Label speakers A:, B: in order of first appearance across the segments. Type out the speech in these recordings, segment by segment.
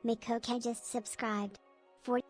A: Mikoke just subscribed. For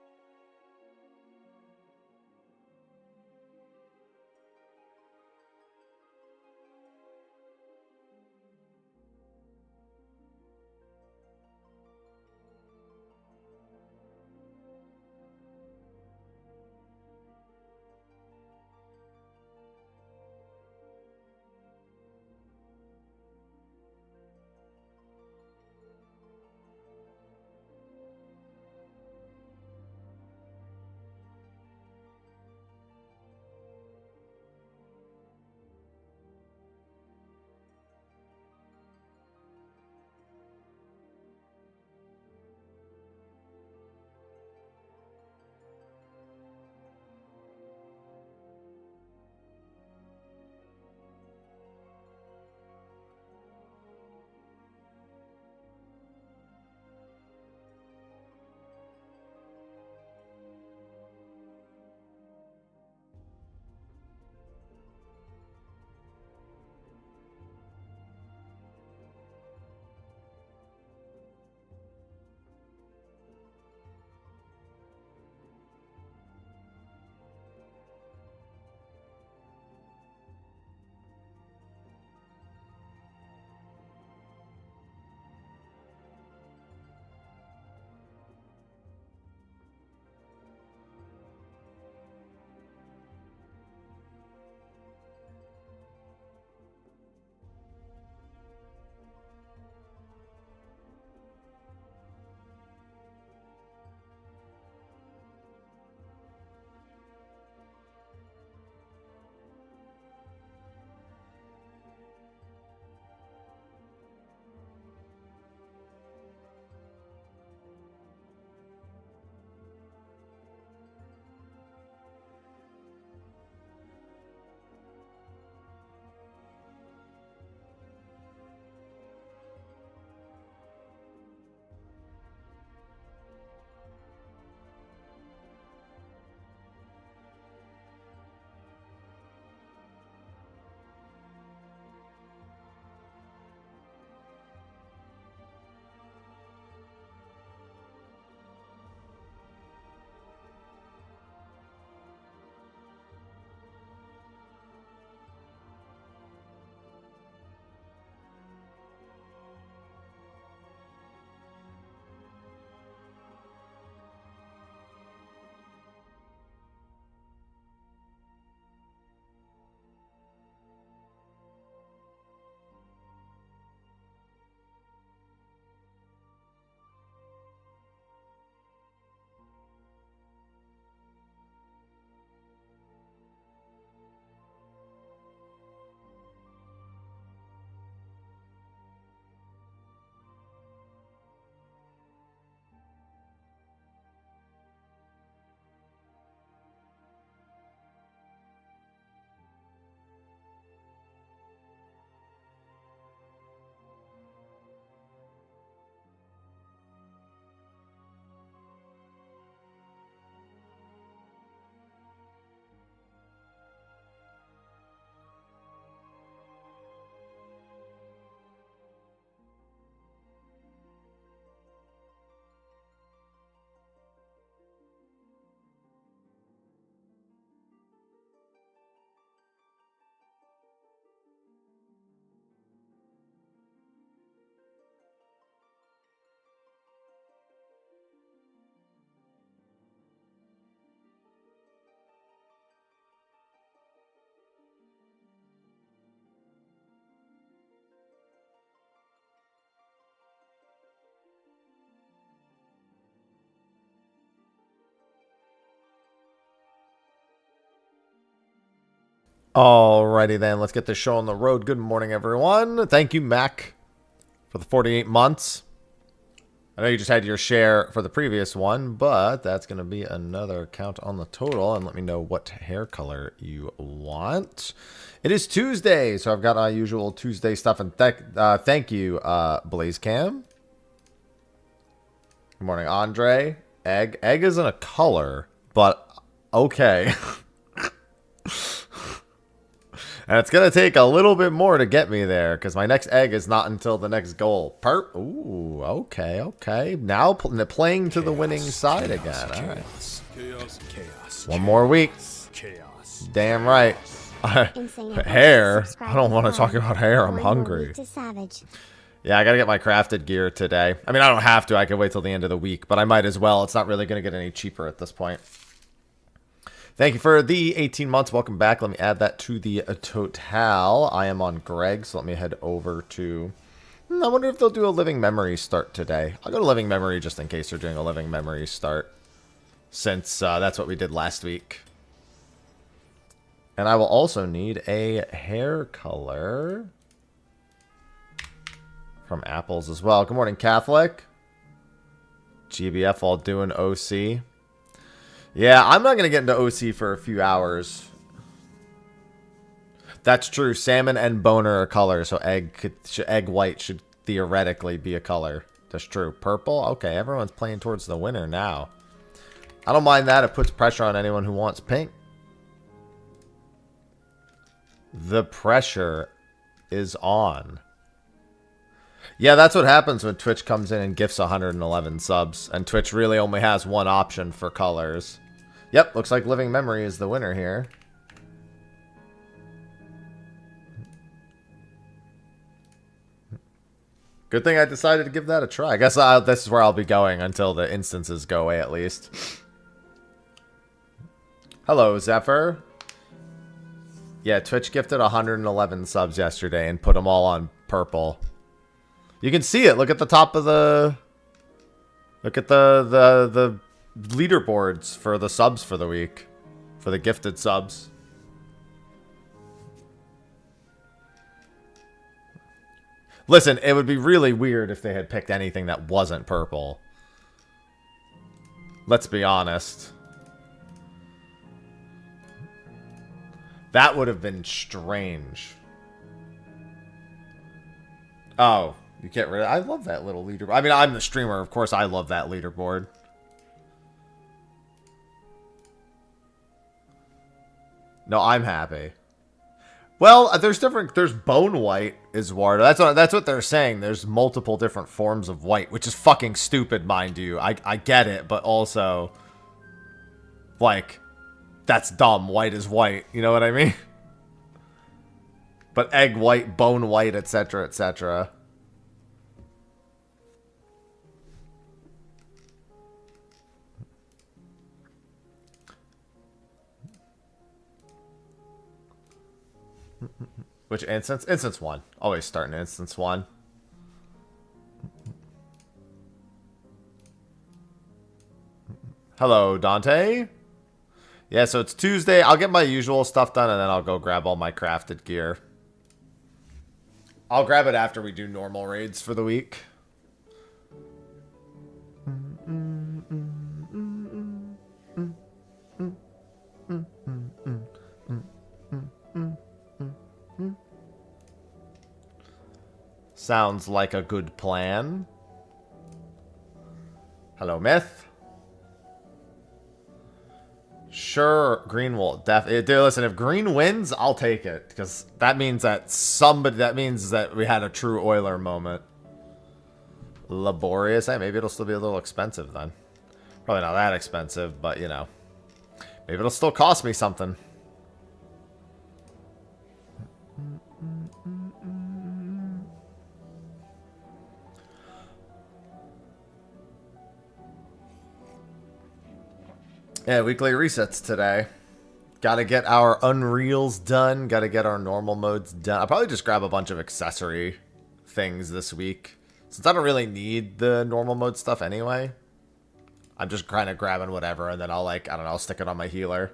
B: Alrighty then, let's get this show on the road. Good morning, everyone. Thank you, Mac, for the 48 months. I know you just had your share for the previous one, but that's going to be another count on the total. And let me know what hair color you want. It is Tuesday, so I've got my usual Tuesday stuff. And thank you, Blazecam. Good morning, Andre. Egg. Egg isn't a color, but okay. And it's going to take a little bit more to get me there, because my next egg is not until the next goal. Ooh, okay, okay. Now playing to the winning side again. All right. One more week. Damn right. Hair? I don't want to talk about hair. I'm hungry. Yeah, I got to get my crafted gear today. I mean, I don't have to. I can wait till the end of the week, but I might as well. It's not really going to get any cheaper at this point. Thank you for the 18 months. Welcome back. Let me add that to the total. I am on Greg, so let me head over to... I wonder if they'll do a Living Memory start today. I'll go to Living Memory just in case they're doing a Living Memory start, since that's what we did last week. And I will also need a hair color from Apples as well. Good morning, Catholic. GBF all doing OC. Yeah, I'm not going to get into OC for a few hours. That's true. Salmon and boner are colors, so egg white should theoretically be a color. That's true. Purple? Okay, everyone's playing towards the winner now. I don't mind that. It puts pressure on anyone who wants pink. The pressure is on. Yeah, that's what happens when Twitch comes in and gifts 111 subs, and Twitch really only has one option for colors. Yep, looks like Living Memory is the winner here. Good thing I decided to give that a try. I guess this is where I'll be going until the instances go away at least. Hello, Zephyr. Yeah, Twitch gifted 111 subs yesterday and put them all on purple. You can see it. Look at the top of the... Look at the leaderboards for the subs for the week. For the gifted subs. Listen, it would be really weird if they had picked anything that wasn't purple. Let's be honest. That would have been strange. Oh, you can't really... I love that little leaderboard. I mean, I'm the streamer. Of course, I love that leaderboard. No, I'm happy. Well, there's different... There's bone white is water. That's what they're saying. There's multiple different forms of white, which is fucking stupid, mind you. I get it, but also... Like... That's dumb. White is white. You know what I mean? But egg white, bone white, etc., etc. Which instance? Instance 1. Always start in instance 1. Hello, Dante. Yeah, so it's Tuesday. I'll get my usual stuff done, and then I'll go grab all my crafted gear. I'll grab it after we do normal raids for the week. Sounds like a good plan. Hello, Myth. Sure, Green will definitely. Dude, listen, if Green wins, I'll take it. Because that means that that means that we had a true Euler moment. Laborious. Hey, maybe it'll still be a little expensive then. Probably not that expensive, but you know. Maybe it'll still cost me something. Yeah, weekly resets today. Gotta get our Unreals done. Gotta get our normal modes done. I'll probably just grab a bunch of accessory things this week. Since I don't really need the normal mode stuff anyway. I'm just kind of grabbing whatever and then I'll like, I don't know, I'll stick it on my healer.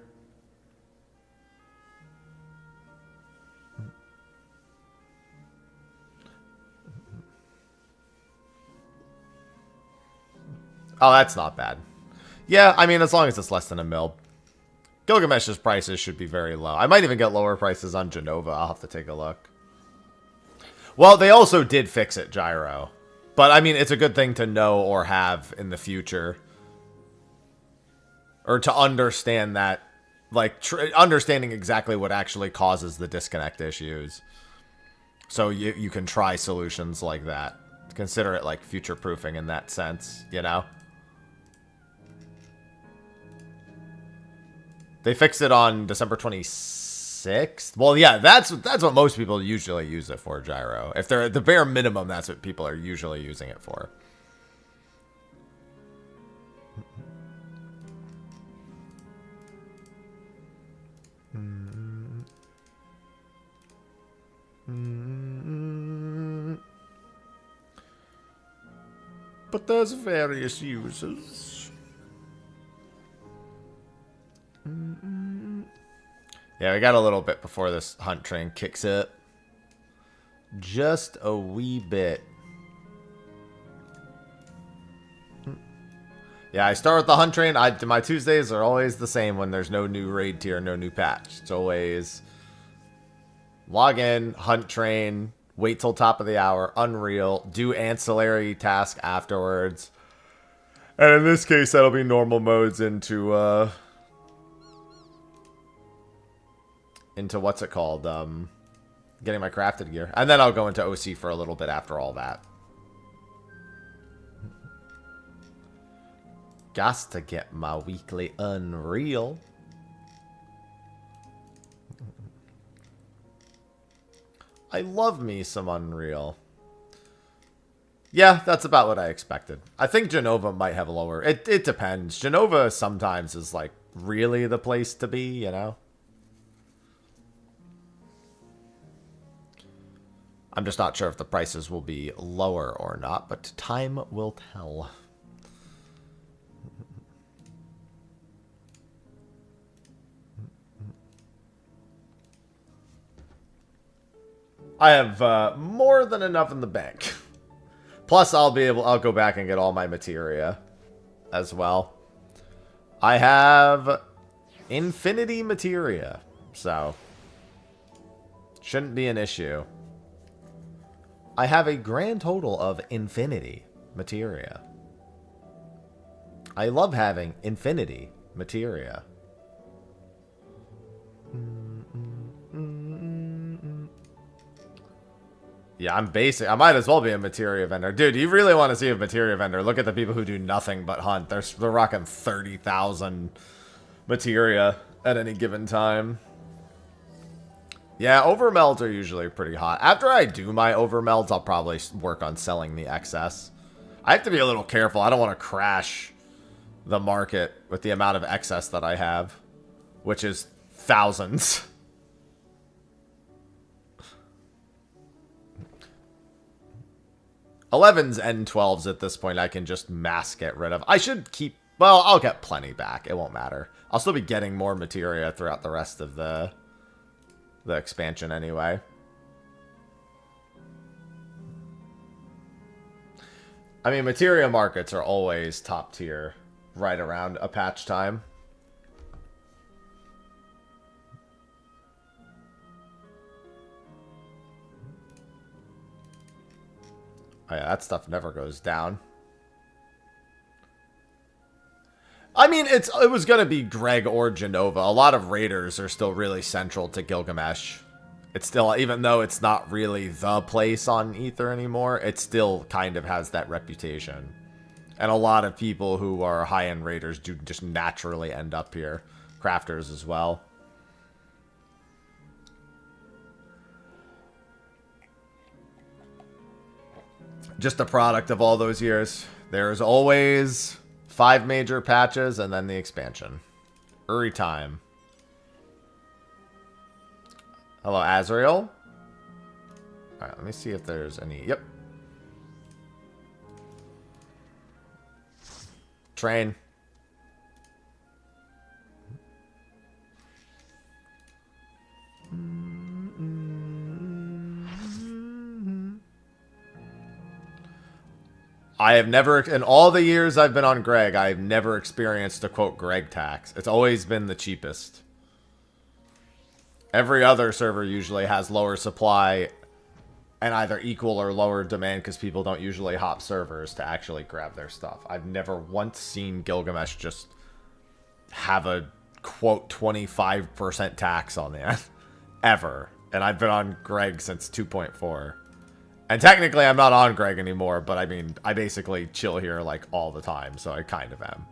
B: Oh, that's not bad. Yeah, I mean, as long as it's less than a mil. Gilgamesh's prices should be very low. I might even get lower prices on Genova. I'll have to take a look. Well, they also did fix it, Gyro. But, I mean, it's a good thing to know or have in the future. Or to understand that like understanding exactly what actually causes the disconnect issues. So you can try solutions like that. Consider it like future proofing in that sense, you know? They fixed it on December 26th. Well, yeah, that's what most people usually use it for, gyro. If they're at the bare minimum, that's what people are usually using it for. But there's various uses. Yeah, we got a little bit before this hunt train kicks it. Just a wee bit. Yeah, I start with the hunt train. My Tuesdays are always the same when there's no new raid tier, no new patch. It's always log in, hunt train, wait till top of the hour, Unreal, do ancillary task afterwards. And in this case, that'll be normal modes into what's it called? Getting my crafted gear. And then I'll go into OC for a little bit after all that. Got to get my weekly Unreal. I love me some Unreal. Yeah, that's about what I expected. I think Genova might have a lower... It depends. Genova sometimes is, like, really the place to be, you know? I'm just not sure if the prices will be lower or not, but time will tell. I have more than enough in the bank. Plus, I'll go back and get all my materia as well. I have infinity materia, so shouldn't be an issue. I have a grand total of infinity materia. I love having infinity materia. Yeah, I'm basic. I might as well be a materia vendor. Dude, you really want to see a materia vendor? Look at the people who do nothing but hunt. They're rocking 30,000 materia at any given time. Yeah, overmelds are usually pretty hot. After I do my overmelds, I'll probably work on selling the excess. I have to be a little careful. I don't want to crash the market with the amount of excess that I have, which is thousands. Elevens and 12s at this point I can just mass get rid of. I should keep... Well, I'll get plenty back. It won't matter. I'll still be getting more materia throughout the rest of the expansion anyway. I mean, materia markets are always top tier right around a patch time. Oh yeah, that stuff never goes down. I mean, it was going to be Greg or Genova. A lot of raiders are still really central to Gilgamesh. It's still, even though it's not really the place on Ether anymore, it still kind of has that reputation. And a lot of people who are high-end raiders do just naturally end up here. Crafters as well. Just a product of all those years. There's always 5 major patches and then the expansion. Uri time. Hello, Azrael. Alright, let me see if there's any... Yep. Train. I have never, in all the years I've been on Greg, I've never experienced a quote Greg tax. It's always been the cheapest. Every other server usually has lower supply and either equal or lower demand because people don't usually hop servers to actually grab their stuff. I've never once seen Gilgamesh just have a quote 25% tax on that ever. And I've been on Greg since 2.4. And technically I'm not on Greg anymore, but I mean, I basically chill here like all the time, so I kind of am.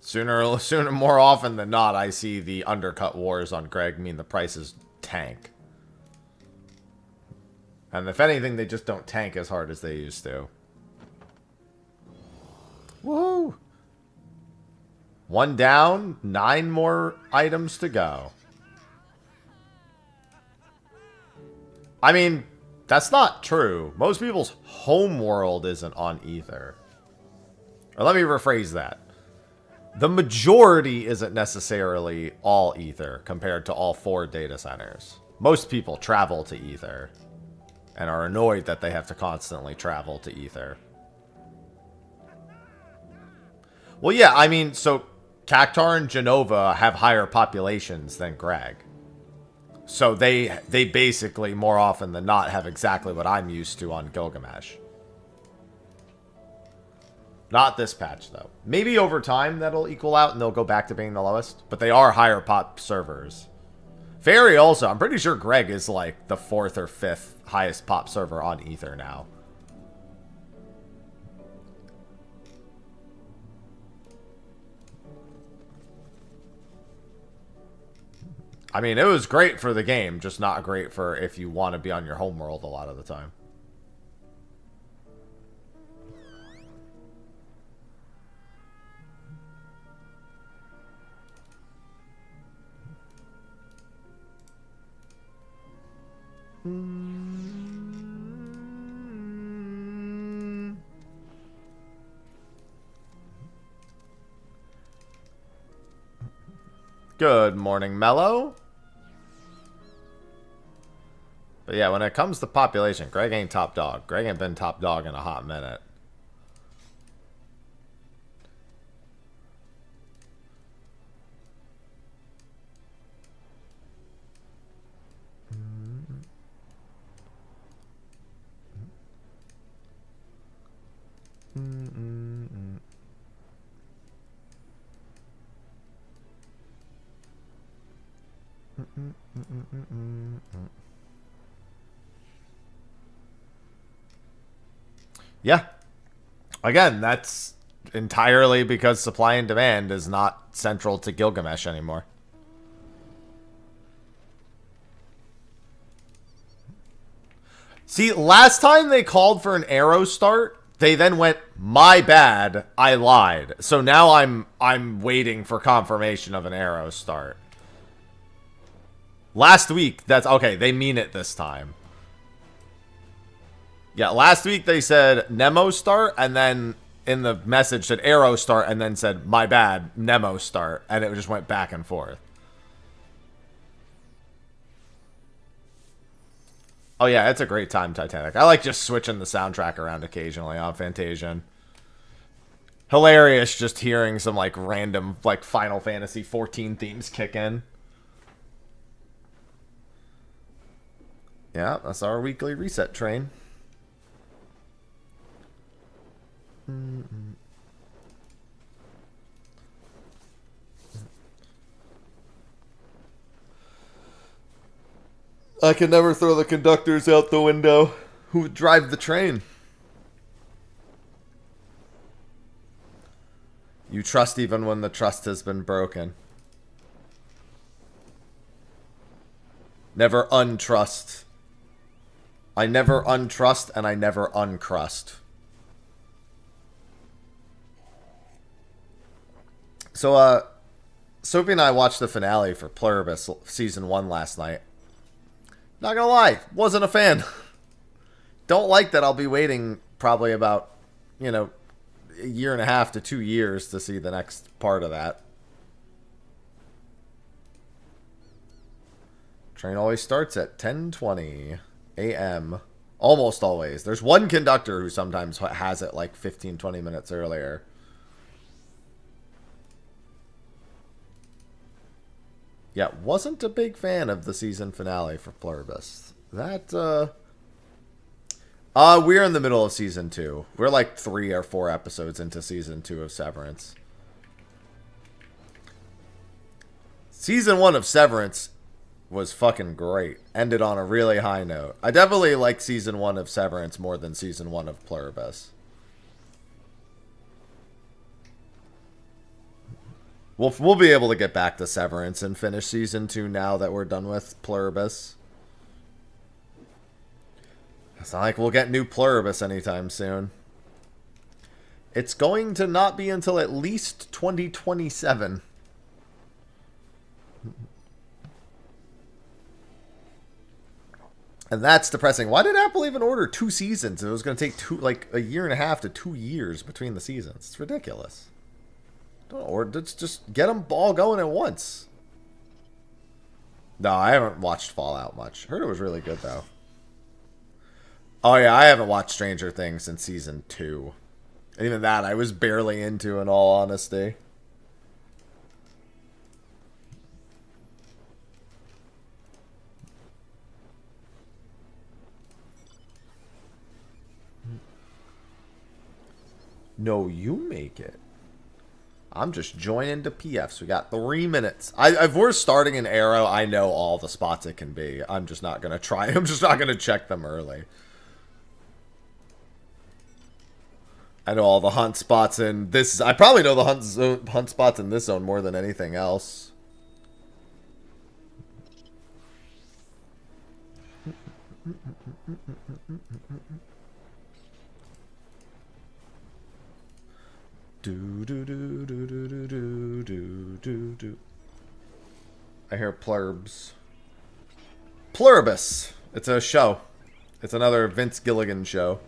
B: Sooner, more often than not, I see the undercut wars on Greg mean the prices tank. And if anything, they just don't tank as hard as they used to. Woohoo! 1 down, 9 more items to go. I mean, that's not true. Most people's home world isn't on Ether. Or let me rephrase that. The majority isn't necessarily all Ether compared to all 4 data centers. Most people travel to Ether and are annoyed that they have to constantly travel to Ether. Well, yeah, I mean, so Cactar and Genova have higher populations than Greg. So they basically, more often than not, have exactly what I'm used to on Gilgamesh. Not this patch, though. Maybe over time that'll equal out and they'll go back to being the lowest. But they are higher pop servers. Fairy also, I'm pretty sure Greg is like the 4th or 5th highest pop server on Ether now. I mean, it was great for the game, just not great for if you want to be on your homeworld a lot of the time. Good morning, Mellow. But yeah, when it comes to population, Greg ain't top dog. Greg ain't been top dog in a hot minute. Yeah. Again, that's entirely because supply and demand is not central to Gilgamesh anymore. See, last time they called for an arrow start, they then went, "My bad, I lied." So now I'm waiting for confirmation of an arrow start. Last week, that's okay, they mean it this time. Yeah, last week they said Nemo start, and then in the message said arrow start, and then said, "My bad, Nemo start," and it just went back and forth. Oh yeah, it's a great time, Titanic. I like just switching the soundtrack around occasionally on Fantasian. Hilarious just hearing some like random like Final Fantasy 14 themes kick in. Yeah, that's our weekly reset train. I can never throw the conductors out the window who drive the train. You trust even when the trust has been broken. Never untrust. I never untrust and I never uncrust. So, Sophie and I watched the finale for Pluribus Season 1 last night. Not gonna lie, wasn't a fan. Don't like that I'll be waiting probably about, you know, a year and a half to 2 years to see the next part of that. Train always starts at 10:20 a.m. Almost always. There's one conductor who sometimes has it like 15-20 minutes earlier. Yeah, wasn't a big fan of the season finale for Pluribus. That, we're in the middle of season 2. We're like 3 or 4 episodes into season 2 of Severance. Season 1 of Severance was fucking great. Ended on a really high note. I definitely like season 1 of Severance more than season 1 of Pluribus. We'll be able to get back to Severance and finish season 2 now that we're done with Pluribus. It's not like we'll get new Pluribus anytime soon. It's going to not be until at least 2027. And that's depressing. Why did Apple even order 2 seasons? It was going to take like a year and a half to 2 years between the seasons. It's ridiculous. Don't order. Let's just get them all going at once. No, I haven't watched Fallout much. Heard it was really good though. Oh yeah, I haven't watched Stranger Things since season 2. And even that I was barely into, in all honesty. No, you make it. I'm just joining to PFs. We got 3 minutes. If we're starting an arrow, I know all the spots it can be. I'm just not going to try. I'm just not going to check them early. I know all the hunt spots in this. I probably know the hunt spots in this zone more than anything else. Do do do do do do do do do do. I hear plurbs. Pluribus. It's a show. It's another Vince Gilligan show.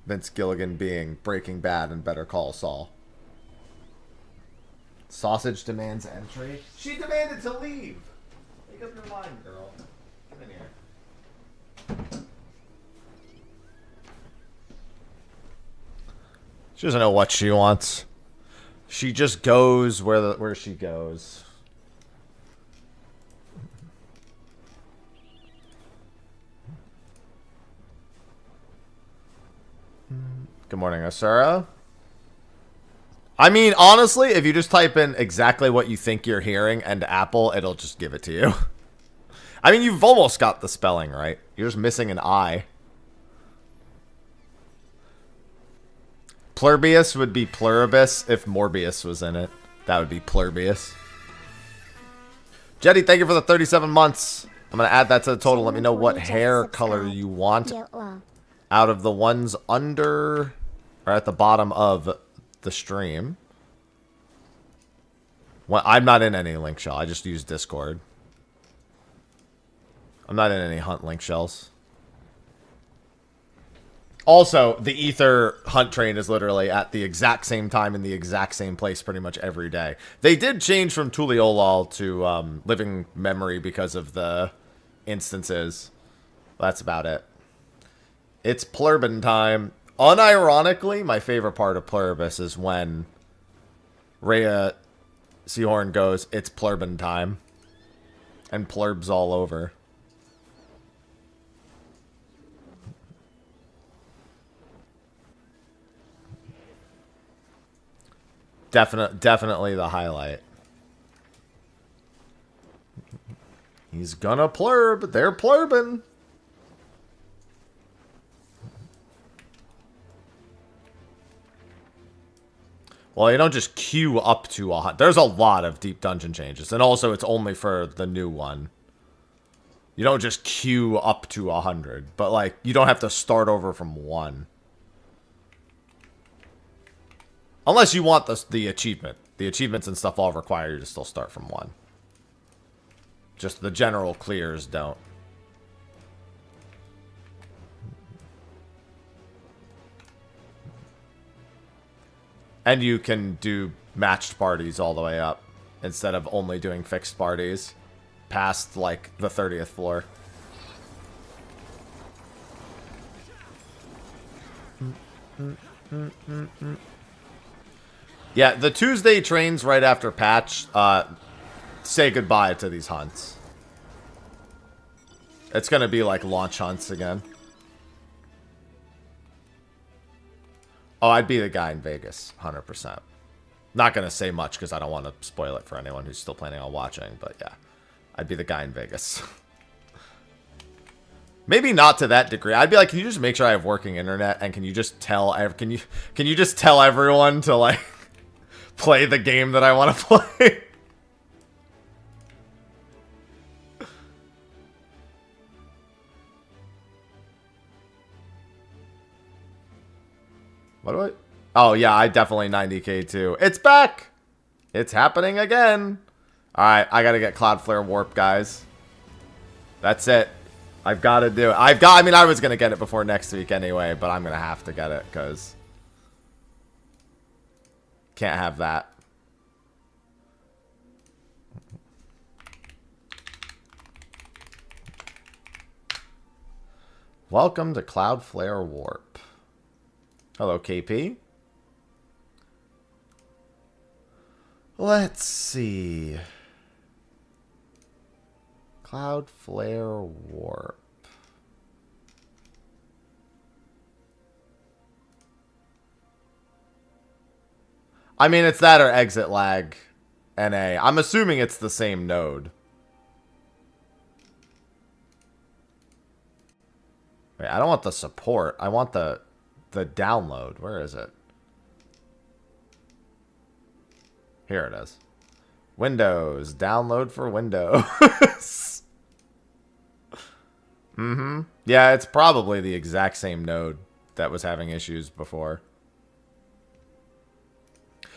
B: Vince Gilligan being Breaking Bad and Better Call Saul. Sausage demands entry. She demanded to leave. Make up your mind, girl. Come in here. She doesn't know what she wants. She just goes where she goes. Good morning, Asura. I mean, honestly, if you just type in exactly what you think you're hearing and Apple, it'll just give it to you. I mean, you've almost got the spelling right. You're just missing an I. Plurbius would be Pluribus if Morbius was in it. That would be Plurbius. Jetty, thank you for the 37 months. I'm going to add that to the total. Let me know what hair color you want out of the ones under or at the bottom of the stream. Well, I'm not in any link shell. I just use Discord. I'm not in any hunt link shells. Also, the Ether hunt train is literally at the exact same time in the exact same place pretty much every day. They did change from Tuliolol to Living Memory because of the instances. That's about it. It's Plurbin time. Unironically, my favorite part of Pluribus is when Rhea Seahorn goes, it's Plurbin time. And Plurbs all over. Definitely the highlight. He's gonna plurb. They're plurbing. Well, you don't just queue up to a hunt. There's a lot of deep dungeon changes. And also, it's only for the new one. You don't just queue up to 100. But, like, you don't have to start over from 1. Unless you want the achievement. The achievements and stuff all require you to still start from 1. Just the general clears don't. And you can do matched parties all the way up. Instead of only doing fixed parties. Past, like, the 30th floor. Yeah, the Tuesday trains right after patch say goodbye to these hunts. It's going to be like launch hunts again. Oh, I'd be the guy in Vegas, 100%. Not going to say much because I don't want to spoil it for anyone who's still planning on watching, but yeah. I'd be the guy in Vegas. Maybe not to that degree. I'd be like, can you just make sure I have working internet, and can you just tell can you just tell everyone to like play the game that I want to play? What do I? Oh yeah, I definitely 90k too. It's back. It's happening again. All right, I gotta get Cloudflare Warp, guys. That's it. I've got to do it. I mean, I was going to get it before next week anyway, but I'm going to have to get it because can't have that. Welcome to Cloudflare Warp. Hello, KP. Let's see. Cloudflare Warp. I mean, it's that or exit lag NA. I'm assuming it's the same node. Wait, I don't want the support. I want the download. Where is it? Here it is. Windows. Download for Windows. Mm-hmm. Yeah, it's probably the exact same node that was having issues before.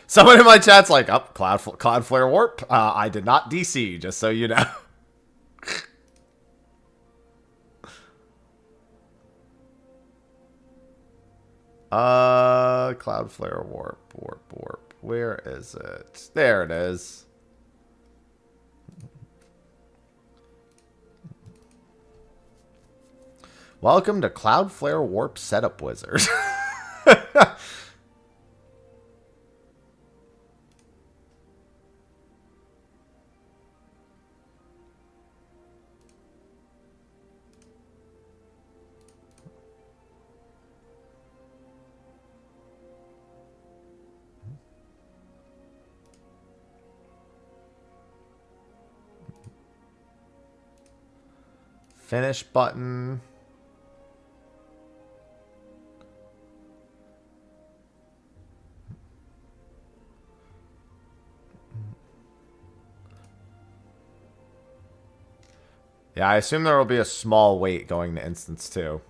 B: Someone in my chat's like, oh, Cloudflare Warp. I did not DC, just so you know. Cloudflare Warp. Where is it? There it is. Welcome to Cloudflare Warp Setup Wizard. Finish button. Yeah, I assume there will be a small wait going to instance 2.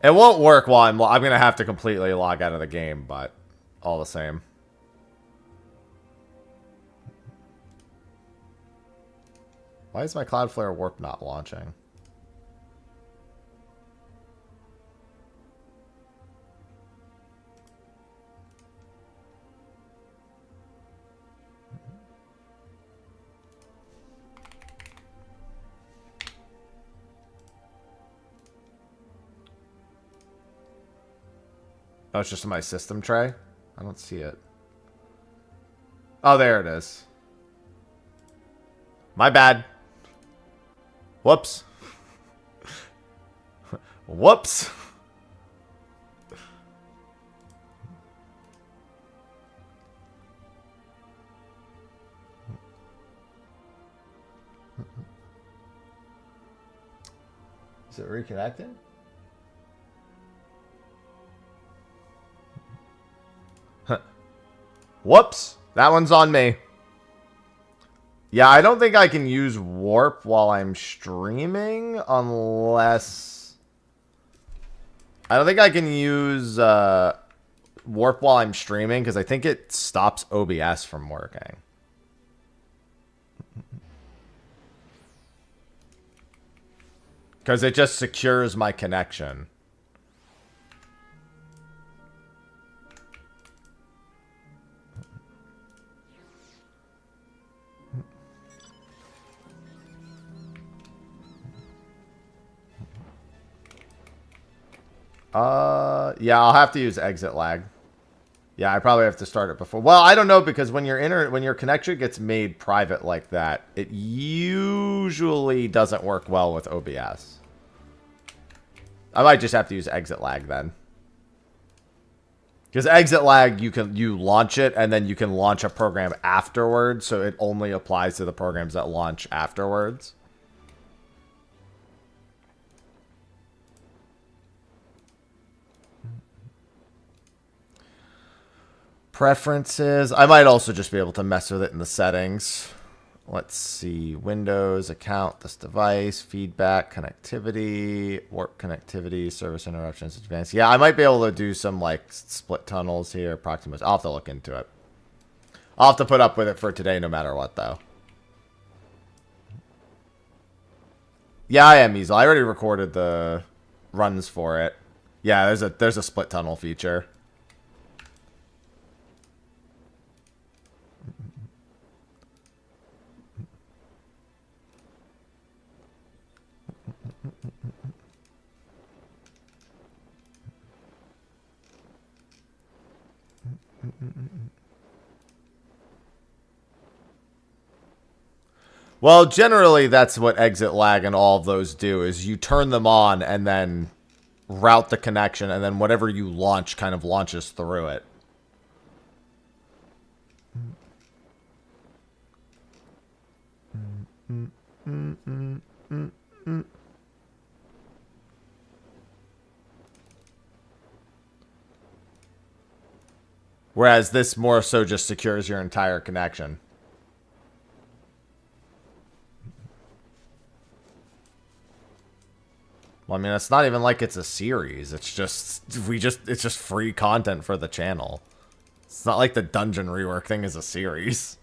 B: It won't work while I'm going to have to completely log out of the game, but all the same. Why is my Cloudflare Warp not launching? Oh, it's just in my system tray? I don't see it. Oh, there it is. My bad. Whoops. Whoops. Is it reconnecting? Whoops. That one's on me. Yeah, I don't think I can use Warp while I'm streaming unless... I don't think I can use Warp while I'm streaming because I think it stops OBS from working. Because it just secures my connection. Yeah, I'll have to use exit lag. Yeah, I probably have to start it before. Well, I don't know, because when your connection gets made private like that, it usually doesn't work well with OBS. I might just have to use exit lag then. Because exit lag, you launch it, and then you can launch a program afterwards, so it only applies to the programs that launch afterwards. Preferences. I might also just be able to mess with it in the settings. Let's see. Windows, account, this device, feedback, connectivity, warp connectivity, service interruptions, advanced. Yeah, I might be able to do some like split tunnels here, Proximus. I'll have to look into it. I'll have to put up with it for today no matter what, though. Yeah, I am Easel. I already recorded the runs for it. Yeah, there's a split tunnel feature. Well, generally, that's what exit lag and all of those do, is you turn them on and then route the connection, and then whatever you launch kind of launches through it. Whereas this more so just secures your entire connection. Well, I mean, it's not even like it's a series. It's just, it's just free content for the channel. It's not like the dungeon rework thing is a series.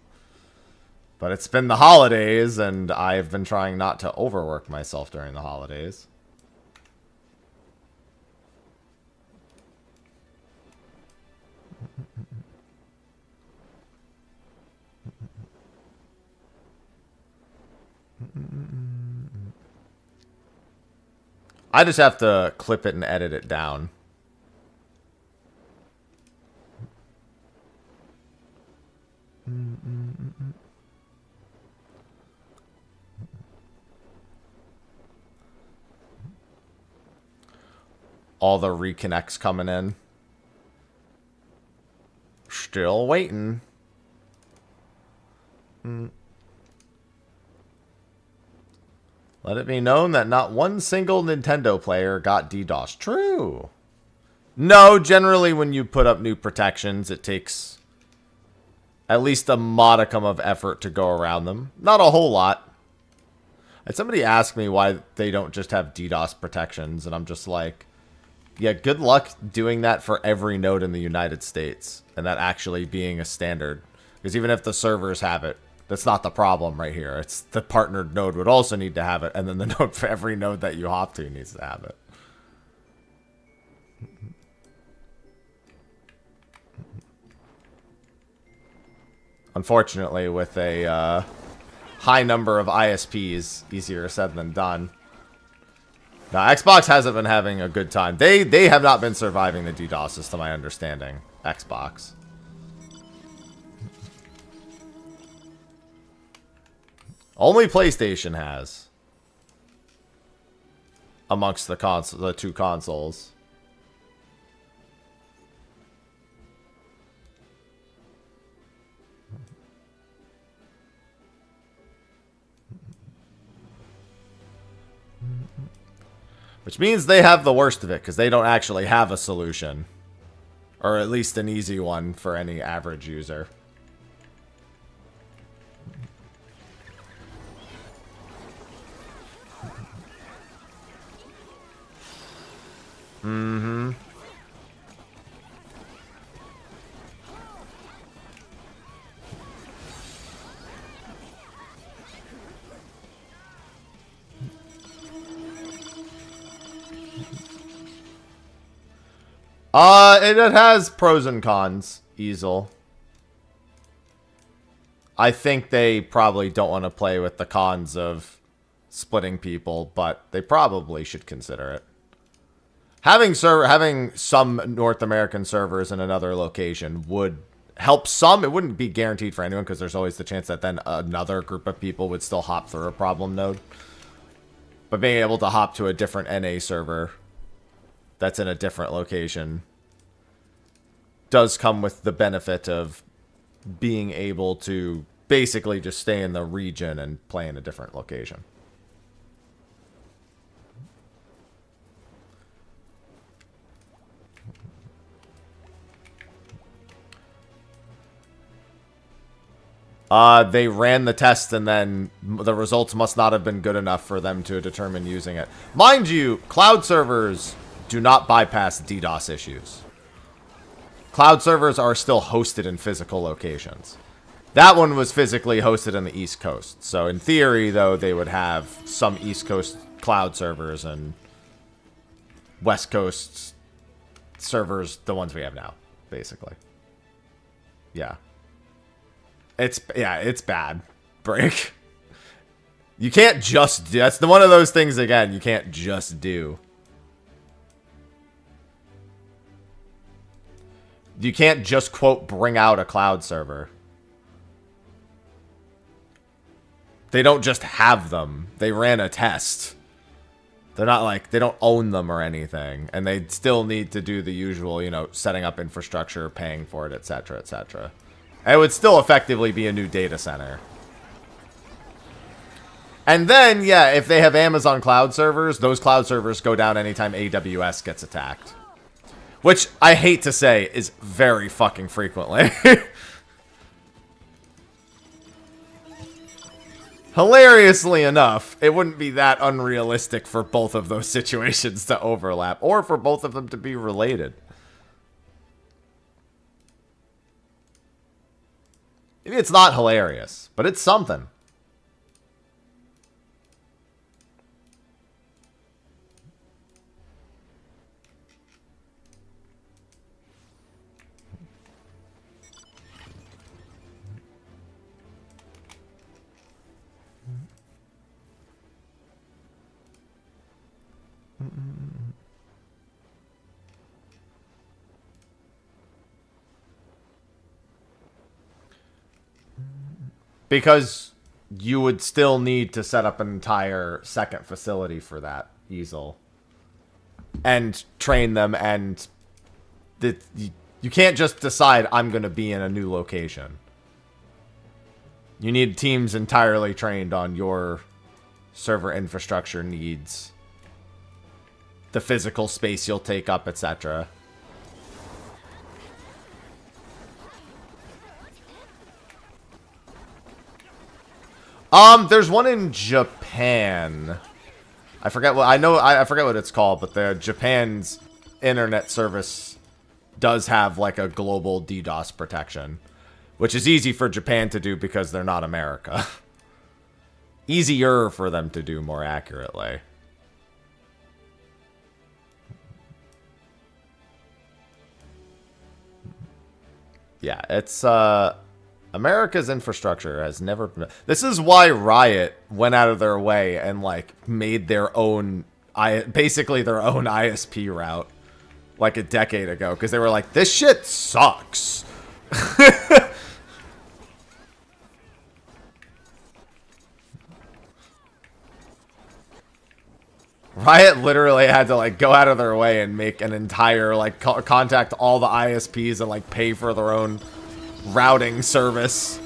B: But it's been the holidays, and I've been trying not to overwork myself during the holidays. I just have to clip it and edit it down. All the reconnects coming in. Still waiting. Let it be known that not one single Nintendo player got DDoS. True. No, generally when you put up new protections, it takes at least a modicum of effort to go around them. Not a whole lot. And somebody asked me why they don't just have DDoS protections, and I'm just like, yeah, good luck doing that for every node in the United States, and that actually being a standard. Because even if the servers have it, that's not the problem right here. It's the partnered node would also need to have it, and then the node for every node that you hop to needs to have it. Unfortunately, with a high number of ISPs, easier said than done. Now, Xbox hasn't been having a good time. They have not been surviving the DDoSes, to my understanding. Xbox. Only PlayStation has. Amongst the two consoles. Which means they have the worst of it, because they don't actually have a solution. Or at least an easy one for any average user. Mm-hmm. It has pros and cons, Easel. I think they probably don't want to play with the cons of splitting people, but they probably should consider it. Having some North American servers in another location would help some. It wouldn't be guaranteed for anyone because there's always the chance that then another group of people would still hop through a problem node. But being able to hop to a different NA server that's in a different location does come with the benefit of being able to basically just stay in the region and play in a different location. They ran the test and then the results must not have been good enough for them to determine using it. Mind you, cloud servers do not bypass DDoS issues. Cloud servers are still hosted in physical locations. That one was physically hosted on the East Coast. So in theory, though, they would have some East Coast cloud servers and West Coast servers, the ones we have now, basically. Yeah. It's bad. Break. You can't just do. That's one of those things, again, you can't just do. You can't just, quote, bring out a cloud server. They don't just have them. They ran a test. They're not like, they don't own them or anything. And they still need to do the usual, you know, setting up infrastructure, paying for it, etc., etc. It would still effectively be a new data center. And then, yeah, if they have Amazon cloud servers, those cloud servers go down anytime AWS gets attacked. Which, I hate to say, is very fucking frequently. Hilariously enough, it wouldn't be that unrealistic for both of those situations to overlap, or for both of them to be related. Maybe it's not hilarious, but it's something. Because you would still need to set up an entire second facility for that easel. And train them, and you can't just decide, I'm going to be in a new location. You need teams entirely trained on your server infrastructure needs, the physical space you'll take up, etc. There's one in Japan. I forget what I forget what it's called, but the Japan's internet service does have like a global DDoS protection, which is easy for Japan to do because they're not America. Easier for them to do, more accurately. Yeah, it's America's infrastructure has never been... This is why Riot went out of their way and, like, made their own... basically their own ISP route, like, a decade ago. Because they were like, this shit sucks. Riot literally had to, like, go out of their way and make an entire, like, contact all the ISPs and, like, pay for their own routing service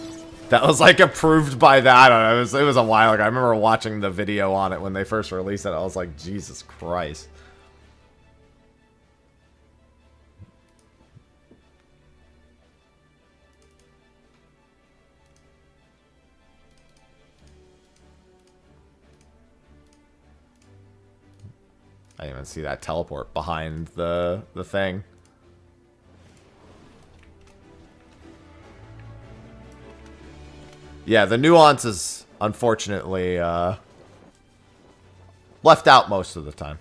B: that was like approved by that. I don't know, it was a while ago. I remember watching the video on it when they first released it. I was like, Jesus Christ. I didn't even see that teleport behind the thing. Yeah, the nuance is unfortunately left out most of the time.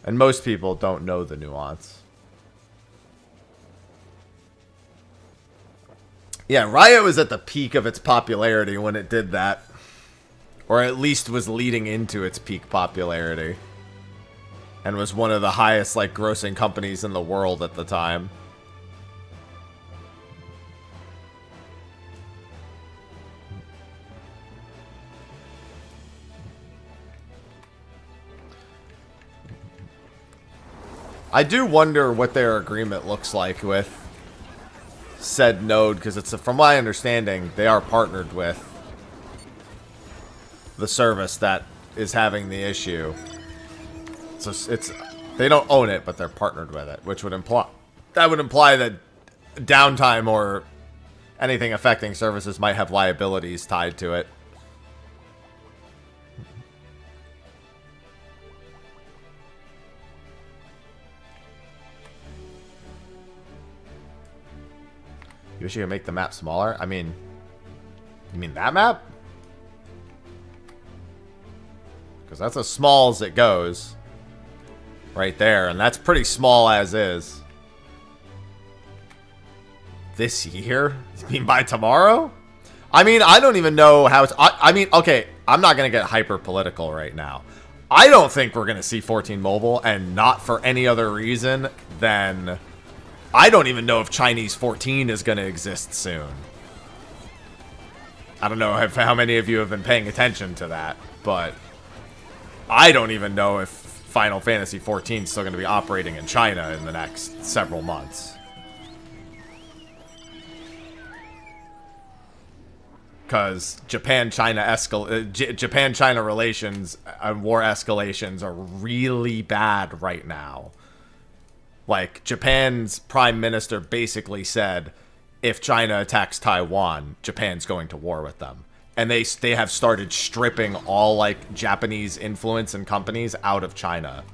B: And most people don't know the nuance. Yeah, Riot was at the peak of its popularity when it did that. Or at least was leading into its peak popularity. And was one of the highest, like, grossing companies in the world at the time. I do wonder what their agreement looks like with said node, because it's from my understanding, they are partnered with the service that is having the issue. So it's they don't own it, but they're partnered with it, which would imply that downtime or anything affecting services might have liabilities tied to it. You wish you could make the map smaller? I mean, you mean that map? Because that's as small as it goes. Right there, and that's pretty small as is. This year? You mean by tomorrow? I mean, I don't even know how it's... I mean, okay, I'm not going to get hyper-political right now. I don't think we're going to see 14 mobile, and not for any other reason than... I don't even know if Chinese 14 is going to exist soon. I don't know how many of you have been paying attention to that, but I don't even know if Final Fantasy 14 is still going to be operating in China in the next several months. Because Japan-China relations and war escalations are really bad right now. Like, Japan's prime minister basically said, if China attacks Taiwan, Japan's going to war with them. And they have started stripping all, like, Japanese influence and companies out of China.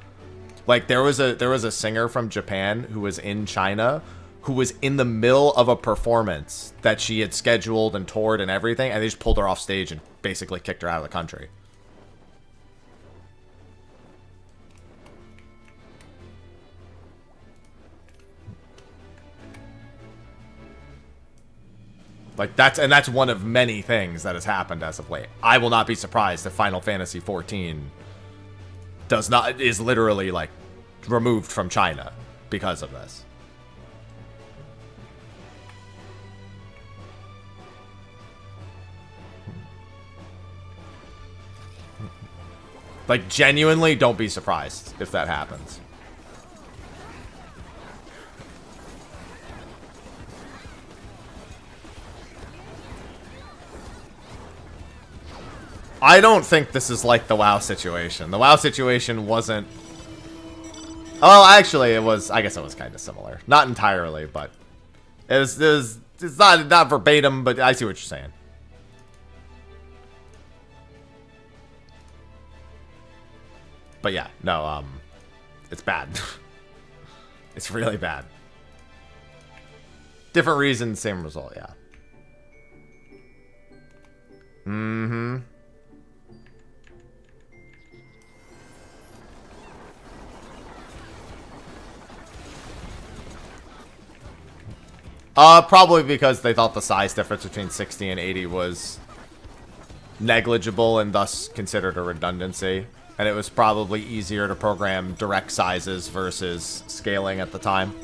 B: Like, there was a singer from Japan who was in China who was in the middle of a performance that she had scheduled and toured and everything, and they just pulled her off stage and basically kicked her out of the country. Like, that's one of many things that has happened as of late. I will not be surprised if Final Fantasy 14 is literally, like, removed from China because of this. Like, genuinely, don't be surprised if that happens. I don't think this is like the WoW situation. The WoW situation wasn't... Oh, actually, it was... I guess it was kind of similar. Not entirely, but... It's not verbatim, but I see what you're saying. But yeah, no, it's bad. It's really bad. Different reasons, same result, yeah. Mm-hmm. Probably because they thought the size difference between 60 and 80 was negligible and thus considered a redundancy. And it was probably easier to program direct sizes versus scaling at the time.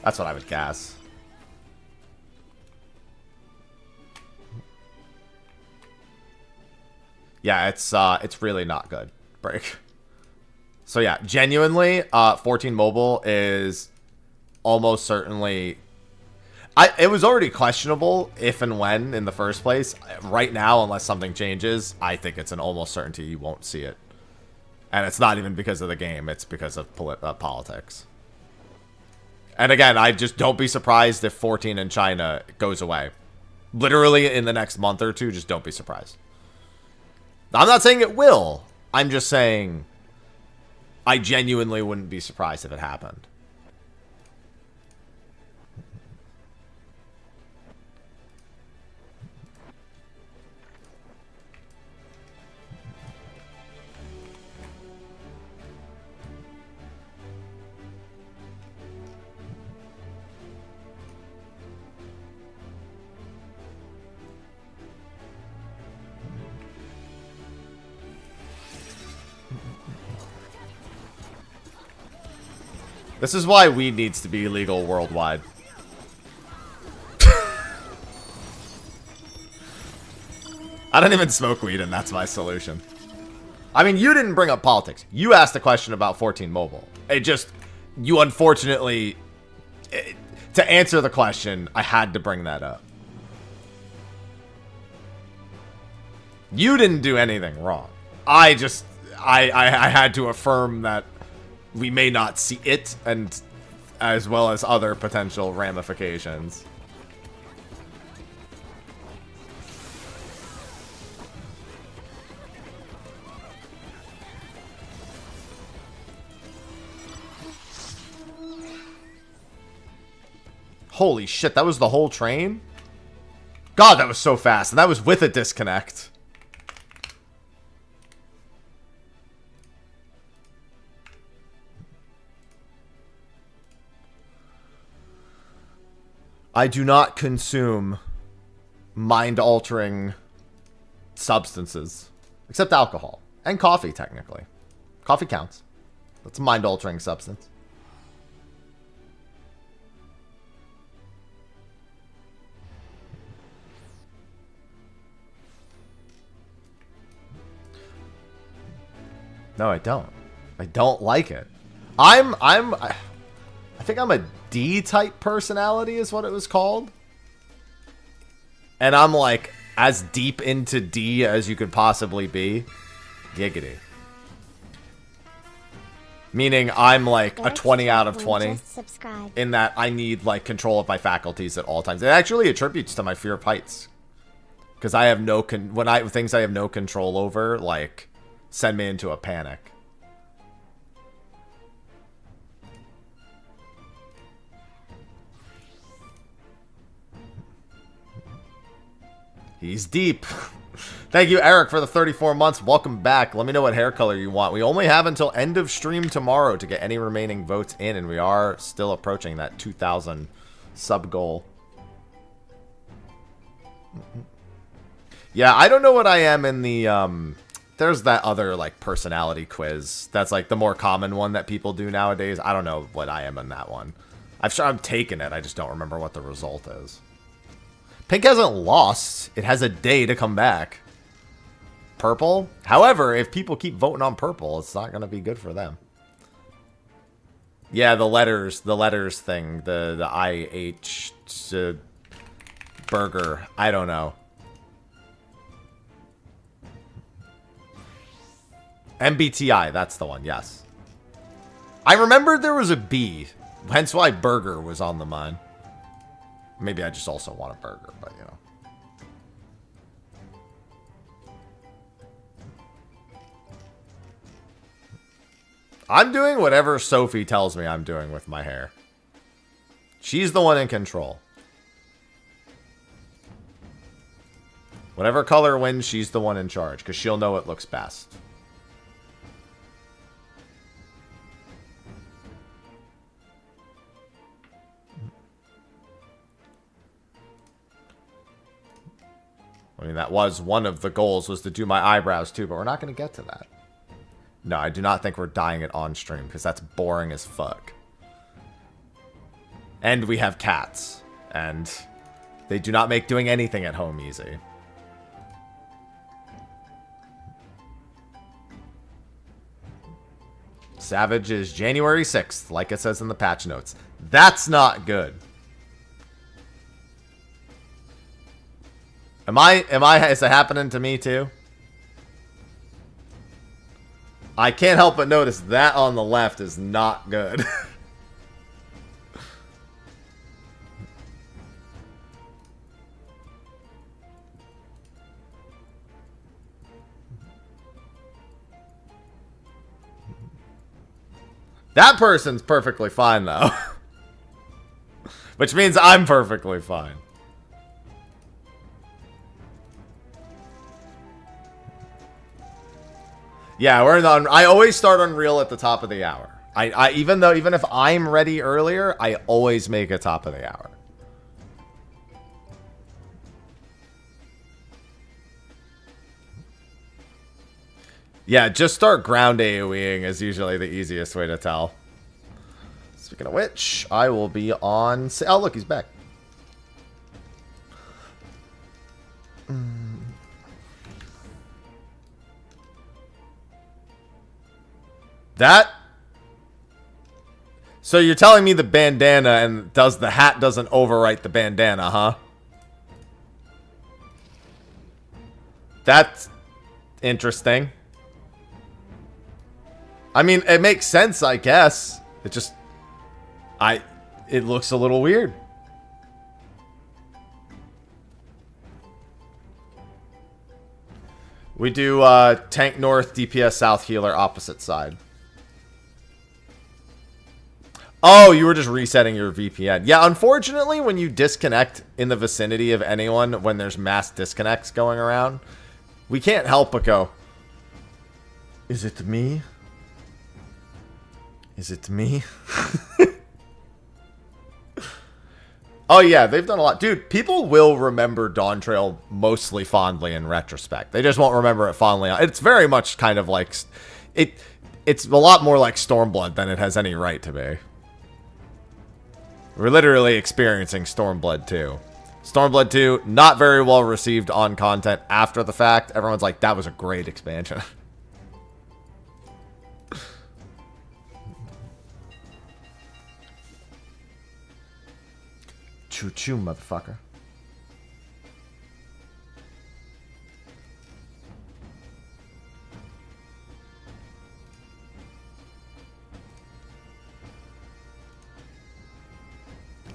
B: That's what I would guess. Yeah, it's really not good. Break. So yeah, genuinely, 14 mobile is almost certainly... it was already questionable if and when in the first place. Right now, unless something changes, I think it's an almost certainty you won't see it. And it's not even because of the game, it's because of politics. And again, I just don't be surprised if 14 in China goes away. Literally in the next month or two, just don't be surprised. I'm not saying it will. I'm just saying I genuinely wouldn't be surprised if it happened. This is why weed needs to be legal worldwide. I don't even smoke weed, and that's my solution. I mean, you didn't bring up politics. You asked a question about 14 Mobile. It just, you unfortunately, to answer the question, I had to bring that up. You didn't do anything wrong. I had to affirm that we may not see it, and as well as other potential ramifications. Holy shit, that was the whole train? God, that was so fast. And that was with a disconnect. I do not consume mind-altering substances. Except alcohol. And coffee, technically. Coffee counts. That's a mind-altering substance. No, I don't. I don't like it. I think I'm a D-type personality is what it was called. And I'm like as deep into D as you could possibly be. Giggity. Meaning I'm like a 20 out of 20 in that I need like control of my faculties at all times. It actually attributes to my fear of heights. Because I have no things I have no control over, like, send me into a panic. He's deep. Thank you, Eric, for the 34 months. Welcome back. Let me know what hair color you want. We only have until end of stream tomorrow to get any remaining votes in, and we are still approaching that 2,000 sub goal. Yeah, I don't know what I am in the, there's that other, like, personality quiz. That's, like, the more common one that people do nowadays. I don't know what I am in that one. I've taken it. I just don't remember what the result is. Pink hasn't lost. It has a day to come back. Purple? However, if people keep voting on purple, it's not going to be good for them. Yeah, the letters thing. The IH burger. I don't know. MBTI, that's the one, yes. I remembered there was a B, hence why burger was on the mind. Maybe I just also want a burger, but you know. I'm doing whatever Sophie tells me I'm doing with my hair. She's the one in control. Whatever color wins, she's the one in charge, because she'll know it looks best. I mean, that was one of the goals, was to do my eyebrows too, but we're not going to get to that. No, I do not think we're dyeing it on stream, because that's boring as fuck. And we have cats, and they do not make doing anything at home easy. Savage is January 6th, like it says in the patch notes. That's not good. Is it happening to me too? I can't help but notice that on the left is not good. That person's perfectly fine though. Which means I'm perfectly fine. Yeah, we're on. I always start Unreal at the top of the hour. Even if I'm ready earlier, I always make it top of the hour. Yeah, just start ground AoEing is usually the easiest way to tell. Speaking of which, I will be on... Oh, look, he's back. That... So you're telling me the bandana and the hat doesn't overwrite the bandana, huh? That's interesting. I mean, it makes sense, I guess. It just... It looks a little weird. We do tank north, DPS south, healer opposite side. Oh, you were just resetting your VPN. Yeah, unfortunately, when you disconnect in the vicinity of anyone, when there's mass disconnects going around, we can't help but go, is it me? Is it me? Oh, yeah, they've done a lot. Dude, people will remember Dawn Trail mostly fondly in retrospect. They just won't remember it fondly. It's very much kind of like... It's a lot more like Stormblood than it has any right to be. We're literally experiencing Stormblood 2. Stormblood 2, not very well received on content after the fact. Everyone's like, that was a great expansion. Choo-choo, motherfucker.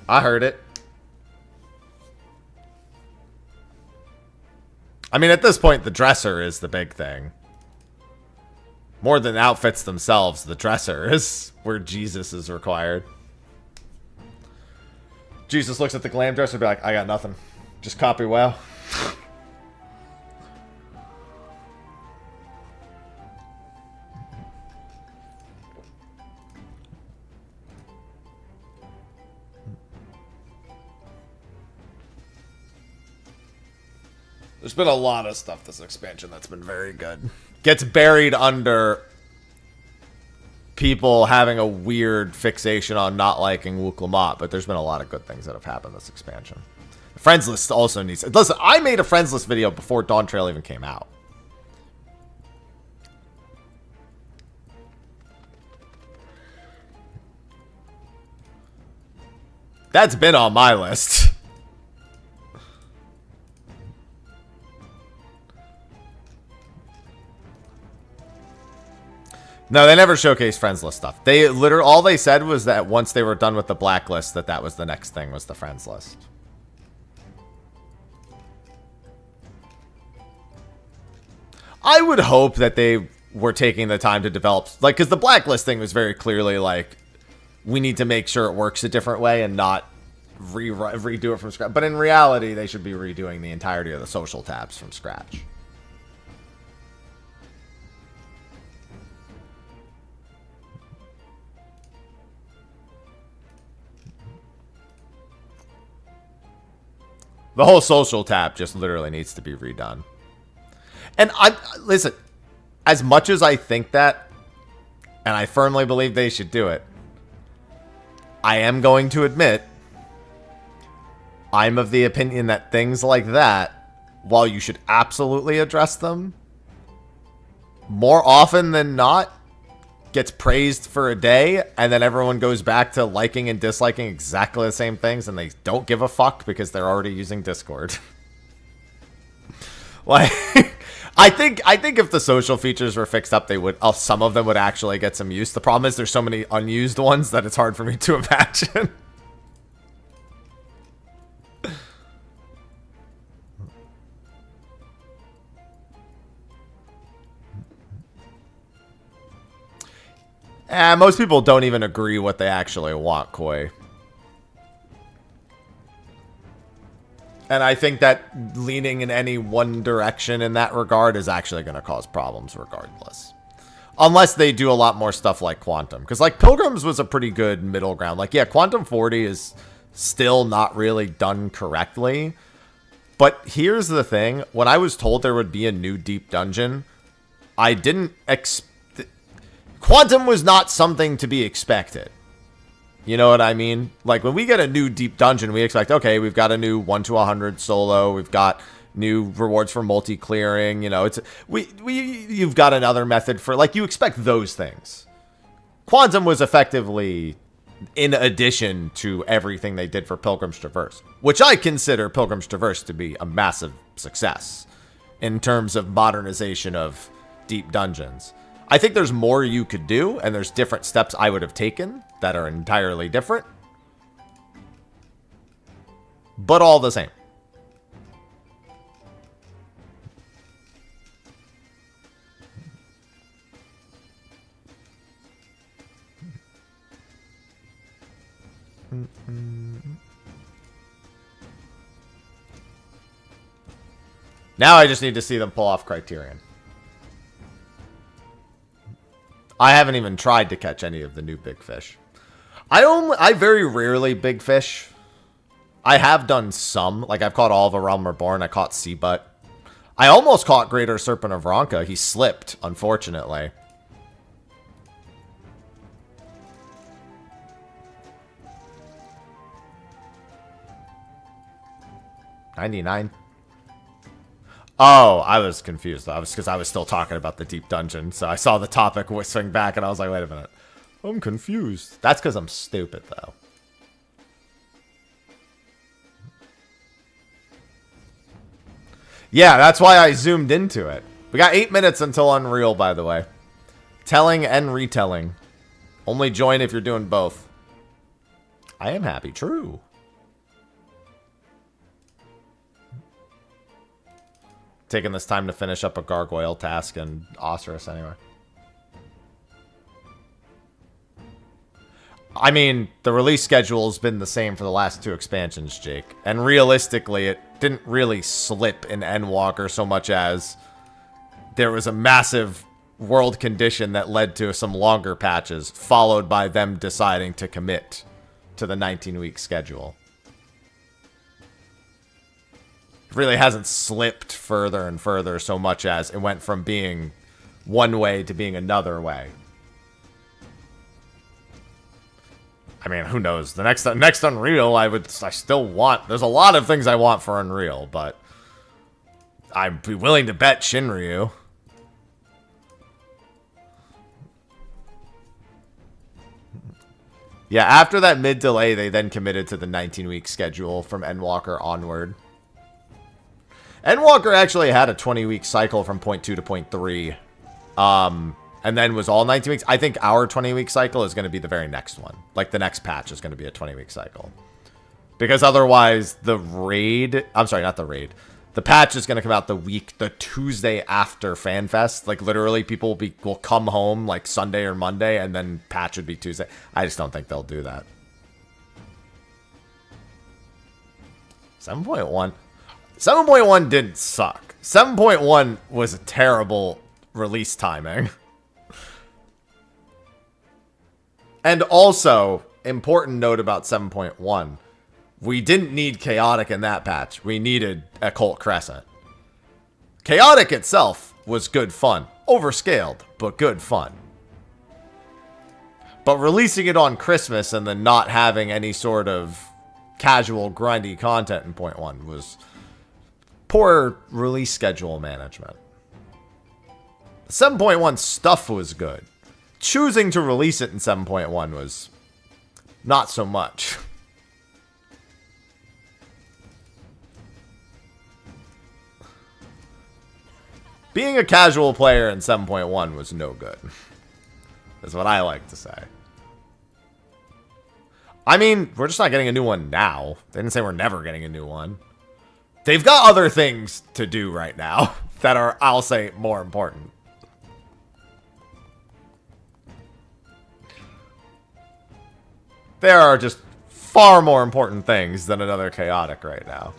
B: I heard it. I mean, at this point, the dresser is the big thing. More than outfits themselves, the dresser is where Jesus is required. Jesus looks at the glam dresser and be like, I got nothing. Just copy well. There's been a lot of stuff this expansion that's been very good. Gets buried under people having a weird fixation on not liking Wuklamot, but there's been a lot of good things that have happened this expansion. The friends list also needs... Listen, I made a friends list video before Dawn Trail even came out. That's been on my list. No, they never showcased friends list stuff. They literally, all they said was that once they were done with the blacklist, that was the next thing, was the friends list. I would hope that they were taking the time to develop, like, because the blacklist thing was very clearly like, we need to make sure it works a different way and not redo it from scratch. But in reality, they should be redoing the entirety of the social tabs from scratch. The whole social tab just literally needs to be redone. And listen, as much as I think that, and I firmly believe they should do it, I am going to admit, I'm of the opinion that things like that, while you should absolutely address them, more often than not, gets praised for a day, and then everyone goes back to liking and disliking exactly the same things, and they don't give a fuck because they're already using Discord. Like, I think if the social features were fixed up, they would. Some of them would actually get some use. The problem is there's so many unused ones that it's hard for me to imagine. Most people don't even agree what they actually want, Koi. And I think that leaning in any one direction in that regard is actually going to cause problems regardless. Unless they do a lot more stuff like Quantum. Because, like, Pilgrims was a pretty good middle ground. Like, yeah, Quantum 40 is still not really done correctly. But here's the thing. When I was told there would be a new deep dungeon, I didn't expect... Quantum was not something to be expected. You know what I mean? Like, when we get a new deep dungeon, we expect, okay, we've got a new 1 to 100 solo. We've got new rewards for multi-clearing. You know, you've got another method for, like, you expect those things. Quantum was effectively in addition to everything they did for Pilgrim's Traverse, which I consider Pilgrim's Traverse to be a massive success in terms of modernization of deep dungeons. I think there's more you could do, and there's different steps I would have taken that are entirely different, but all the same. Now I just need to see them pull off Criterion. I haven't even tried to catch any of the new big fish. I very rarely big fish. I have done some. Like, I've caught all of A Realm Reborn. I caught Seabutt. I almost caught Greater Serpent of Ronka. He slipped, unfortunately. $99. Oh, I was confused. I was because I was still talking about the deep dungeon. So I saw the topic swing back, and I was like, wait a minute. I'm confused. That's because I'm stupid, though. Yeah, that's why I zoomed into it. We got 8 minutes until Unreal, by the way. Telling and retelling. Only join if you're doing both. I am happy. True. Taking this time to finish up a gargoyle task and Osiris anyway. I mean, the release schedule has been the same for the last 2 expansions, Jake. And realistically, it didn't really slip in Endwalker so much as there was a massive world condition that led to some longer patches, followed by them deciding to commit to the 19-week schedule. Really hasn't slipped further and further so much as it went from being one way to being another way. I mean, who knows? The next Unreal, I still want. There's a lot of things I want for Unreal, but I'd be willing to bet Shinryu. Yeah, after that mid delay, they then committed to the 19-week schedule from Endwalker onward. Endwalker actually had a 20-week cycle from point 2 to point 3. And then was all 19 weeks. I think our 20-week cycle is going to be the very next one. Like, the next patch is going to be a 20-week cycle. Because otherwise, the raid... I'm sorry, not the raid. The patch is going to come out the Tuesday after FanFest. Like, literally, people will come home, like, Sunday or Monday, and then patch would be Tuesday. I just don't think they'll do that. 7.1... 7.1 didn't suck. 7.1 was a terrible release timing. And also, important note about 7.1. We didn't need Chaotic in that patch. We needed Occult Crescent. Chaotic itself was good fun. Overscaled, but good fun. But releasing it on Christmas and then not having any sort of casual, grindy content in point 1 was... poor release schedule management. 7.1 stuff was good. Choosing to release it in 7.1 was not so much. Being a casual player in 7.1 was no good. That's what I like to say. I mean, we're just not getting a new one now. They didn't say we're never getting a new one. They've got other things to do right now that are, I'll say, more important. There are just far more important things than another Chaotic right now.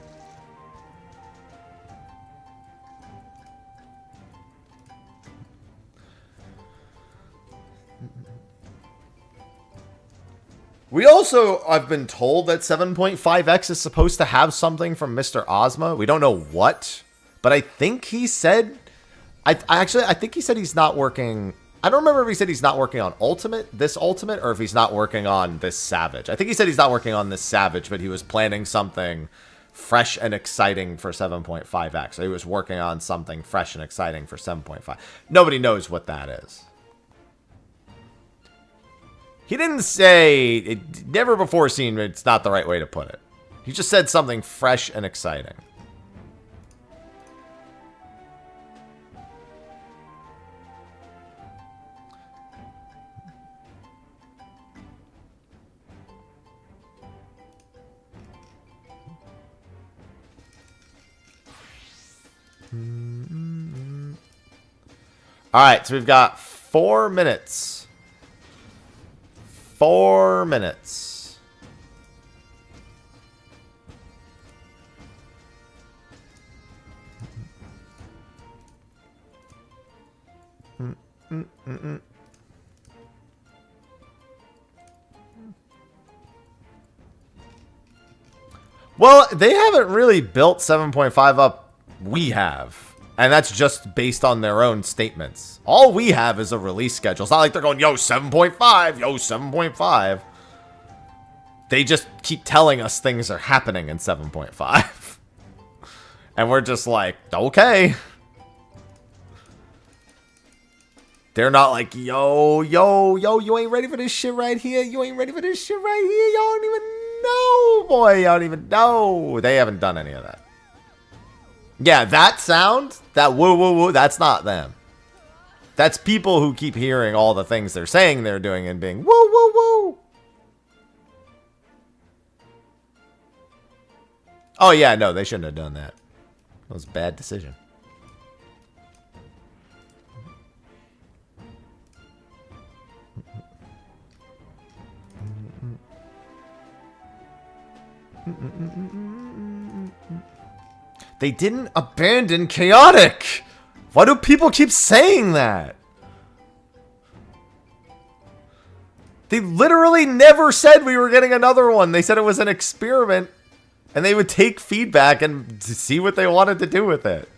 B: We also, I've been told that 7.5X is supposed to have something from Mr. Ozma. We don't know what, but I think he said, I think he said he's not working. I don't remember if he said he's not working on this ultimate, or if he's not working on this Savage. I think he said he's not working on this Savage, but he was planning something fresh and exciting for 7.5X. So he was working on something fresh and exciting for 7.5. Nobody knows what that is. He didn't say, it, never before seen, it's not the right way to put it. He just said something fresh and exciting. All right, so we've got 4 minutes. 4 minutes. Well, they haven't really built 7.5 up. We have. And that's just based on their own statements. All we have is a release schedule. It's not like they're going, yo, 7.5, yo, 7.5. They just keep telling us things are happening in 7.5. And we're just like, okay. They're not like, yo, you ain't ready for this shit right here. You ain't ready for this shit right here. Y'all don't even know, boy. Y'all don't even know. They haven't done any of that. Yeah, that sound, that woo woo woo, that's not them. That's people who keep hearing all the things they're saying they're doing and being woo woo woo. Oh yeah, no, they shouldn't have done that. That was a bad decision. They didn't abandon Chaotic. Why do people keep saying that? They literally never said we were getting another one. They said it was an experiment and they would take feedback and see what they wanted to do with it.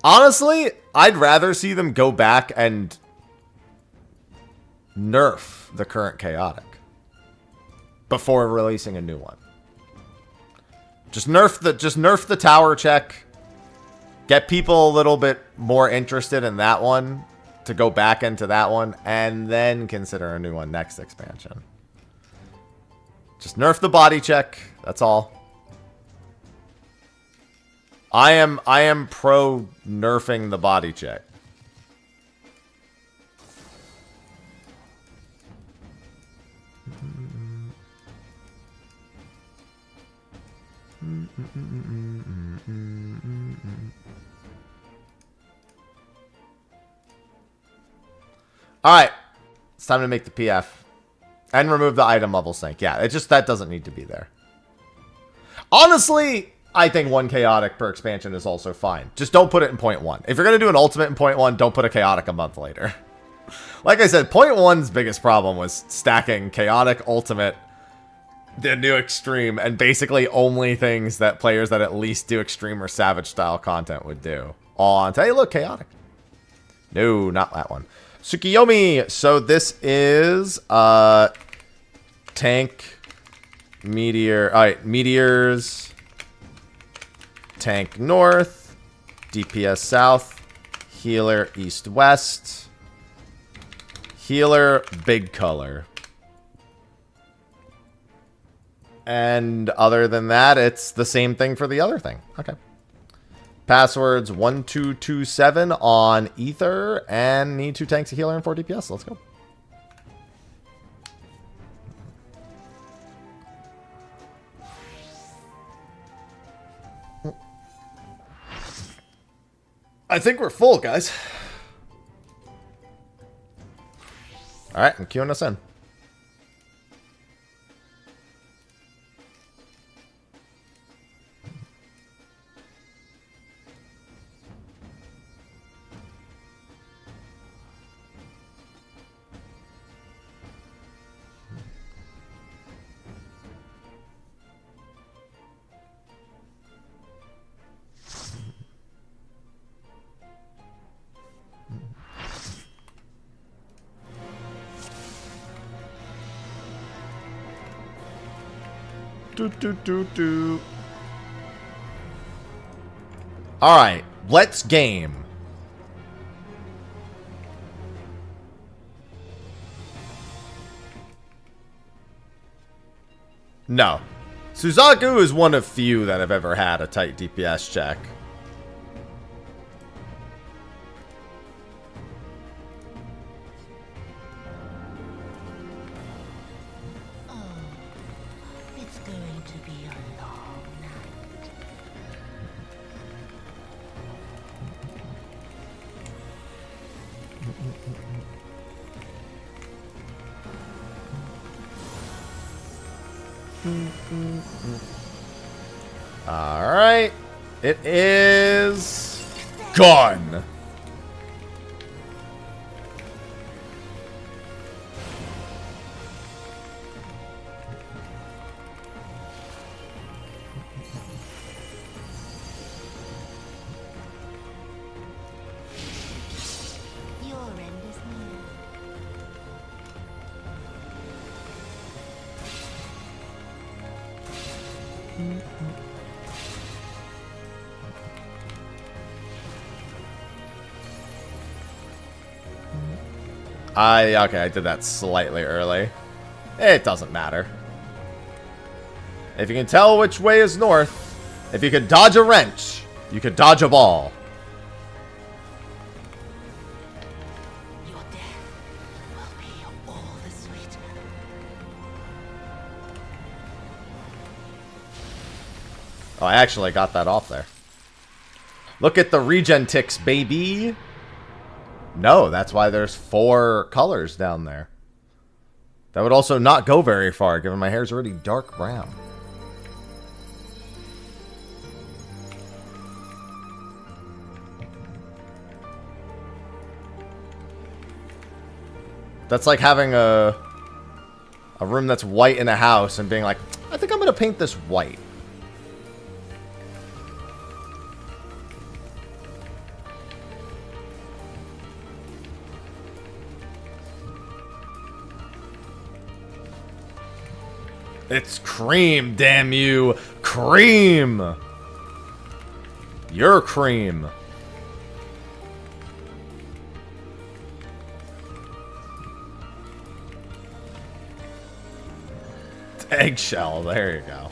B: Honestly, I'd rather see them go back and nerf the current Chaotic before releasing a new one. Just nerf the tower check. Get people a little bit more interested in that one to go back into that one, and then consider a new one next expansion. Just nerf the body check. That's all. I am pro nerfing the body check. All right, it's time to make the PF and remove the item level sync. Yeah, it just, that doesn't need to be there. Honestly, I think 1 Chaotic per expansion is also fine. Just don't put it in 0.1. If you're going to do an ultimate in 0.1, don't put a Chaotic a month later. Like I said, 0.1's biggest problem was stacking Chaotic, Ultimate, the new Extreme, and basically only things that players that at least do Extreme or Savage style content would do. All on, hey, look, Chaotic. No, not that one. Tsukiyomi. So this is tank, meteor. All right, meteors. Tank north, DPS south, healer east west, healer big color. And other than that, it's the same thing for the other thing. Okay. Passwords 1227 on Ether, and need 2 tanks, a healer, and 4 DPS. Let's go. I think we're full, guys. All right, I'm queuing us in. Alright, let's game. No. Suzaku is one of few that have ever had a tight DPS check. Alright. It is gone. Okay, I did that slightly early. It doesn't matter. If you can tell which way is north, if you could dodge a wrench, you could dodge a ball.
C: Your death will be all the sweeter.
B: Oh, I actually got that off there. Look at the regen ticks, baby. No, that's why there's 4 colors down there. That would also not go very far, given my hair's already dark brown. That's like having a room that's white in a house and being like, I think I'm going to paint this white. It's cream, damn you. Cream. You're cream. Eggshell, there you go.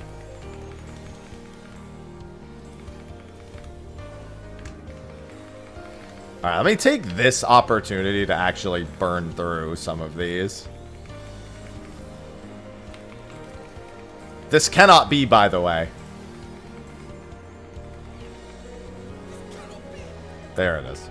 B: Alright, let me take this opportunity to actually burn through some of these. This cannot be, by the way. There it is.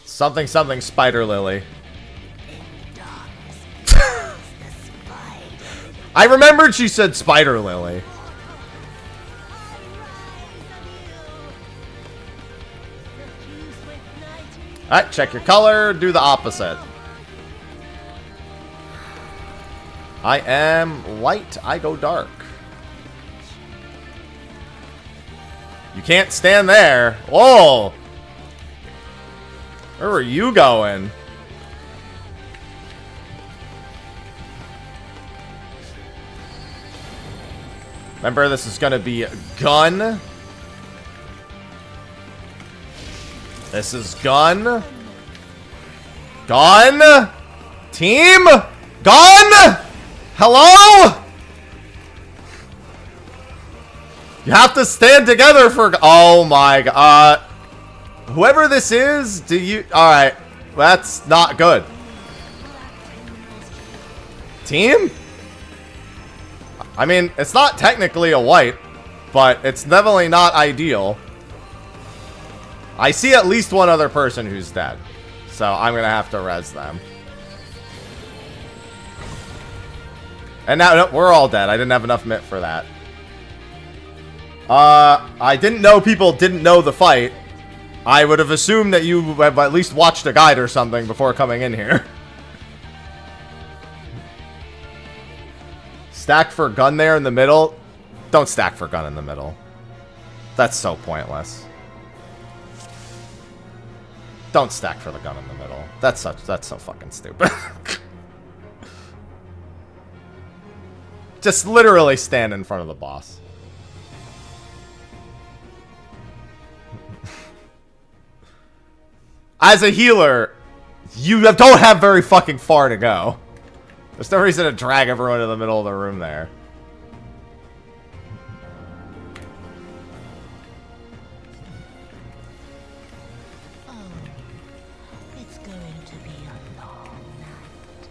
B: Something, something, spider lily. I remembered she said spider lily. Alright, check your color, do the opposite. I am light, I go dark. You can't stand there. Whoa! Where were you going? Remember, this is gonna be gun. This is gun. Gun! Team! Gun! Hello? You have to stand together for... Oh my god. Whoever this is, do you... Alright. That's not good. Team? I mean, it's not technically a wipe, but it's definitely not ideal. I see at least one other person who's dead, so I'm gonna have to res them. And now, no, we're all dead. I didn't have enough mit for that. I didn't know people didn't know the fight. I would have assumed that you have at least watched a guide or something before coming in here. Stack for gun there in the middle. Don't stack for gun in the middle. That's so pointless. Don't stack for the gun in the middle. That's so fucking stupid. Just literally stand in front of the boss. As a healer, you don't have very fucking far to go. There's no reason to drag everyone to the middle of the room there.
C: Oh, it's going to be a long night.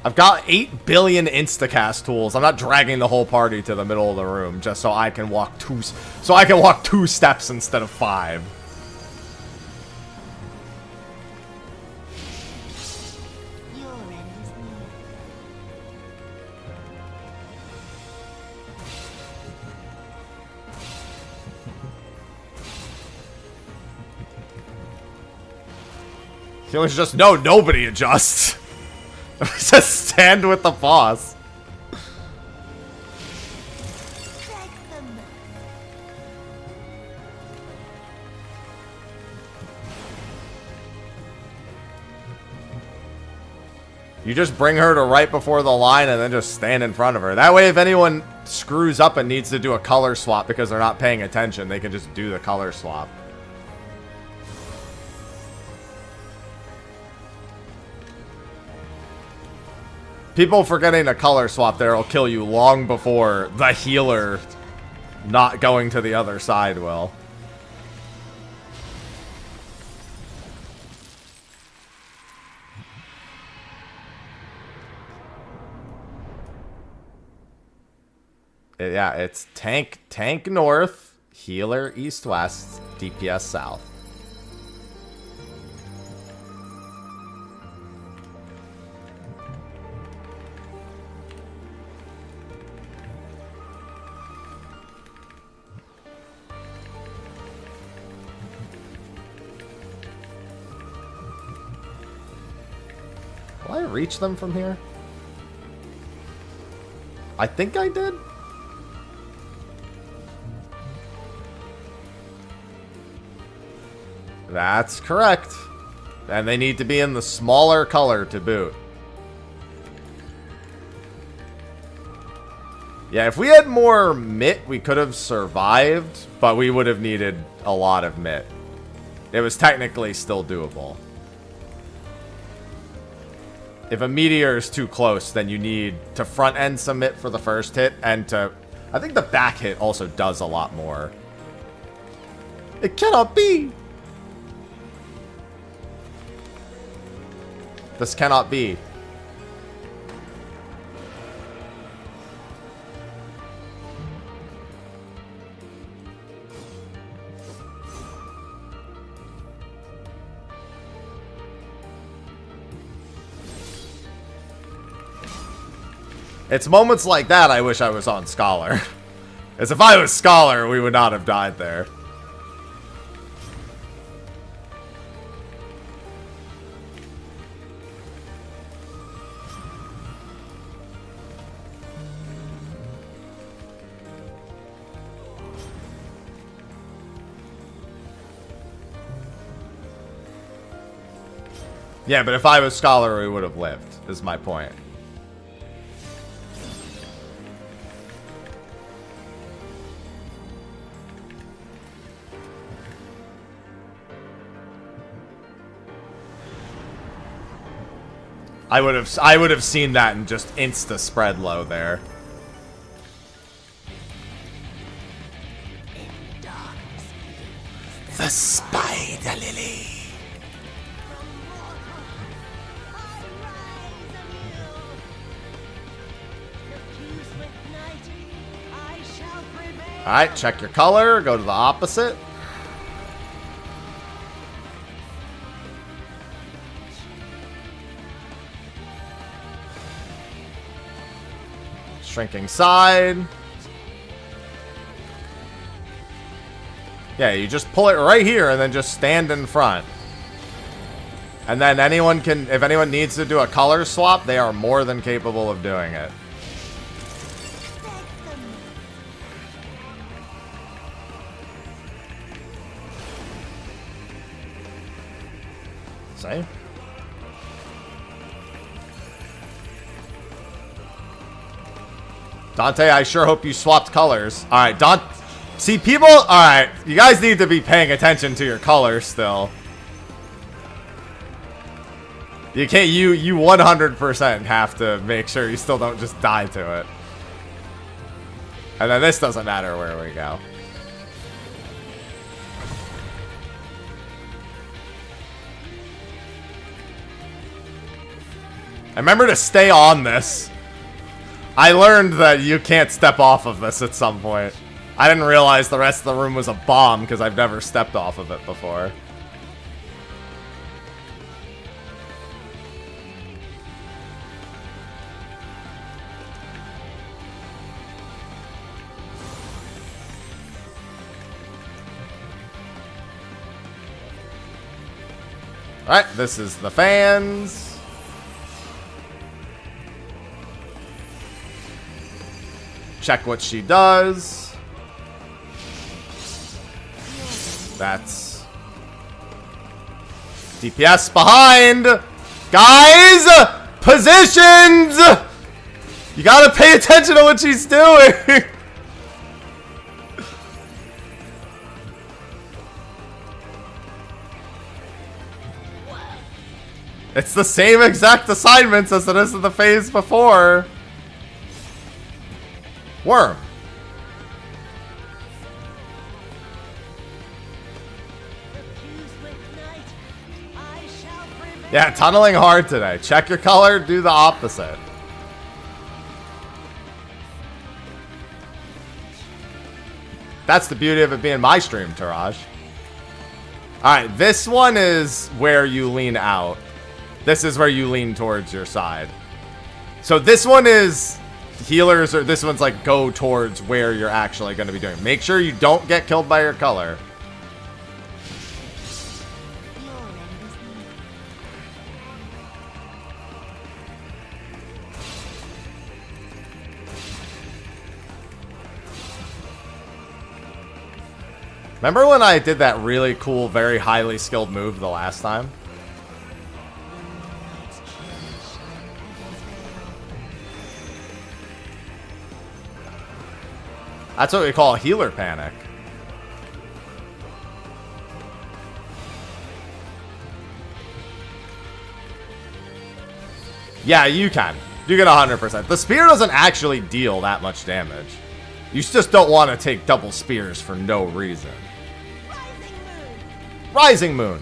B: I've got 8 billion instacast tools. I'm not dragging the whole party to the middle of the room just so I can walk two steps instead of 5.
C: Your end is near.
B: Healers just no, nobody adjusts. Just stand with the boss.
C: Drag them.
B: You just bring her to right before the line and then just stand in front of her. That way, if anyone screws up and needs to do a color swap because they're not paying attention, they can just do the color swap. People forgetting to color swap there will kill you long before the healer not going to the other side will. Yeah, it's tank north, healer east-west, DPS south. Will I reach them from here? I think I did. That's correct. And they need to be in the smaller color to boot. Yeah, if we had more mit, we could have survived, but we would have needed a lot of mit. It was technically still doable. If a meteor is too close, then you need to front end some mit for the first hit, and to... I think the back hit also does a lot more. It cannot be! This cannot be. It's moments like that I wish I was on Scholar. As if I was Scholar, we would not have died there. Yeah, but if I was Scholar, we would have lived, is my point. I would have seen that and just insta spread low there. The Spider Lily. Alright, check your color, go to the opposite. Shrinking side. Yeah, you just pull it right here and then just stand in front. And then anyone can, if anyone needs to do a color swap, they are more than capable of doing it. See? Dante, I sure hope you swapped colors. Alright, Dante. See, people... Alright, you guys need to be paying attention to your colors still. You can't... You 100% have to make sure you still don't just die to it. And then this doesn't matter where we go. And remember to stay on this. I learned that you can't step off of this at some point. I didn't realize the rest of the room was a bomb because I've never stepped off of it before. Alright, this is the fans. Check what she does. That's DPS behind. Guys, positions. You gotta pay attention to what she's doing. It's the same exact assignments as it is in the phase before. Worm. Yeah, tunneling hard today. Check your color, do the opposite. That's the beauty of it being my stream, Taraj. Alright, this one is where you lean out. This is where you lean towards your side. So this one is... healers, or this one's like go towards where you're actually going to be doing. Make sure you don't get killed by your color. Remember when I did that really cool, very highly skilled move the last time? That's what we call a healer panic. Yeah, you can. You get 100%. The spear doesn't actually deal that much damage. You just don't want to take double spears for no reason. Rising Moon.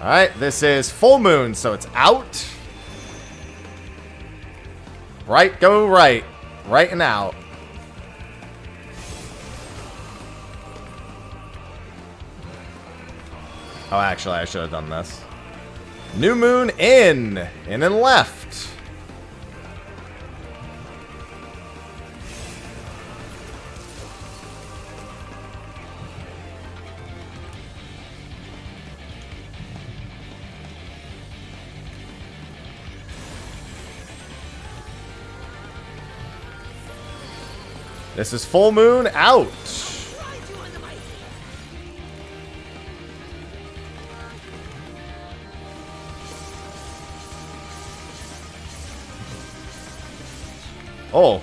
B: Alright, this is full moon, so it's out. Right, go right. Right and out. Oh, actually, I should have done this. New moon in. In and left. This is full moon out. Oh,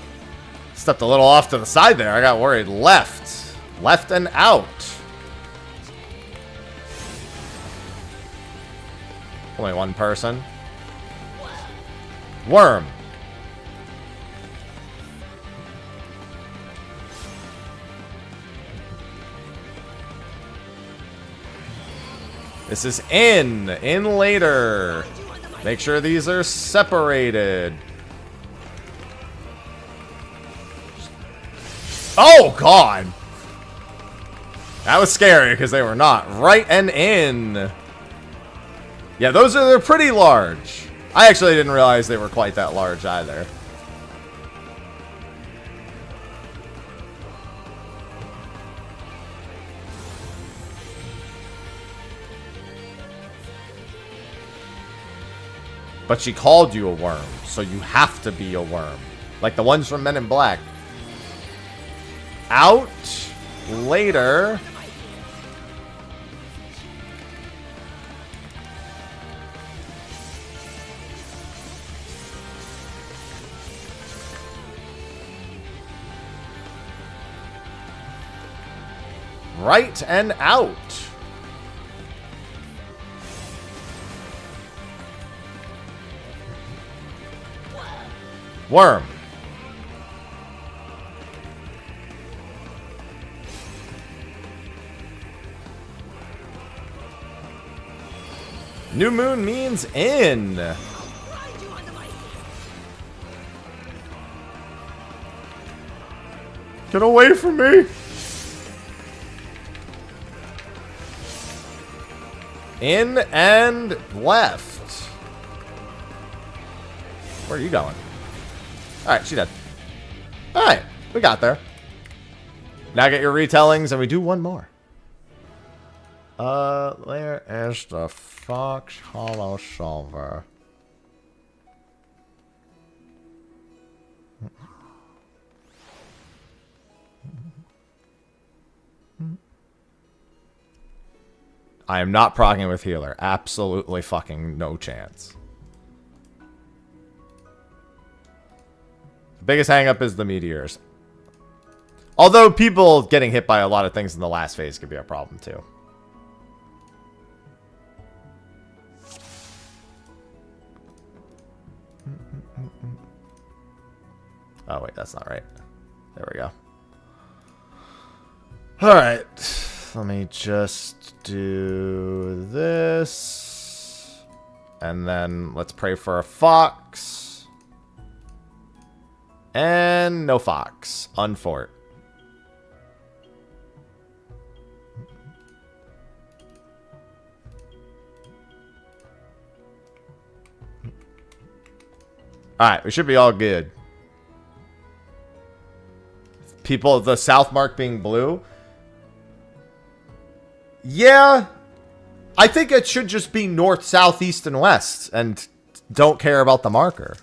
B: stepped a little off to the side there. I got worried. Left. Left and out. Only one person. Worm. This is in. In later. Make sure these are separated. Oh, God. That was scary because they were not. Right and in. Yeah, they're pretty large. I actually didn't realize they were quite that large either. But she called you a worm, so you have to be a worm. Like the ones from Men in Black. Out later. Right and out. Worm. New moon means in. Get away from me. In and left. Where are you going? Alright, she dead. Alright, we got there. Now get your retellings and we do one more. There is the Fox Hollow Solver. I am not proccing with healer. Absolutely fucking no chance. The biggest hang-up is the meteors. Although people getting hit by a lot of things in the last phase could be a problem too. Oh wait, that's not right. There we go. Alright. Let me just do this. And then let's pray for a fox. And no fox. Unfort. Alright, we should be all good. People, the south mark being blue. Yeah. I think it should just be north, south, east, and west. And don't care about the marker.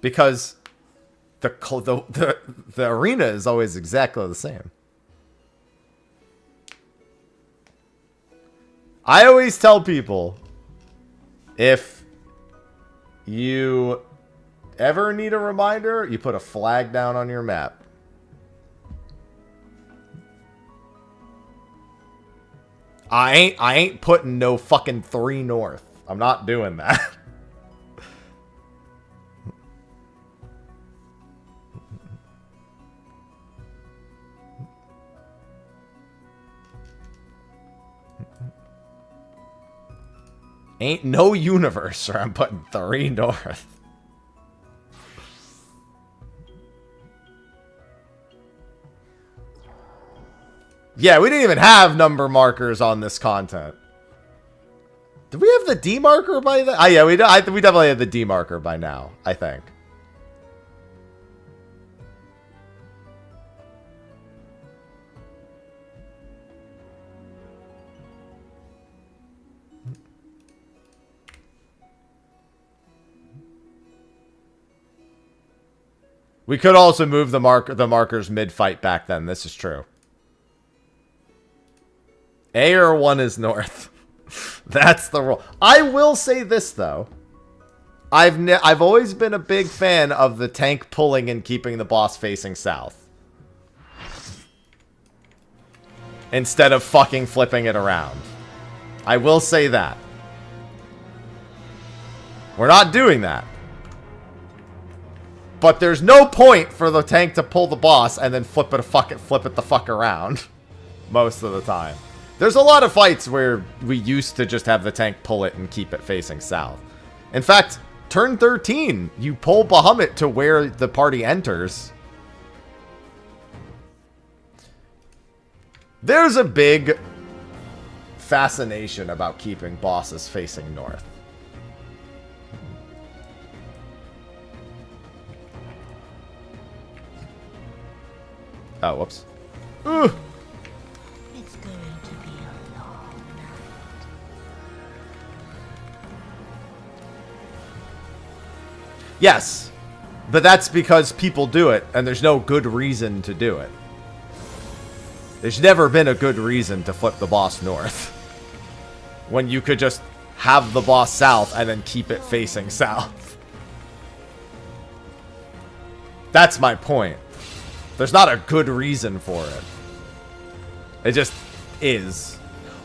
B: Because the arena is always exactly the same. I always tell people, if you ever need a reminder, you put a flag down on your map. I ain't putting no fucking 3 north. I'm not doing that. Ain't no universe where I'm putting 3 north. Yeah, we didn't even have number markers on this content. Did we have the D marker by then? Oh, yeah, we definitely have the D marker by now, I think. We could also move the markers mid-fight back then. This is true. A or 1 is north. That's the rule. I will say this, though. I've always been a big fan of the tank pulling and keeping the boss facing south. Instead of fucking flipping it around. I will say that. We're not doing that. But there's no point for the tank to pull the boss and then flip it the fuck around. Most of the time. There's a lot of fights where we used to just have the tank pull it and keep it facing south. In fact, turn 13, you pull Bahamut to where the party enters. There's a big fascination about keeping bosses facing north. Oh, whoops. Ugh.
C: It's going to be a long night.
B: Yes, but that's because people do it, and there's no good reason to do it. There's never been a good reason to flip the boss north. When you could just have the boss south and then keep it facing south. That's my point. There's not a good reason for it. It just is.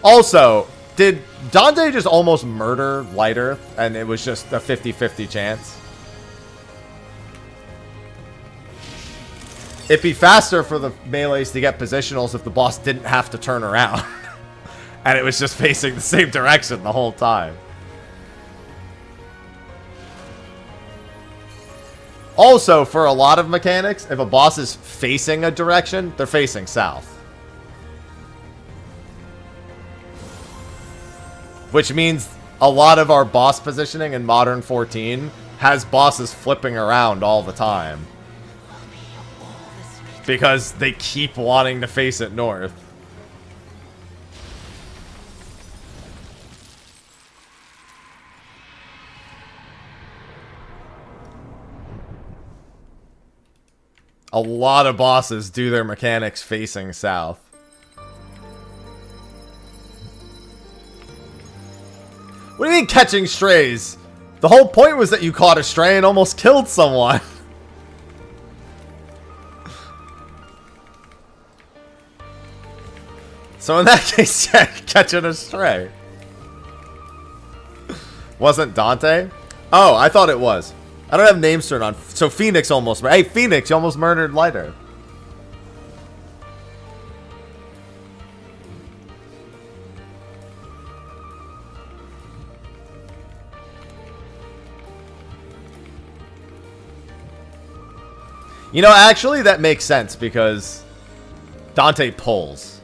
B: Also, did Dante just almost murder Light Earth and it was just a 50-50 chance? It'd be faster for the melees to get positionals if the boss didn't have to turn around. And it was just facing the same direction the whole time. Also, for a lot of mechanics, if a boss is facing a direction, they're facing south. Which means a lot of our boss positioning in Modern 14 has bosses flipping around all the time. Because they keep wanting to face it north. A lot of bosses do their mechanics facing south. What do you mean catching strays? The whole point was that you caught a stray and almost killed someone. So in that case, yeah, catching a stray. Wasn't Dante? Oh, I thought it was. I don't have names turned on. So Phoenix almost... Hey, Phoenix, you almost murdered Light Earth. You know, actually, that makes sense because Dante pulls.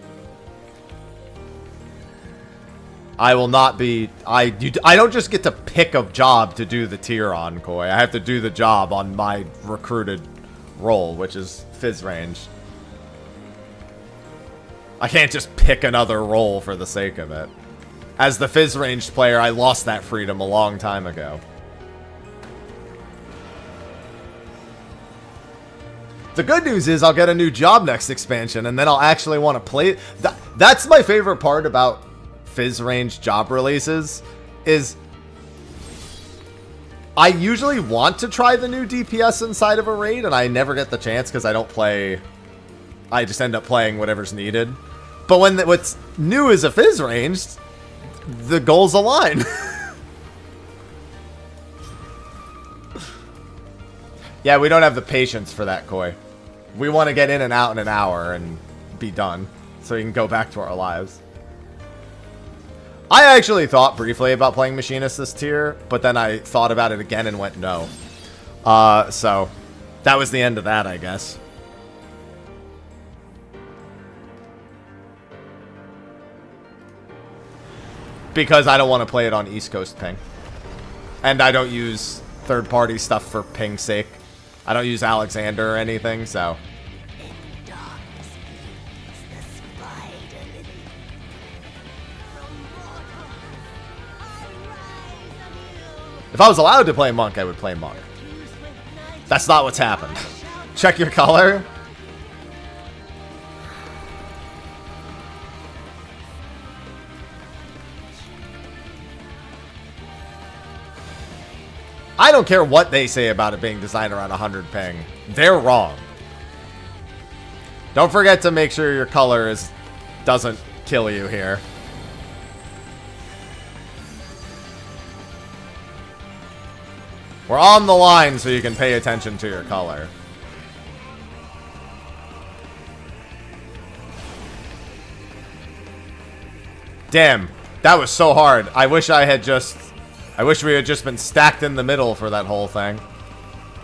B: I will not be... I don't just get to pick a job to do the tier on, Koi. I have to do the job on my recruited role, which is Fizz range. I can't just pick another role for the sake of it. As the Fizz ranged player, I lost that freedom a long time ago. The good news is I'll get a new job next expansion, and then I'll actually want to play... That's my favorite part about Fizz range job releases, is I usually want to try the new DPS inside of a raid, and I never get the chance because I don't play... I just end up playing whatever's needed. But when what's new is a Fizz range, the goals align. Yeah, we don't have the patience for that, Koi. We want to get in and out in an hour and be done, so we can go back to our lives. I actually thought briefly about playing Machinist this tier, but then I thought about it again and went no. So that was the end of that, I guess. Because I don't want to play it on East Coast ping. And I don't use third-party stuff for ping's sake. I don't use Alexander or anything, so... If I was allowed to play Monk, I would play Monk. That's not what's happened. Check your color. I don't care what they say about it being designed around 100 ping. They're wrong. Don't forget to make sure your color doesn't kill you here. We're on the line so you can pay attention to your color. Damn, that was so hard. I wish we had just been stacked in the middle for that whole thing.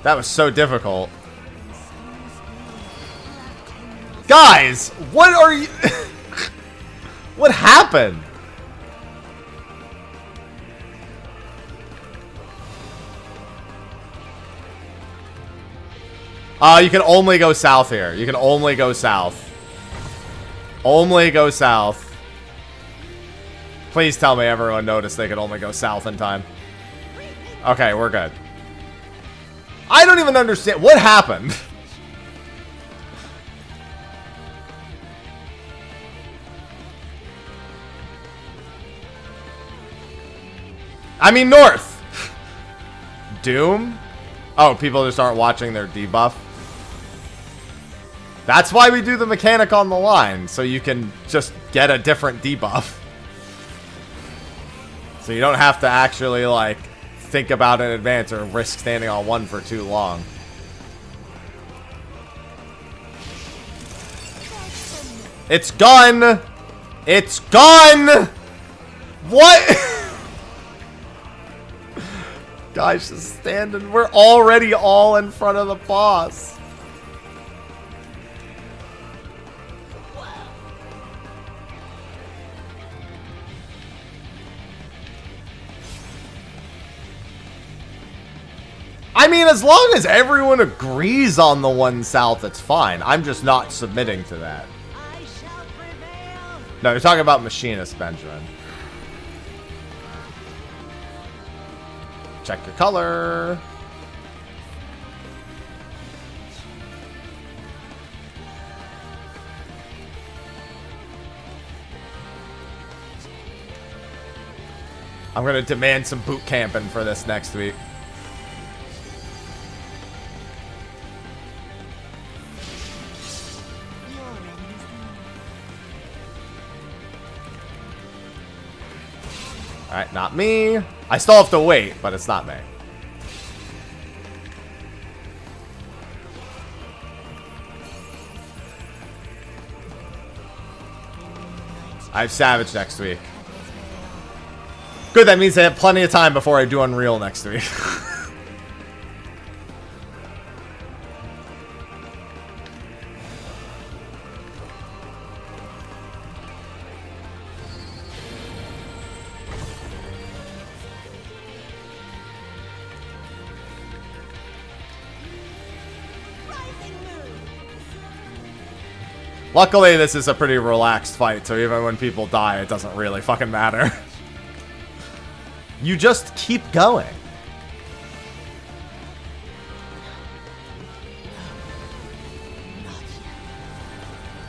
B: That was so difficult. Guys, what are you... What happened? You can only go south here. You can only go south. Only go south. Please tell me everyone noticed they could only go south in time. Okay, we're good. I don't even understand. What happened? I mean, north. Doom? Oh, people just aren't watching their debuff. That's why we do the mechanic on the line, so you can just get a different debuff. So you don't have to actually, like, think about it in advance or risk standing on one for too long. It's gone! It's gone! What? Guys, just standing. We're already all in front of the boss. I mean, as long as everyone agrees on the one south, it's fine. I'm just not submitting to that.
C: I shall prevail.
B: No, you're talking about Machinist, Benjamin. Check your color. I'm gonna demand some boot camping for this next week. Alright, not me. I still have to wait, but it's not me. I have Savage next week. Good, that means I have plenty of time before I do Unreal next week. Luckily, this is a pretty relaxed fight, so even when people die, it doesn't really fucking matter. You just keep going.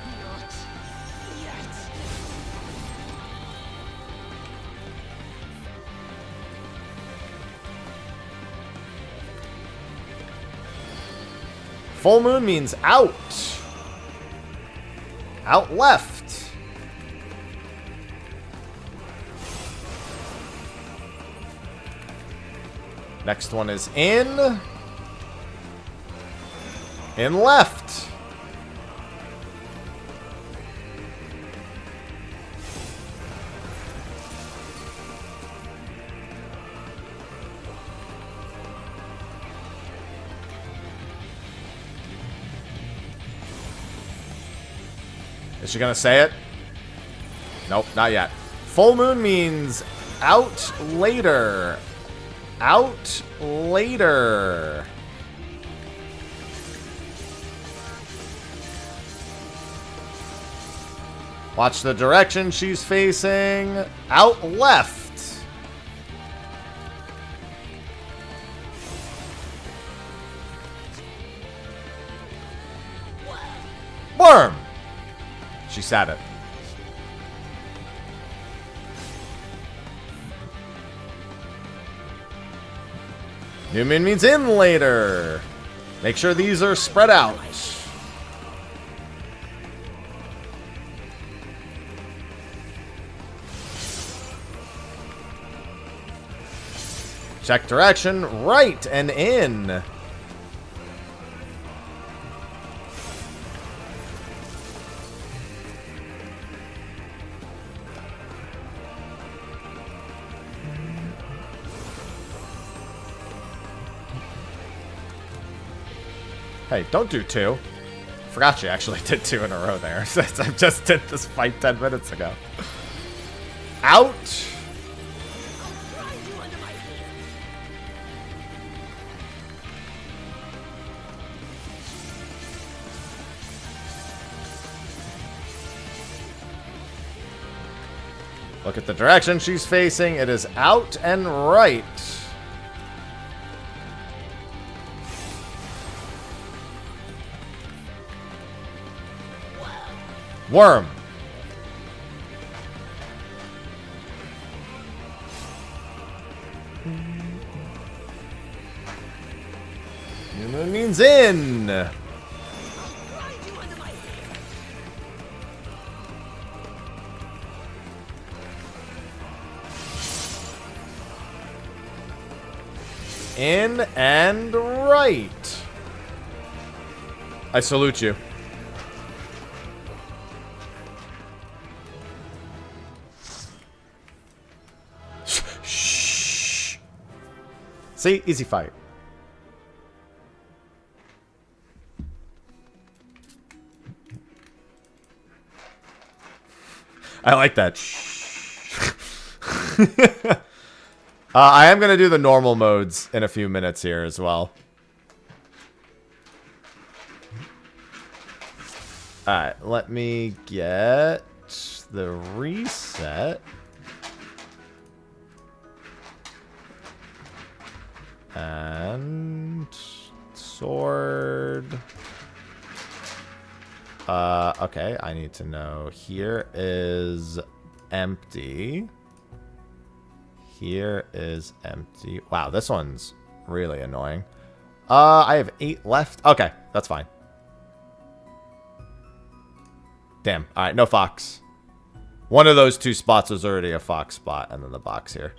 C: Not yet.
B: Full moon means out. Out left. Next one is in. In left. Is she gonna say it? Nope, not yet. Full moon means out later. Out later. Watch the direction she's facing. Out left. sat it. New moon means in later. Make sure these are spread out. Check direction, right and in. Hey, don't do two. Forgot you actually did two in a row there. I just did this fight 10 minutes ago. Out. Look at the direction she's facing. It is out and right. Worm. New moon means in. In and right. I salute you. Shh. See, easy fight. I like that. I am going to do the normal modes in a few minutes here as well. Alright, let me get the reset. And sword. Okay, I need to know. Here is empty. Here is empty. Wow, this one's really annoying. I have 8 left. Okay, that's fine. Damn. All right, no fox. One of those 2 spots was already a fox spot, and then the box here.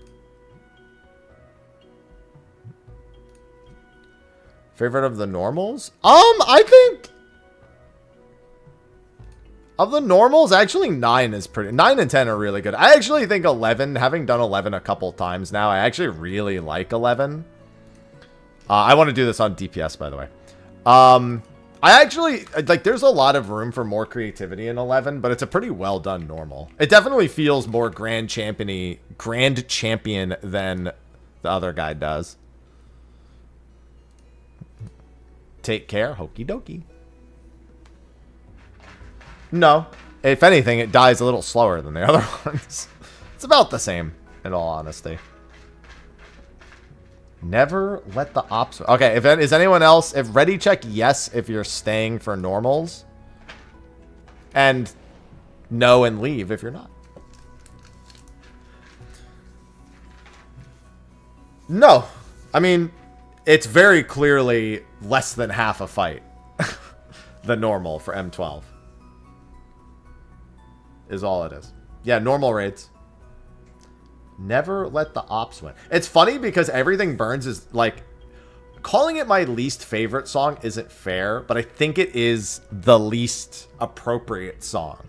B: Favorite of the normals? I think of the normals, actually 9 is pretty. 9 and 10 are really good. I actually think 11, having done 11 a couple times now, I actually really like 11. I want to do this on DPS, by the way. I actually, like, there's a lot of room for more creativity in 11, but it's a pretty well done normal. It definitely feels more grand champion than the other guy does. Take care, hokey dokey. No. If anything, it dies a little slower than the other ones. It's about the same, in all honesty. Never let the ops... Okay, is anyone else... If ready check yes if you're staying for normals. And no and leave if you're not. No. I mean, it's very clearly less than half a fight. The normal for M12. Is all it is. Yeah, normal raids. Never let the ops win. It's funny because Everything Burns is like... Calling it my least favorite song isn't fair, but I think it is the least appropriate song.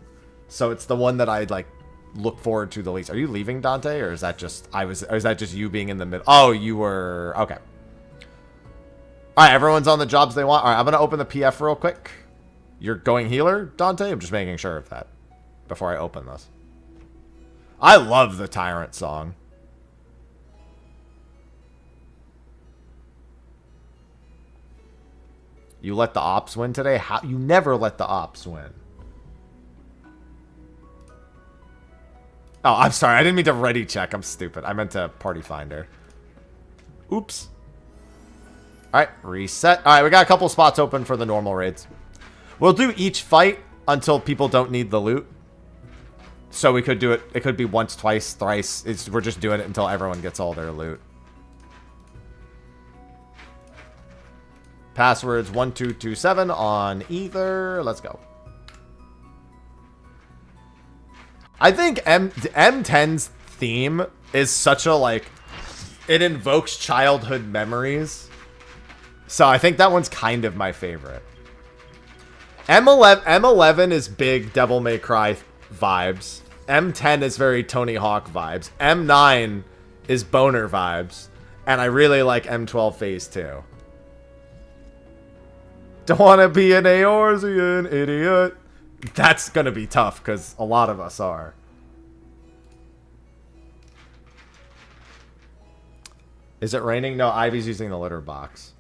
B: So it's the one that I'd like look forward to the least. Are you leaving, Dante? Or is that just... Or is that just you being in the middle? Oh, you were... Okay. Alright, everyone's on the jobs they want. Alright, I'm going to open the PF real quick. You're going healer, Dante? I'm just making sure of that before I open this. I love the Tyrant song. You let the ops win today? How? You never let the ops win. Oh, I'm sorry. I didn't mean to ready check. I'm stupid. I meant to party finder. Oops. Alright, reset. Alright, we got a couple spots open for the normal raids. We'll do each fight until people don't need the loot. So we could do it. It could be once, twice, thrice. We're just doing it until everyone gets all their loot. Passwords 1227 on Ether. Let's go. I think M10's theme is such a, like, it invokes childhood memories. So I think that one's kind of my favorite. M11 is big Devil May Cry vibes. M10 is very Tony Hawk vibes. M9 is boner vibes. And I really like M12 Phase 2. Don't want to be an Eorzean idiot. That's going to be tough because a lot of us are. Is it raining? No, Ivy's using the litter box.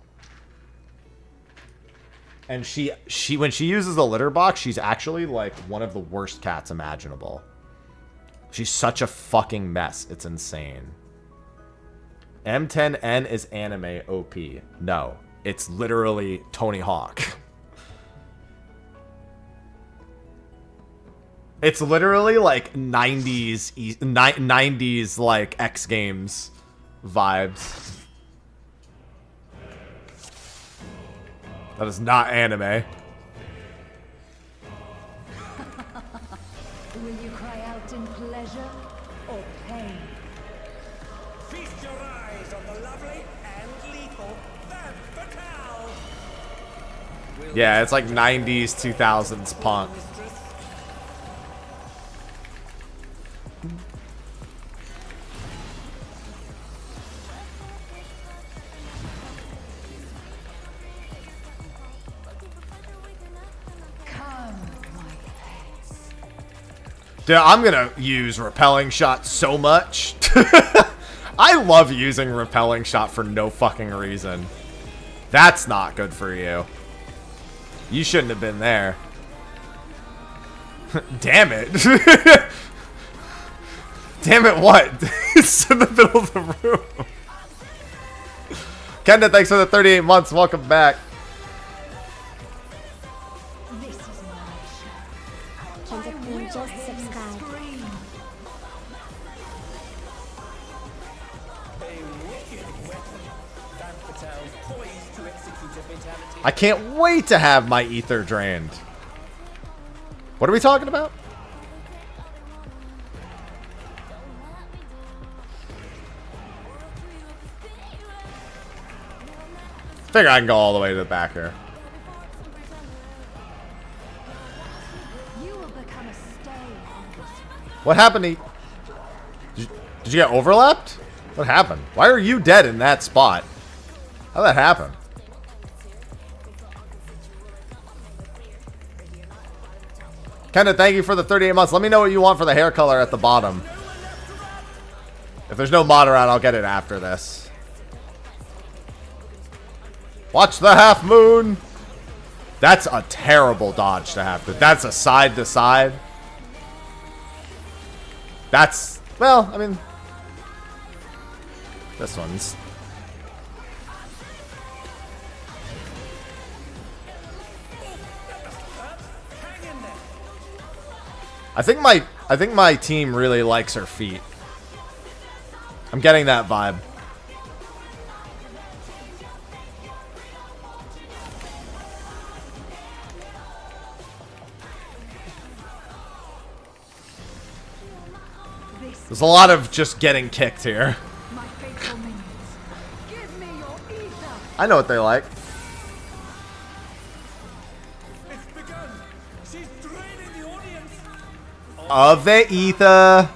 B: And she when she uses the litter box, she's actually like one of the worst cats imaginable. She's such a fucking mess. It's insane. M10N is anime OP. No, it's literally Tony Hawk. It's literally like 90s like X Games vibes. That is not anime.
C: Will you cry out in pleasure or pain?
D: Feast your eyes on the lovely and lethal Femme Fatale.
B: Yeah, it's like 90s, 2000s punk. Dude, I'm gonna use repelling shot so much. I love using repelling shot for no fucking reason. That's not good for you. You shouldn't have been there. Damn it. Damn it, what? It's in the middle of the room. Kenda, thanks for the 38 months. Welcome back.
C: This is my show.
A: Kenda Queen just subscribed.
B: I can't wait to have my ether drained. What are we talking about? Figure I can go all the way to the back here.
C: You will become a stain on this way.
B: What happened to... Did you get overlapped? What happened? Why are you dead in that spot? How'd that happen? Kenda, thank you for the 38 months. Let me know what you want for the hair color at the bottom. If there's no mod around, I'll get it after this. Watch the half moon. That's a terrible dodge to have to. That's a side to side. That's, well, I mean, this one's. I think my team really likes her feet. I'm getting that vibe. There's a lot of just getting kicked here.
C: My faithful minions, give me your ether.
B: I know what they like.
D: It's begun. She's draining the audience.
B: Of the ether.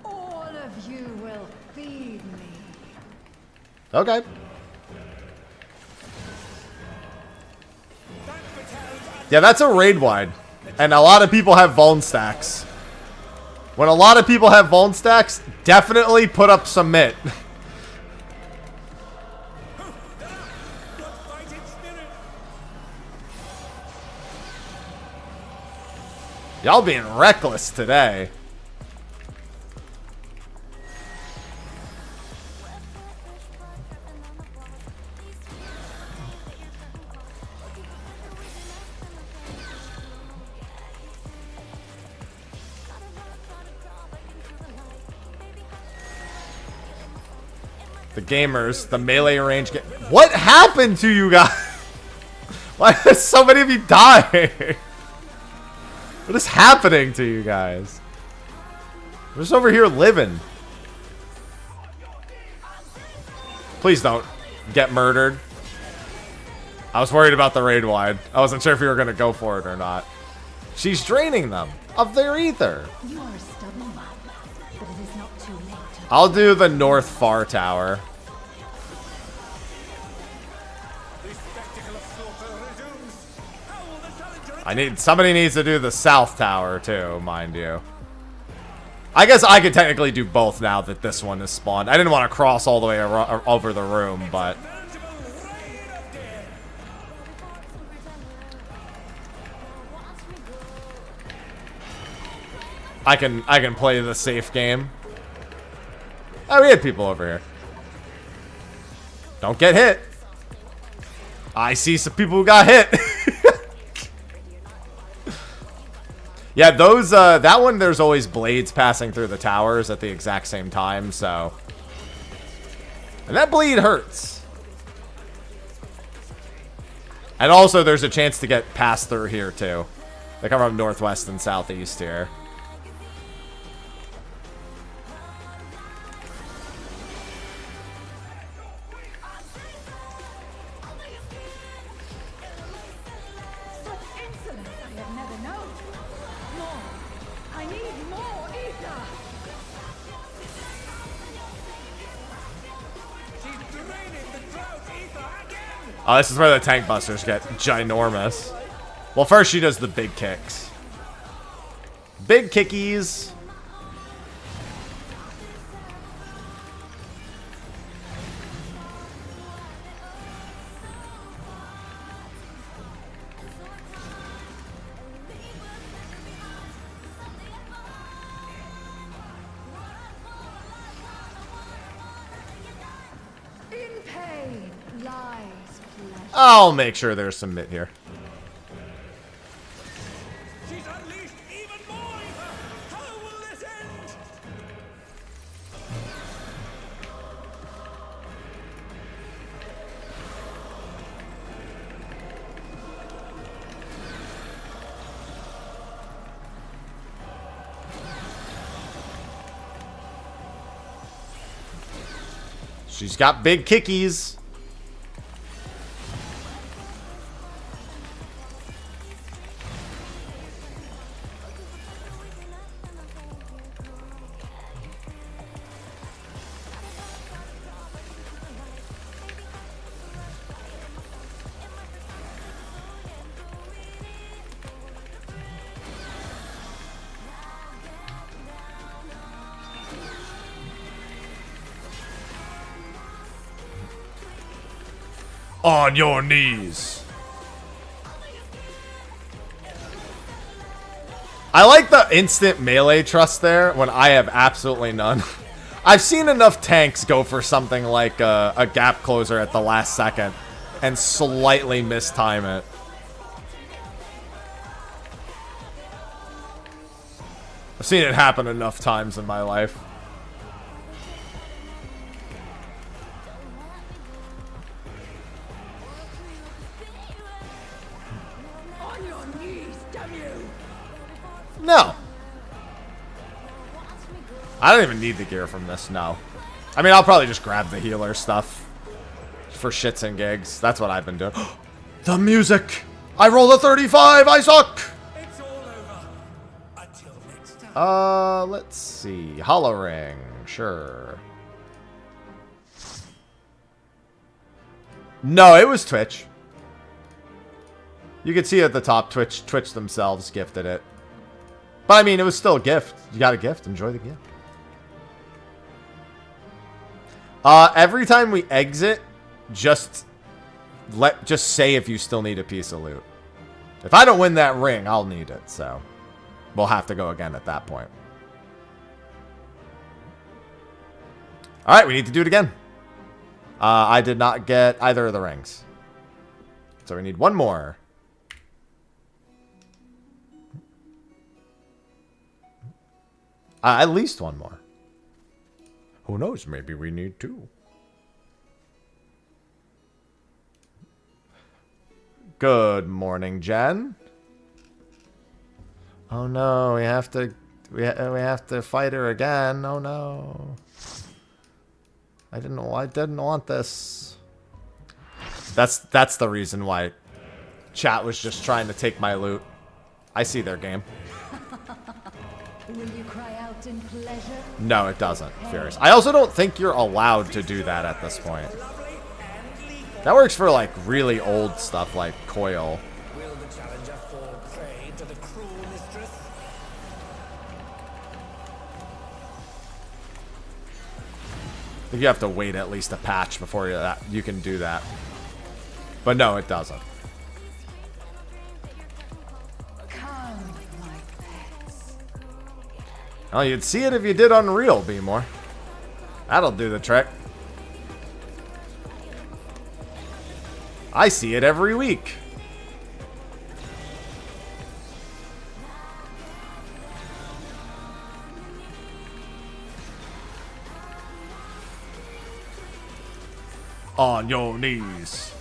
C: All of you will feed me.
B: Okay. Yeah, that's a raid wide. And a lot of people have Vuln stacks. When a lot of people have Vuln stacks, definitely put up some mitt. Y'all being reckless today. The gamers, the melee range. What happened to you guys? Why did so many of you die? What is happening to you guys? We're just over here living. Please don't get murdered. I was worried about the raid wide. I wasn't sure if you were going to go for it or not. She's draining them of their ether.
C: You are a stubborn one, but it is not too late to...
B: I'll do the north far tower.
D: The spectacle of slaughter resumes. How will the challenger...
B: Somebody needs to do the south tower too, mind you. I guess I could technically do both now that this one is spawned. I didn't want to cross all the way over the room, but I can play the safe game. Oh, we had people over here. Don't get hit. I see some people who got hit. Yeah, those, that one, there's always blades passing through the towers at the exact same time, so. And that bleed hurts. And also, there's a chance to get passed through here, too. They come from northwest and southeast here.
C: Such insolence I have never known. More. I need more ether.
D: She's draining the drought ether again!
B: Oh, this is where the tank busters get ginormous. Well, first she does the big kicks. Big kickies.
C: In pain lies pleasure.
B: I'll make sure there's some mid here.
D: She's unleashed even more ether! How will this end?
B: She's got big kickies. On your knees. I like the instant melee trust there when I have absolutely none. I've seen enough tanks go for something like a gap closer at the last second and slightly mistime it. I've seen it happen enough times in my life.
C: On your knees, damn you!
B: No. I don't even need the gear from this, no. I mean, I'll probably just grab the healer stuff for shits and gigs. That's what I've been doing. The music! I rolled a 35! I suck!
D: It's all over. Until next time.
B: Let's see. Hollow Ring. Sure. No, it was Twitch. You can see at the top, Twitch themselves gifted it. But I mean, it was still a gift. You got a gift. Enjoy the gift. Every time we exit, just say if you still need a piece of loot. If I don't win that ring, I'll need it. So we'll have to go again at that point. All right, we need to do it again. I did not get either of the rings, so we need one more. At least one more. Who knows? Maybe we need two. Good morning, Jen. Oh no, we have to fight her again. Oh no. I didn't want this. That's the reason why chat was just trying to take my loot. I see their game.
C: Will you cry out in pleasure?
B: No, it doesn't, Furious. I also don't think you're allowed to do that at this point. That works for like really old stuff like Coil.
D: Will the challenger fall prey to the cruel mistress?
B: I think you have to wait at least a patch before you can do that. But no, it doesn't.
C: Come, my pets.
B: Oh, you'd see it if you did Unreal, Beemore. That'll do the trick. I see it every week. On your knees.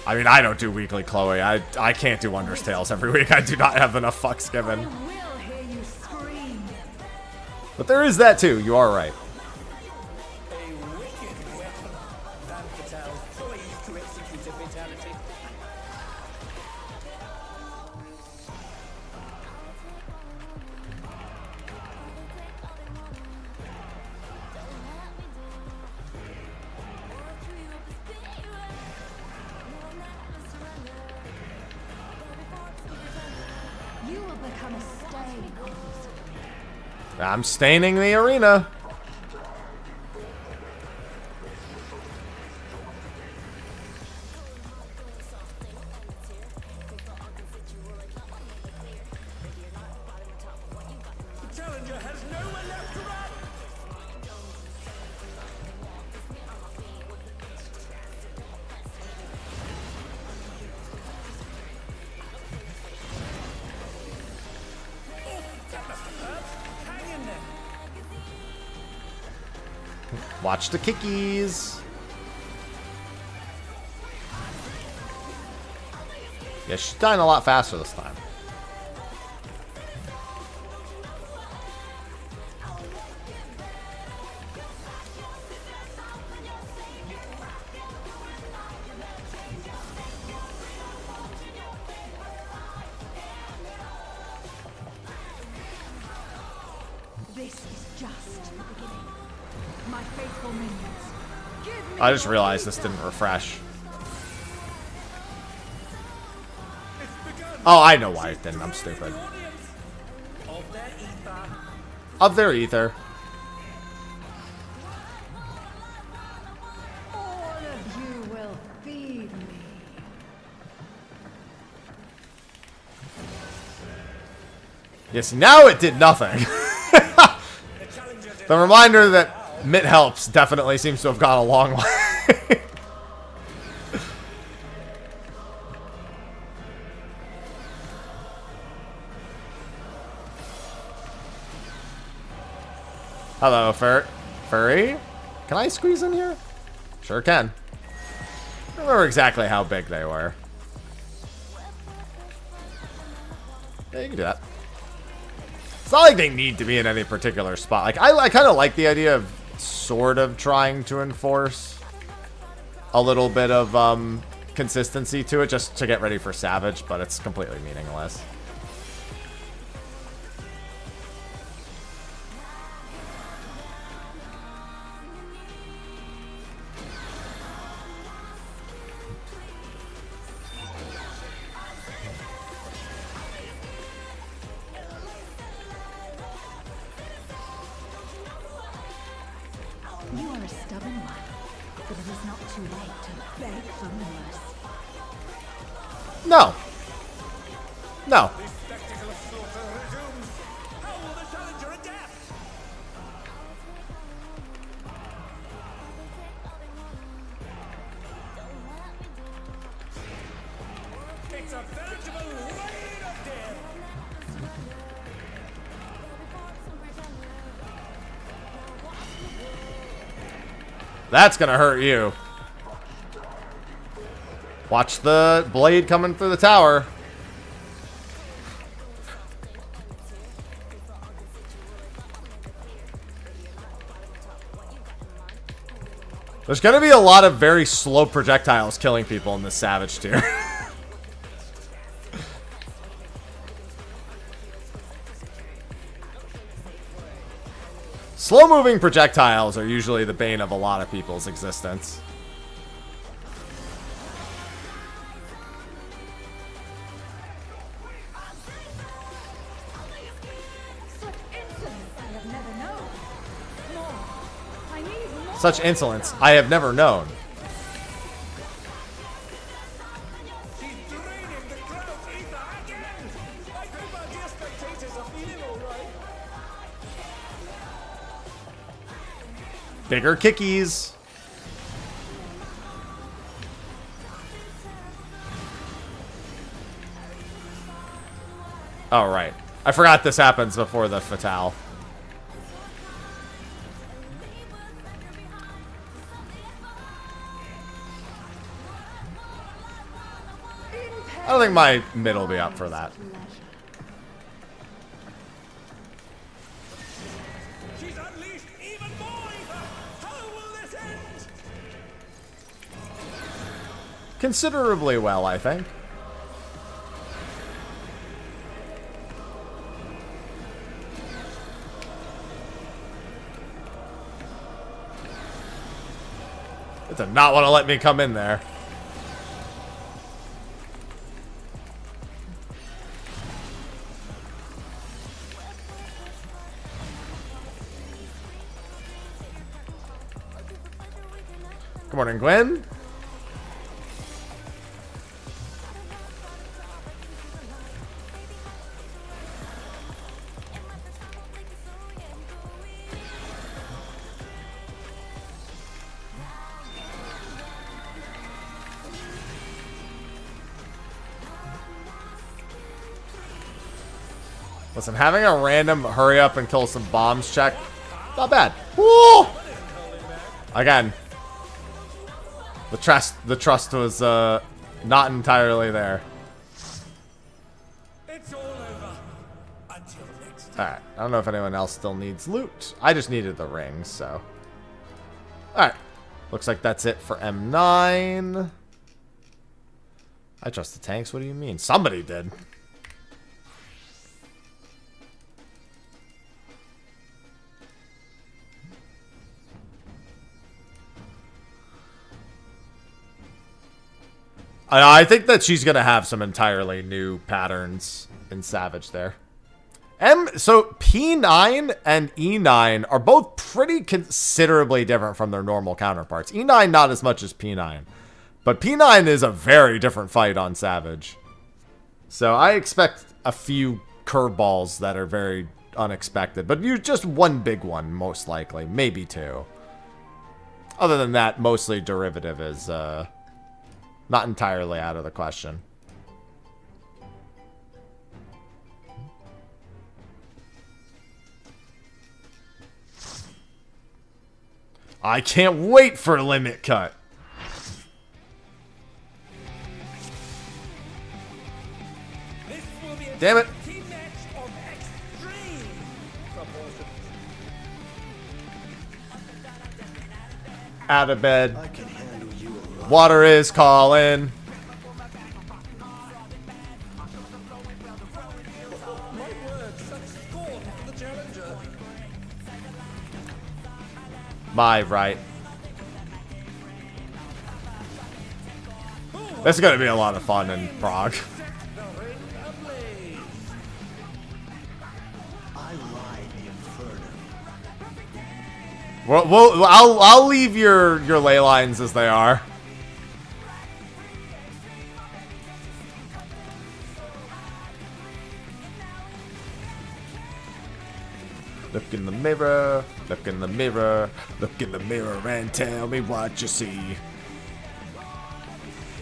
B: I mean, I don't do weekly Chloe. I can't do Undertales every week. I do not have enough fucks given.
C: I will hear you scream.
B: But there is that too. You are right.
D: A wicked weapon. Van Patel, poised to execute a fatality.
C: You will become a stain on this.
B: I'm staining the arena.
D: The challenger has nowhere left to run. That must have hurt. Hang in there.
B: Watch the kickies. Yeah, she's dying a lot faster this time.
C: This is just the beginning. My faithful minions. Give me
B: I just
C: your
B: realized this
C: freedom.
B: didn't refresh.
D: It's begun.
B: Oh, I know why it didn't. I'm stupid.
D: Of their ether.
B: Of their ether.
C: All of you will feed me.
B: Yes, now it did nothing.
D: The challenger did
B: The reminder that Mitt helps definitely seems to have gone a long way. Hello, Furry. Can I squeeze in here? Sure can. I don't remember exactly how big they were. Yeah, you can do that. It's not like they need to be in any particular spot. Like I kind of like the idea of sort of trying to enforce a little bit of consistency to it just to get ready for Savage, but it's completely meaningless.
C: You are a stubborn one, but it is not too late to beg for mercy.
B: No. No.
D: The spectacle of slaughter resumes. How will the challenger adapt? It's a veritable rain of death.
B: That's gonna hurt you. Watch the blade coming through the tower. There's going to be a lot of very slow projectiles killing people in this Savage tier. Slow-moving projectiles are usually the bane of a lot of people's existence.
C: Such insolence I have never known. More.
B: Such insolence I have never known.
D: She's draining the crowd's ether again! I hope our dear spectators are feeling alright.
B: Bigger kickies. Oh, right. I forgot this happens before the Fatale. I don't think my mid will be up for that.
D: She's unleashed even more ether! How will this end?
B: Considerably well, I think. It did not want to let me come in there. Good morning, Gwen. Listen, having a random hurry up and kill some bombs check, not bad. Woo! Again, the trust was not entirely there.
D: It's all over. Until next time.
B: All right, I don't know if anyone else still needs loot. I just needed the rings, so. All right, looks like that's it for M9. I trust the tanks. What do you mean? Somebody did. I think that she's going to have some entirely new patterns in Savage there. So P9 and E9 are both pretty considerably different from their normal counterparts. E9 not as much as P9. But P9 is a very different fight on Savage. So I expect a few curveballs that are very unexpected. But you just one big one, most likely. Maybe two. Other than that, mostly derivative is... not entirely out of the question. I can't wait for Limit Cut.
D: This will be a
B: Damn it.
D: team match of extreme proportions.
B: Out of bed. Water is calling.
D: My word, such scorn for the challenger.
B: My right. This is going to be a lot of fun in Prague.
D: The ring ablaze.
E: I ride the inferno.
B: I'll leave your ley lines as they are. Look in the mirror, look in the mirror, look in the mirror and tell me what you see.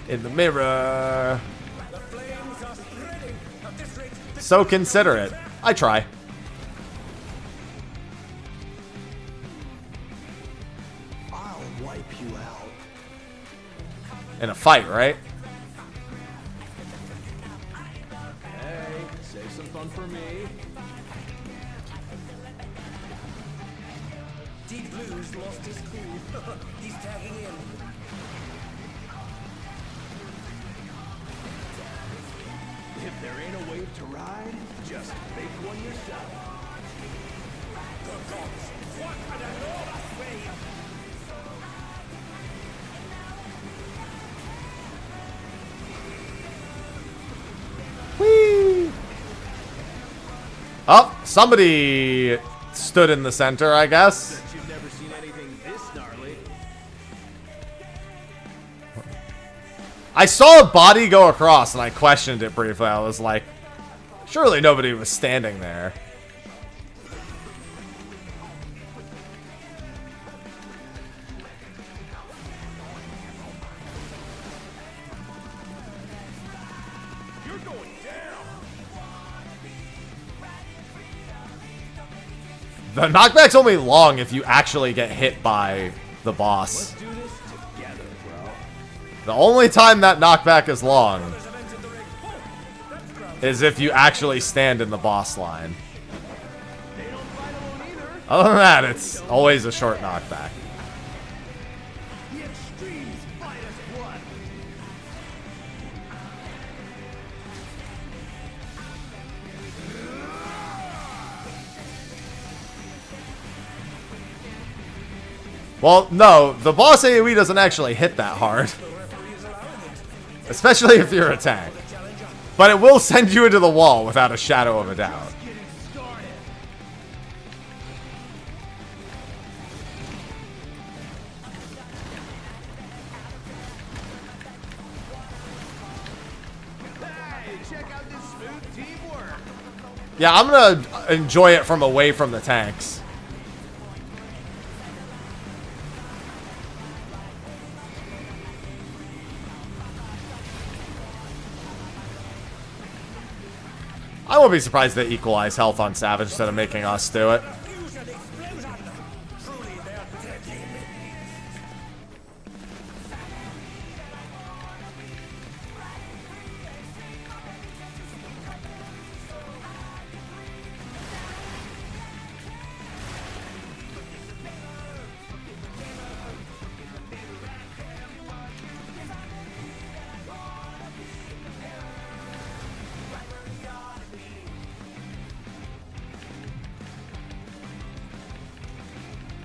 B: In the mirror.
D: The flames are spreading. At this rate,
B: So considerate. I try.
E: I'll wipe you out.
B: In a fight, right?
E: fun for me.
D: Deep Blues lost his cool. He's tagging in.
E: If there ain't a wave to ride, just make one yourself.
D: Good gods, what an enormous wave!
B: Whee! Oh, somebody stood in the center, I guess.
E: Bet you've never seen anything this gnarly.
B: I saw a body go across, and I questioned it briefly. I was like, surely nobody was standing there.
E: You're going down.
B: The knockback's only long if you actually get hit by the boss.
E: Let's do this together, bro.
B: The only time that knockback is long is if you actually stand in the boss line.
E: They don't fight alone either.
B: Other than that, it's always a short knockback.
E: The extremes fight as one.
B: Well, no, the boss AoE doesn't actually hit that hard. Especially if you're a tank. But it will send you into the wall without a shadow of a doubt.
E: Getting started. Hey, check out this smooth teamwork.
B: Yeah, I'm gonna enjoy it from away from the tanks. I won't be surprised they equalize health on Savage instead of making us do it.
D: Fusion explosion! Truly, they're deadly.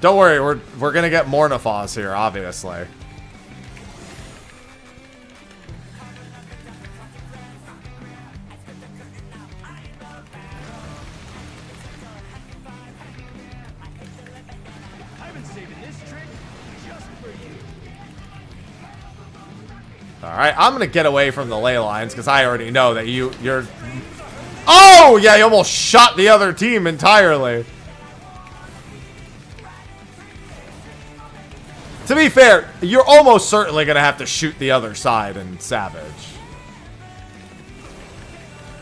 B: Don't worry, we're gonna get Mornifaws here, obviously.
E: I've been saving this trick just for you.
B: Alright, I'm gonna get away from the ley lines because I already know that you're... Oh! Yeah, you almost shot the other team entirely. To be fair, you're almost certainly gonna have to shoot the other side in Savage.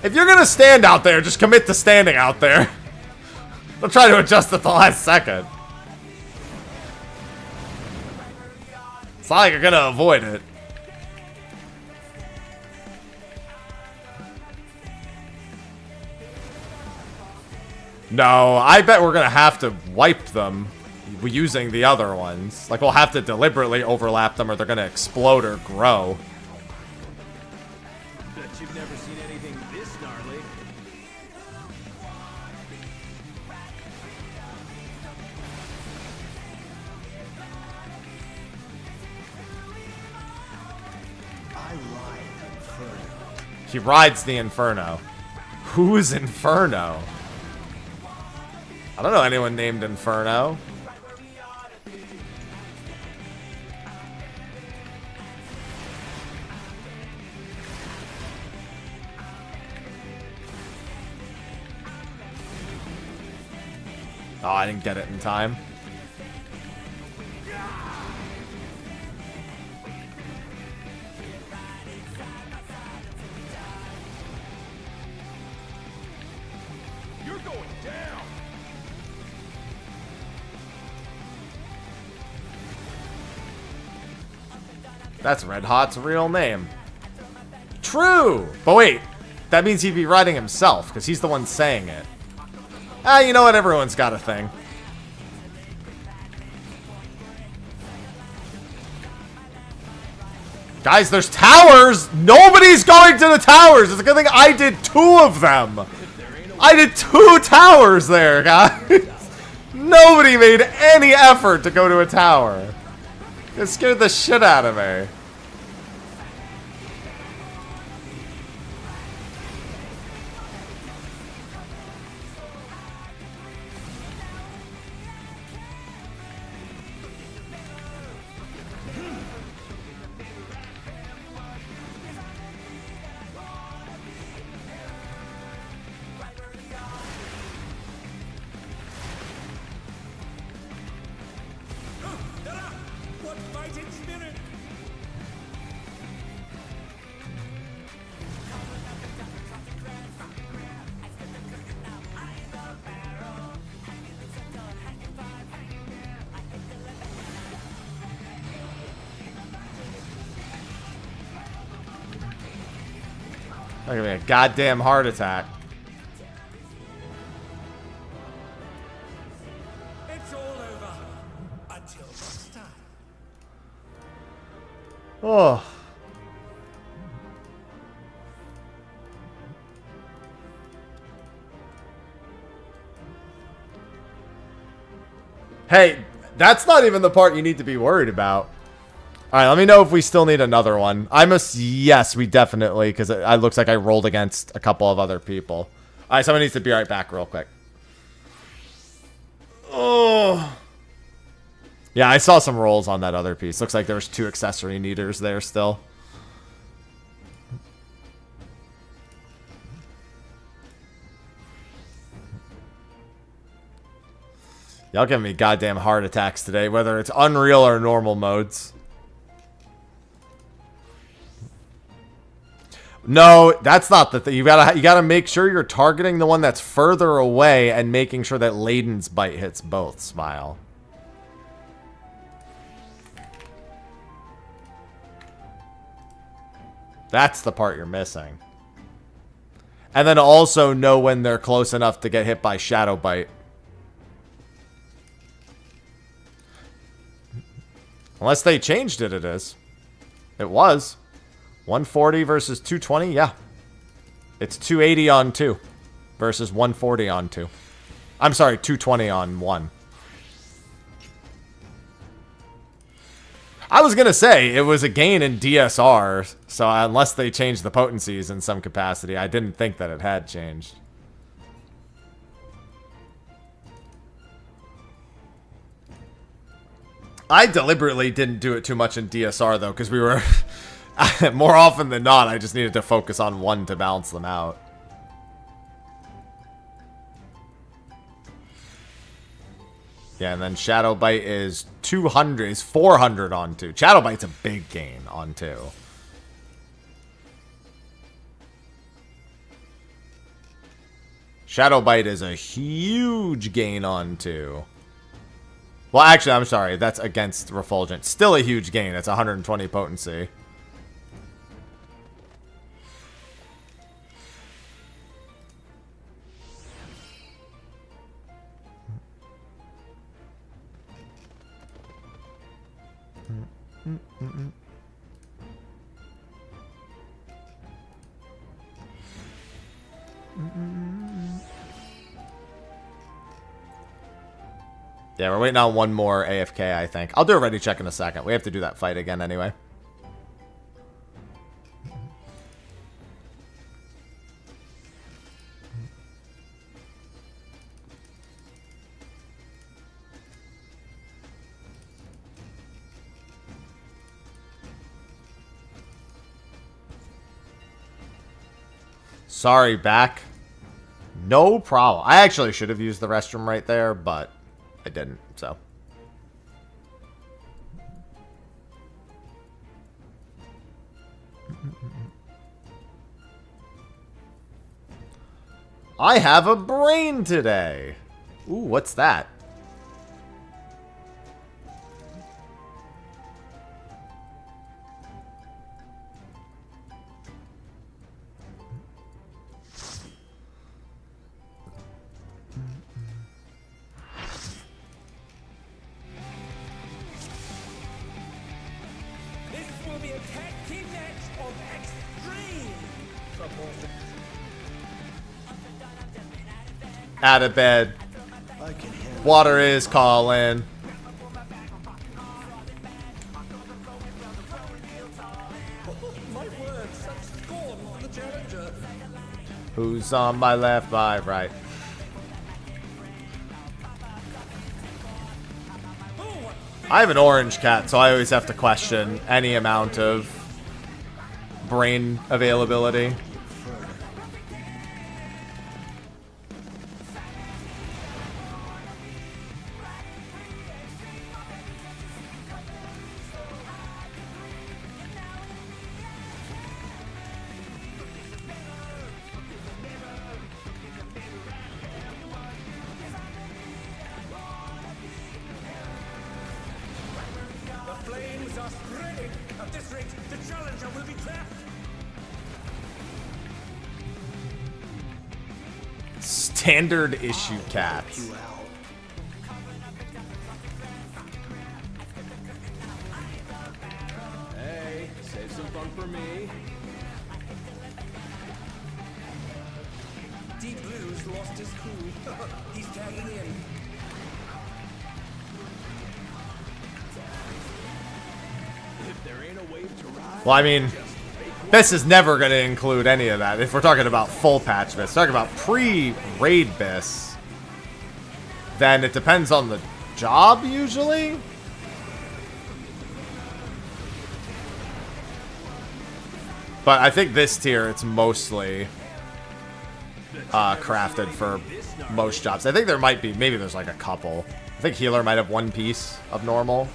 B: If you're gonna stand out there, just commit to standing out there. Don't try to adjust at the last second. It's not like you're gonna avoid it. No, I bet we're gonna have to wipe them using the other ones. Like, we'll have to deliberately overlap them or they're gonna explode or grow.
E: Bet you've never seen anything this gnarly.
F: I ride the Inferno.
B: He rides the Inferno. Who's Inferno? I don't know anyone named Inferno. Oh, I didn't get it in time.
E: You're going down.
B: That's Red Hot's real name. True! But wait, that means he'd be writing himself, because he's the one saying it. Ah, you know what? Everyone's got a thing. Guys, there's towers! Nobody's going to the towers! It's a good thing I did 2 of them! I did 2 towers there, guys! Nobody made any effort to go to a tower. It scared the shit out of me.
D: What fighting spirit?
B: Look at me, a goddamn heart attack.
D: It's all over. Until next time.
B: Oh. Hey, that's not even the part you need to be worried about. Alright, let me know if we still need another one. Yes, we definitely, because it looks like I rolled against a couple of other people. Alright, someone needs to be right back real quick. Oh. Yeah, I saw some rolls on that other piece. Looks like there was 2 accessory needers there still. Y'all giving me goddamn heart attacks today, whether it's Unreal or normal modes. No, that's not the thing. You gotta make sure you're targeting the one that's further away and making sure that Layden's bite hits both. Smile. That's the part you're missing. And then also know when they're close enough to get hit by Shadow Bite. Unless they changed it, it is. It was. 140 versus 220, yeah. It's 280 on 2 versus 140 on 2. I'm sorry, 220 on 1. I was going to say, it was a gain in DSR, so unless they changed the potencies in some capacity, I didn't think that it had changed. I deliberately didn't do it too much in DSR, though, because we were... more often than not, I just needed to focus on one to balance them out. Yeah, and then Shadow Bite is 200, is 400 on 2. Shadow Bite's a big gain on 2. Shadow Bite is a huge gain on 2. Well, actually, I'm sorry. That's against Refulgent. Still a huge gain. It's 120 potency. Yeah, we're waiting on one more AFK, I think. I'll do a ready check in a second. We have to do that fight again anyway. Sorry, back. No problem. I actually should have used the restroom right there, but I didn't, so. I have a brain today. Ooh, what's that? Out of bed.
F: I can handle
B: Water is calling.
D: My word, such scorn for the challenger.
B: Who's on my left, my right? I have an orange cat, so I always have to question any amount of brain availability.
D: The flames are spreading. At this rate, the challenger will be trapped.
B: Standard issue cats.
F: you out.
E: Hey, save some fun for me.
D: Deep Blue's lost his cool. He's tagging in.
E: If there ain't a wave to ride,
B: Well, I mean, this is never going to include any of that. If we're talking about full patch Biss, talking about pre-raid Biss, then it depends on the job, usually. But I think this tier, it's mostly crafted for most jobs. I think there might be, maybe there's like a couple. I think healer might have one piece of normal.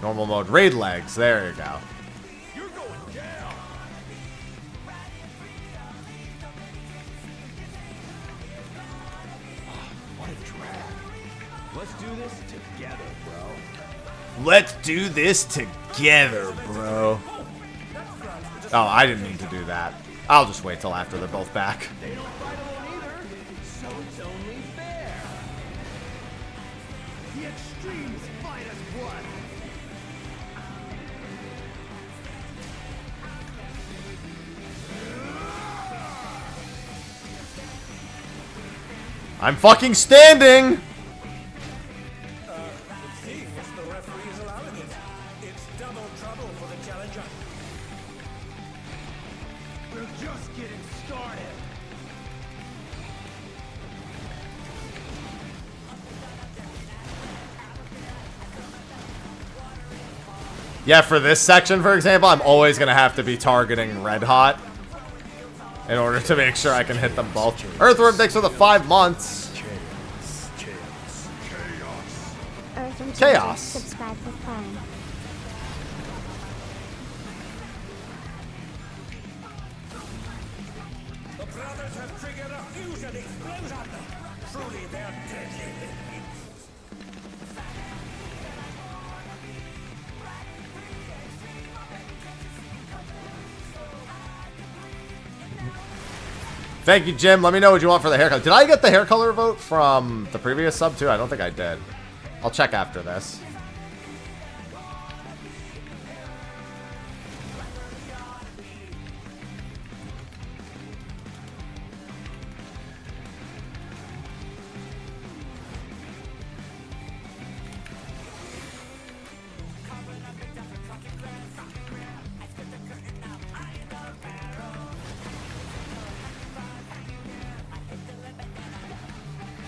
B: Normal mode, raid legs, there you go.
E: you're going down. What a drag. Let's do this together, bro.
B: Let's do this together, bro. Oh, I didn't mean to do that. I'll just wait till after they're both back.
E: They don't fight alone either, so it's only fair. The extremes fight as one.
B: I'm fucking standing!
D: See, it's the referee is allowing it. It's double trouble for the challenger.
E: We're just getting started.
B: Yeah, for this section, for example, I'm always going to have to be targeting Red Hot in order to make sure I can hit them both. Earthworm, thanks for the 5 months.
A: Earthworm
B: Chaos.
A: subscribe for Prime.
D: The brothers have triggered a fusion explosion. Truly, they're deadly.
B: Thank you, Jim. Let me know what you want for the hair color. Did I get the hair color vote from the previous sub, too? I don't think I did. I'll check after this.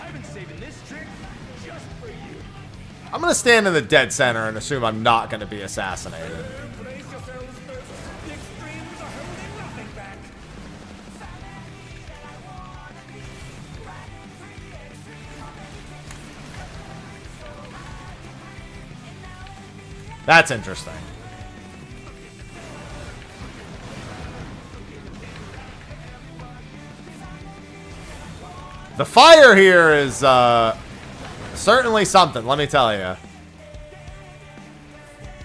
E: I've been saving this trick just for you.
B: I'm going to stand in the dead center and assume I'm not going to be assassinated.
D: Brace yourselves, folks. The extremes are holding nothing back.
B: That's interesting. The fire here is certainly something, let me tell you.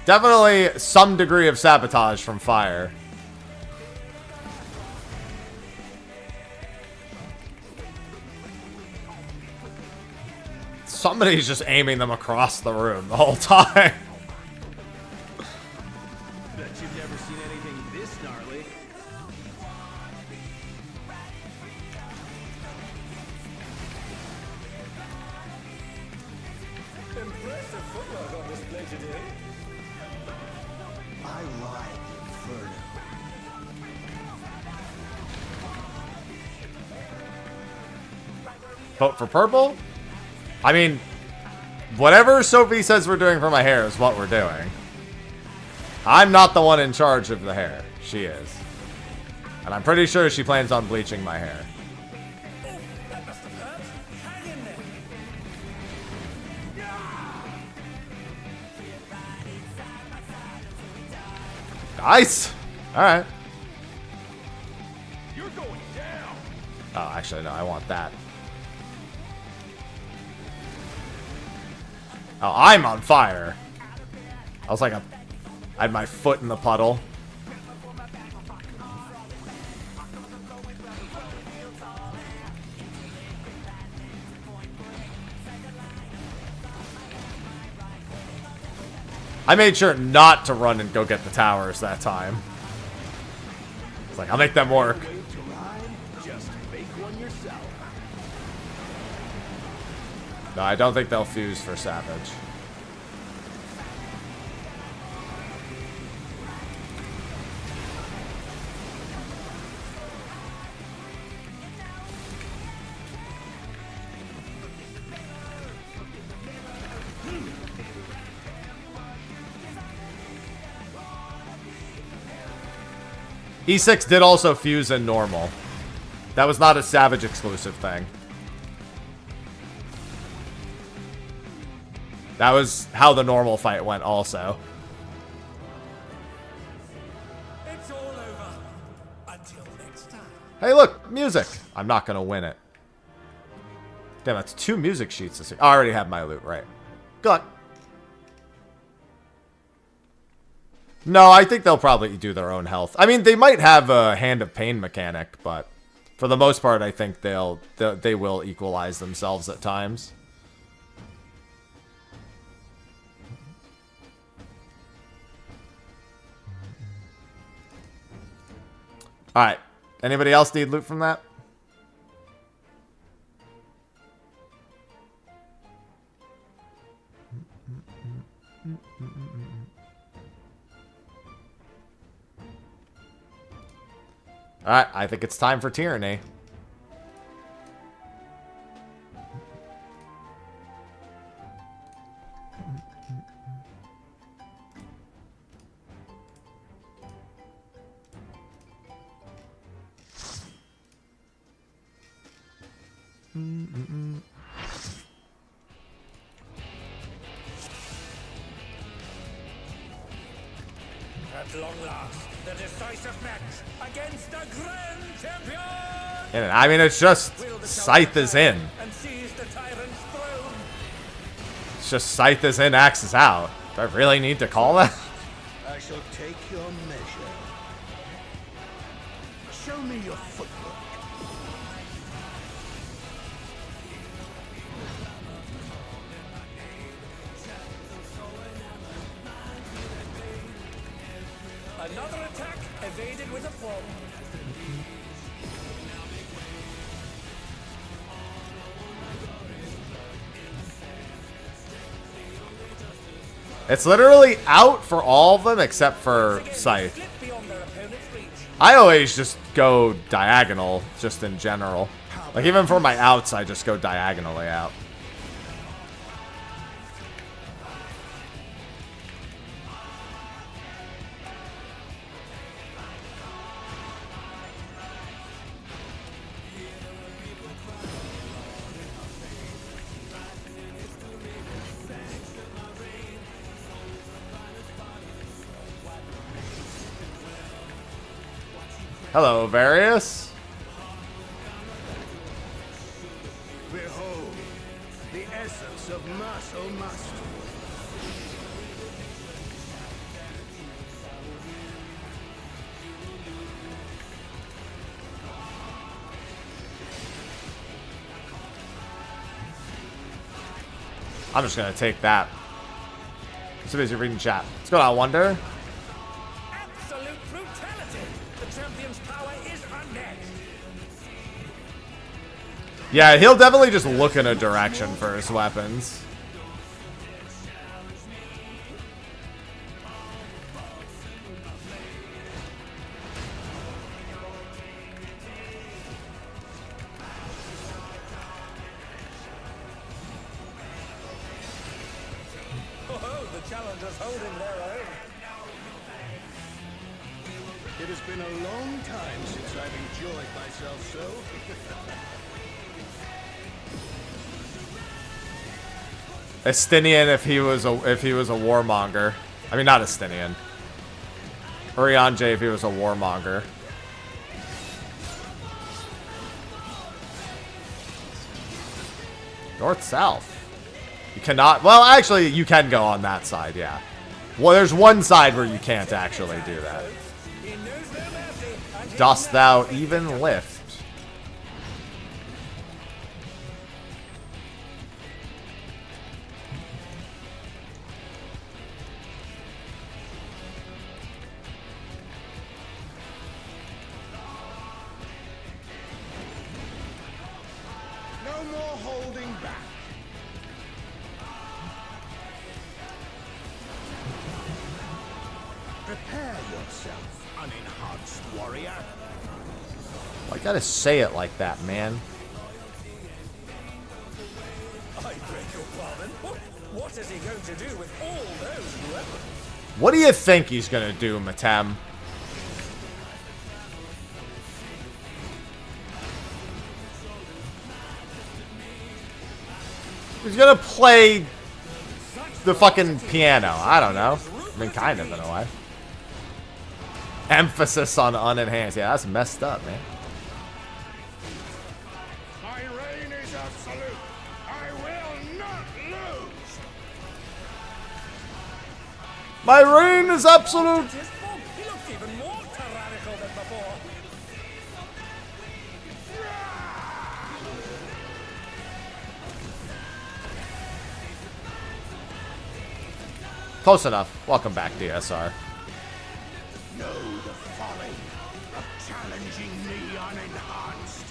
B: Definitely some degree of sabotage from fire. Somebody's just aiming them across the room the whole time.
E: Bet you've never seen anything this gnarly.
D: Impressive footwork on display today.
F: I ride Inferno.
B: Vote for purple? I mean, whatever Sophie says we're doing for my hair is what we're doing. I'm not the one in charge of the hair. She is. And I'm pretty sure she plans on bleaching my hair.
D: That must have hurt. Hang in there.
B: Nice! Alright.
E: You're going down.
B: Oh, actually, no, I want that. Oh, I'm on fire. I was like I had my foot in the puddle. I made sure not to run and go get the towers that time. It's like, I'll make them work.
E: Wait to ride? Just make one yourself.
B: No, I don't think they'll fuse for Savage. E6 did also fuse in normal. That was not a Savage exclusive thing. That was how the normal fight went also.
D: It's all over. Until next time.
B: Hey, look, music. I'm not gonna win it. Damn, that's 2 music sheets this year. I already have my loot, right? Good luck. No, I think they'll probably do their own health. I mean, they might have a Hand of Pain mechanic, but for the most part, I think they will equalize themselves at times. All right. Anybody else need loot from that? All right, I think it's time for Tyranny.
D: At long last, the decisive match against the Grand Champion!
B: And I mean, it's just Scythe is in.
D: And seize the tyrant's throne.
B: It's just Scythe is in, Axe is out. Do I really need to call that?
F: I shall take your measure. Show me your footwork.
D: Another attack evaded with a fall.
B: It's literally out for all of them except for Scythe.
D: Slip beyond their opponent's reach.
B: I always just go diagonal, just in general. Like, even for my outs, I just go diagonally out. Hello, Various.
F: Behold, the essence of martial mastery.
B: I'm just gonna take that. So busy reading chat. What's going on, Wonder?
D: Absolute brutality. The champion's power is unmatched.
B: Yeah, he'll definitely just look in a direction for his weapons.
D: Oh, the challengers holding their own.
F: It has been a long time since I've enjoyed myself so.
B: Estinian if he was a warmonger. I mean, not Estinian. Urian J if he was a warmonger. North south. You cannot. Well, actually, you can go on that side. Yeah. Well, there's one side where you can't actually do that.
D: He knows no mercy, and he
B: Dost thou even lift?
F: No more holding back. Prepare yourself, unenhanced warrior.
B: I gotta say it like that, man.
D: I beg your pardon. What is he going to do with all those weapons?
B: What do you think he's gonna do, Matem? He's gonna play the fucking piano. I don't know. I mean, kind of in a way. Emphasis on unenhanced. Yeah, that's messed up, man.
F: My reign is absolute. I will not lose.
B: My reign is absolute.
D: His form, he looks even more tyrannical than before.
B: Close enough. Welcome back, DSR.
F: Know the folly of challenging me unenhanced.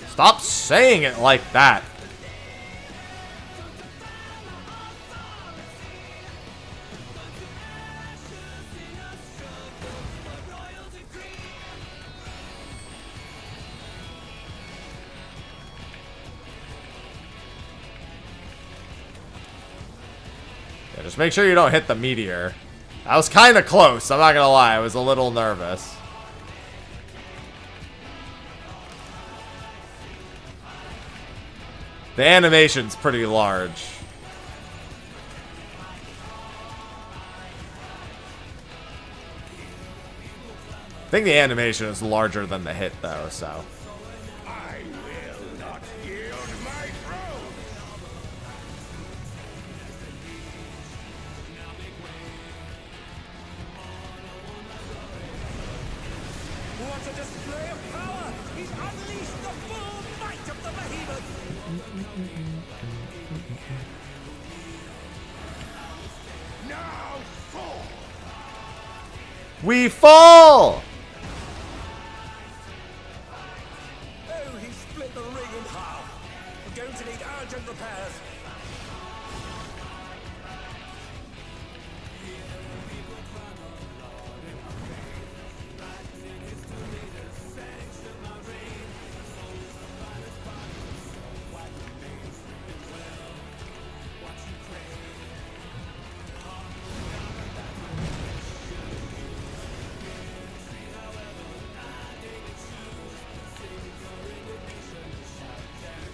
B: Stop saying it like that. Yeah, just make sure you don't hit the meteor. I was kind of close, I'm not gonna lie. I was a little nervous. The animation's pretty large. I think the animation is larger than the hit, though, so.
F: I will not yield my throne.
D: What a display of power! He's unleashed the full might of the behemoth!
F: Now fall.
B: We fall!
D: Oh, he split the ring in half. We're going to need urgent repairs.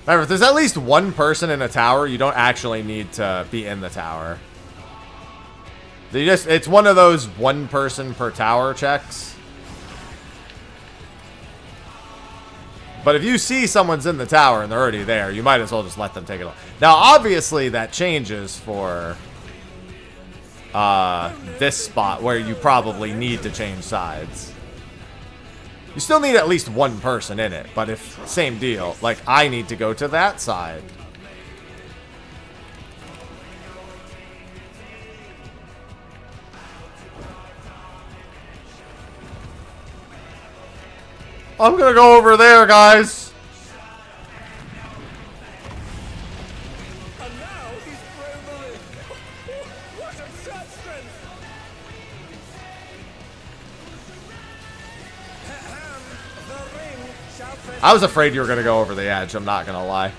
B: Remember, if there's at least one person in a tower, you don't actually need to be in the tower. It's one of those one person per tower checks. But if you see someone's in the tower and they're already there, you might as well just let them take it off. Now, obviously, that changes for this spot where you probably need to change sides. You still need at least one person in it, but if, same deal, like, I need to go to that side. I'm gonna go over there, guys.
D: And now he's through the ring. What absurd strength! The ring shall present.
B: I was afraid you were gonna go over the edge. I'm not gonna lie.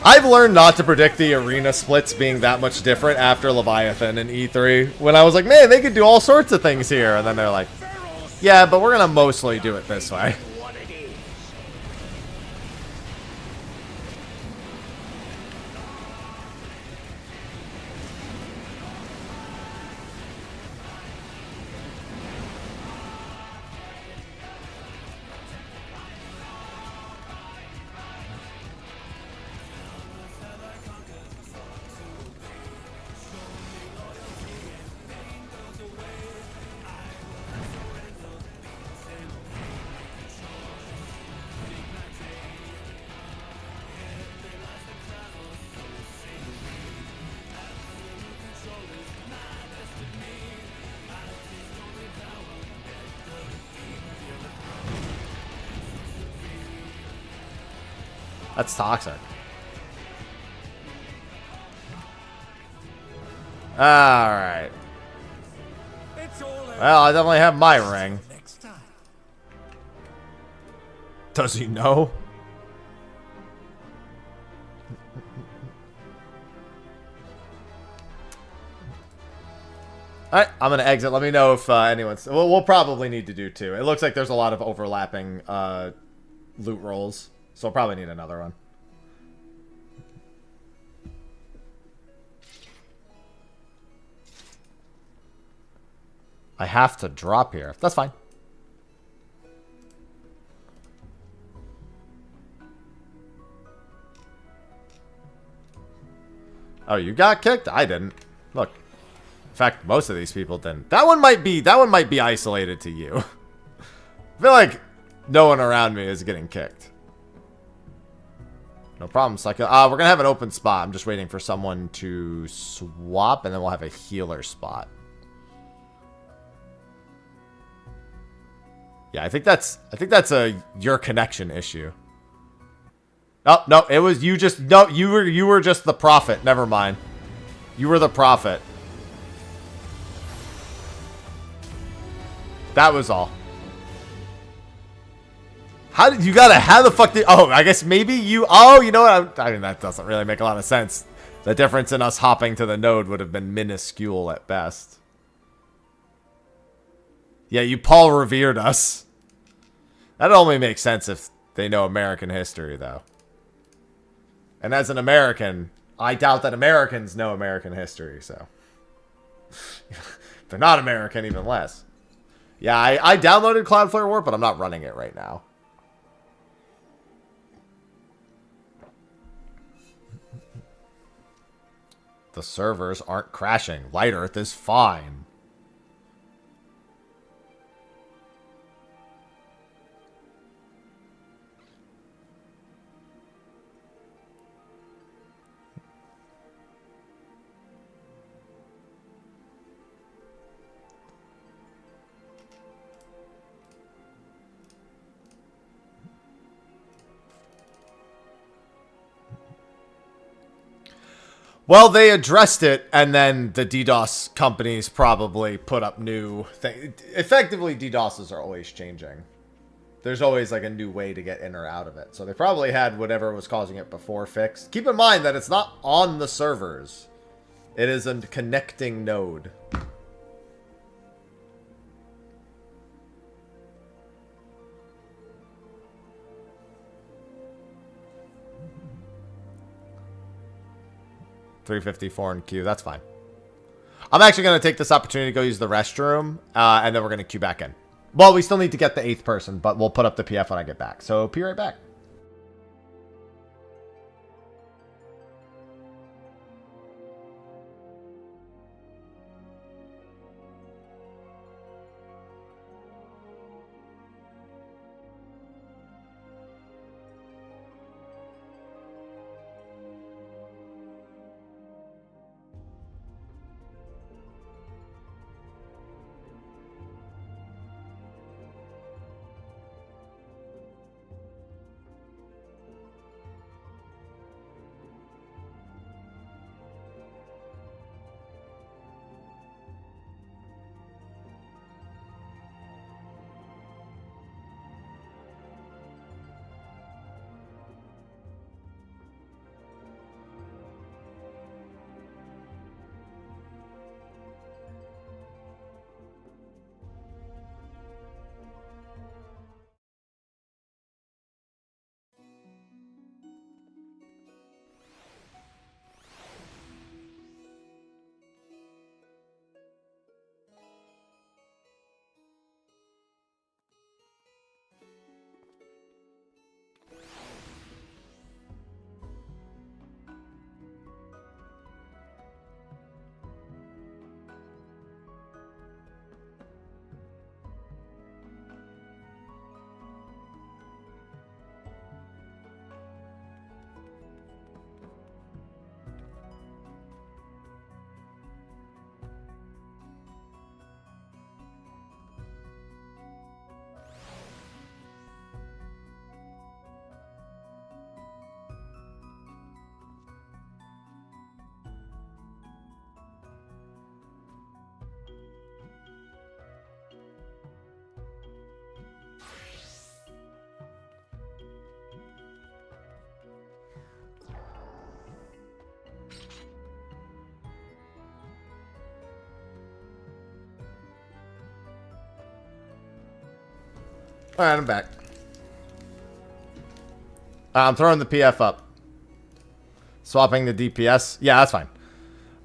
B: I've learned not to predict the arena splits being that much different after Leviathan and E3. When I was like, man, they could do all sorts of things here. And then they're like, yeah, but we're going to mostly do it this way.
F: What it is.
B: That's toxic. Alright.
D: It's all over.
B: Well, I definitely have my ring.
D: Next time.
B: Does he know? Alright, I'm going to exit. Let me know if anyone's... We'll probably need to do two. It looks like there's a lot of overlapping loot rolls. So I'll probably need another one. I have to drop here. That's fine. Oh, you got kicked? I didn't. Look. In fact, most of these people didn't. That one might be isolated to you. I feel like no one around me is getting kicked. No problem, Psycho. We're going to have an open spot. I'm just waiting for someone to swap, and then we'll have a healer spot. Yeah, I think that's a your connection issue. Oh, no, it was you just... No, you were just the prophet. Never mind. You were the prophet. That was all. How did you how the fuck did... Oh, I guess maybe you... Oh, you know what? I mean, that doesn't really make a lot of sense. The difference in us hopping to the node would have been minuscule at best. Yeah, you Paul revered us. That only makes sense if they know American history, though. And as an American, I doubt that Americans know American history, so... if they're not American, even less. Yeah, I downloaded Cloudflare Warp, but I'm not running it right now. The servers aren't crashing. Light Earth is fine. Well, they addressed it, and then the DDoS companies probably put up new things. Effectively, DDoSes are always changing. There's always like a new way to get in or out of it. So they probably had whatever was causing it before fixed. Keep in mind that it's not on the servers. It is a connecting node. $354 in queue. That's fine. I'm actually going to take this opportunity to go use the restroom, and then we're going to queue back in. Well, we still need to get the 8th person, but we'll put up the PF when I get back. So, be right back. Alright, I'm back. I'm throwing the PF up. Swapping the DPS. Yeah, that's fine.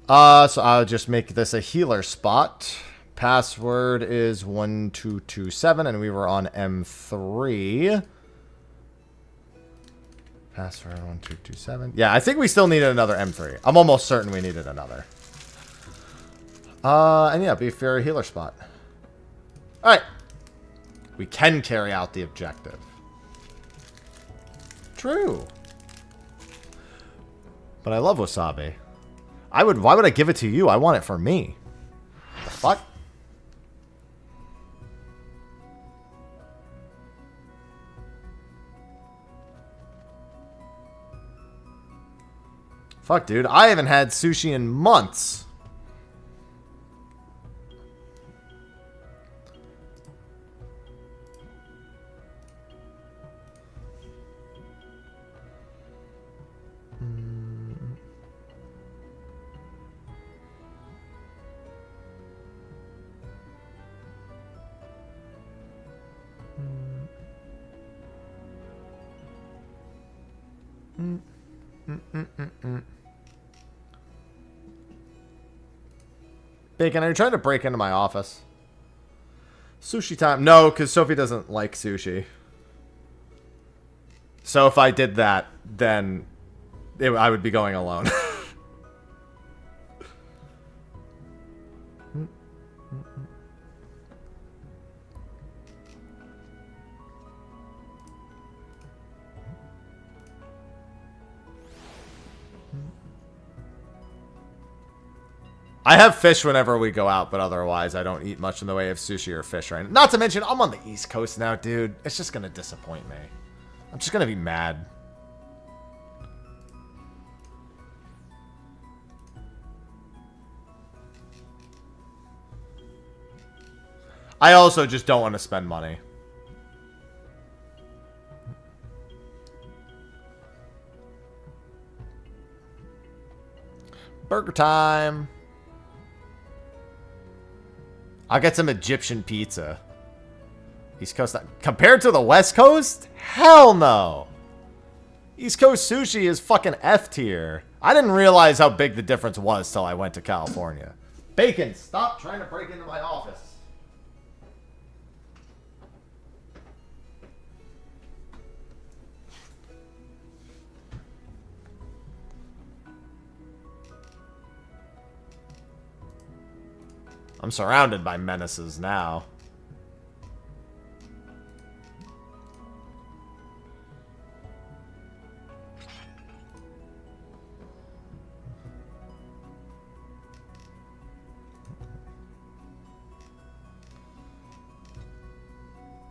B: So I'll just make this a healer spot. Password is 1227, and we were on M3. Password 1227. Yeah, I think we still needed another M3. I'm almost certain we needed another. And yeah, be for a healer spot. Alright. We can carry out the objective. True. But I love wasabi. Why would I give it to you? I want it for me. The fuck? Fuck, dude. I haven't had sushi in months. Bacon, are you trying to break into my office? Sushi time. No, because Sophie doesn't like sushi. So if I did that, then I would be going alone. I have fish whenever we go out, but otherwise I don't eat much in the way of sushi or fish right now. Not to mention, I'm on the East Coast now, dude. It's just going to disappoint me. I'm just going to be mad. I also just don't want to spend money. Burger time. I'll get some Egyptian pizza. East Coast. Compared to the West Coast? Hell no. East Coast sushi is fucking F tier. I didn't realize how big the difference was till I went to California. Bacon, stop trying to break into my office. I'm surrounded by menaces now.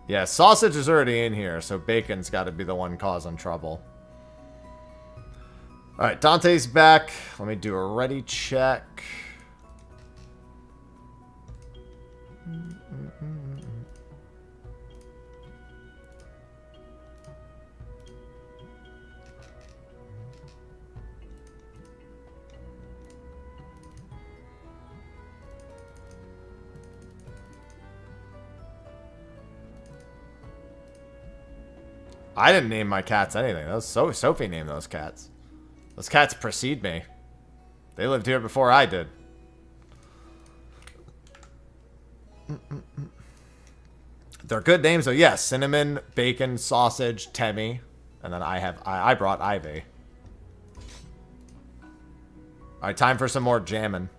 B: Yeah, sausage is already in here, so bacon's got to be the one causing trouble. Alright, Dante's back. Let me do a ready check. I didn't name my cats anything. That was Sophie named those cats. Those cats precede me. They lived here before I did. They're good names though. Yes, cinnamon, bacon, sausage, Temmie, and then I brought Ivy. All right, time for some more jammin'.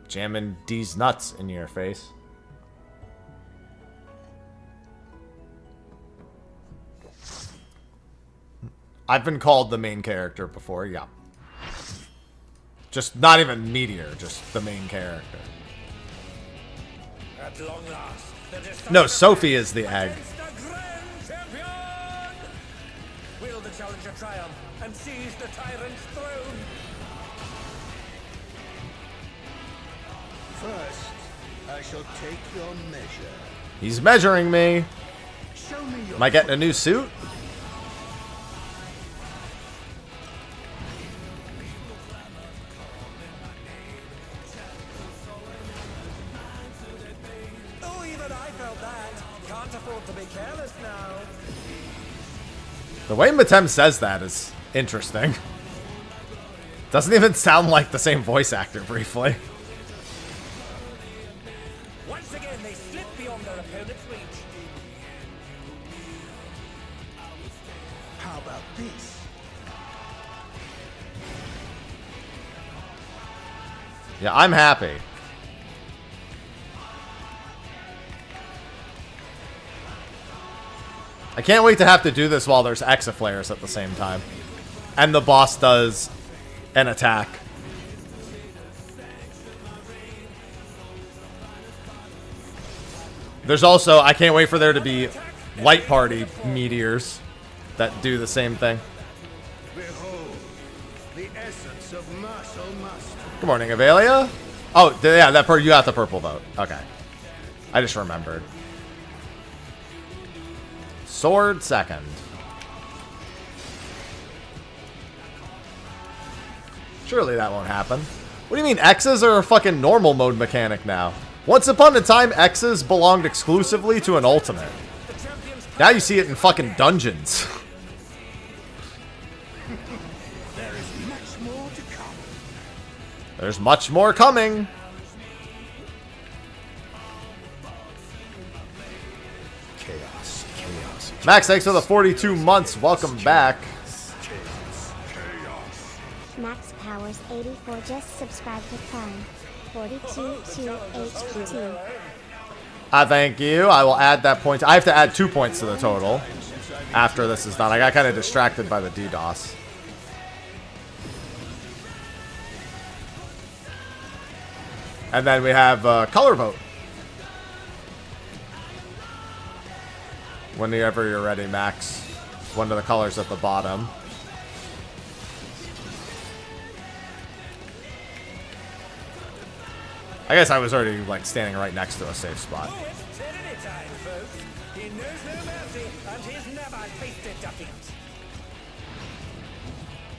B: Jamming these nuts in your face. I've been called the main character before, yeah. Just not even Meteor, just the main character.
D: At long last,
B: No, Sophie is the egg.
D: the grand champion! Will the challenger triumph and seize the tyrant's throne?
E: First, I shall take your measure.
B: He's measuring me.
E: Show me your...
B: Am I getting a new suit?
D: Even I felt that. Can't afford to be careless now.
B: The way Matem says that is interesting. Doesn't even sound like the same voice actor briefly.
D: Once again, they slip beyond their opponent's reach.
E: How about this?
B: Yeah, I'm happy. I can't wait to have to do this while there's Exiflares at the same time. And the boss does an attack. There's also, I can't wait for there to be Light Party meteors that do the same thing.
E: Behold, the essence of martial mastery.
B: Good morning, Avelia. Oh, yeah, you got the purple vote. Okay. I just remembered. Sword second. Surely that won't happen. What do you mean, X's are a fucking normal mode mechanic now? Once upon a time, X's belonged exclusively to an ultimate. Now you see it in fucking dungeons.
E: There is much more to come.
B: There's much more coming.
E: Chaos, chaos.
B: Max, thanks for the 42 months. Welcome back.
A: Max Powers 84 just subscribed with Prime. 42 to HQ2.
B: Thank you. I will add that point. I have to add 2 points to the total after this is done. I got kind of distracted by the DDoS. And then we have color vote. Whenever you're ready, Max. One of the colors at the bottom. I guess I was already like standing right next to a safe spot.
D: Oh, it's tyranny time, folks. He knows no mercy, and he's never tasted defeat.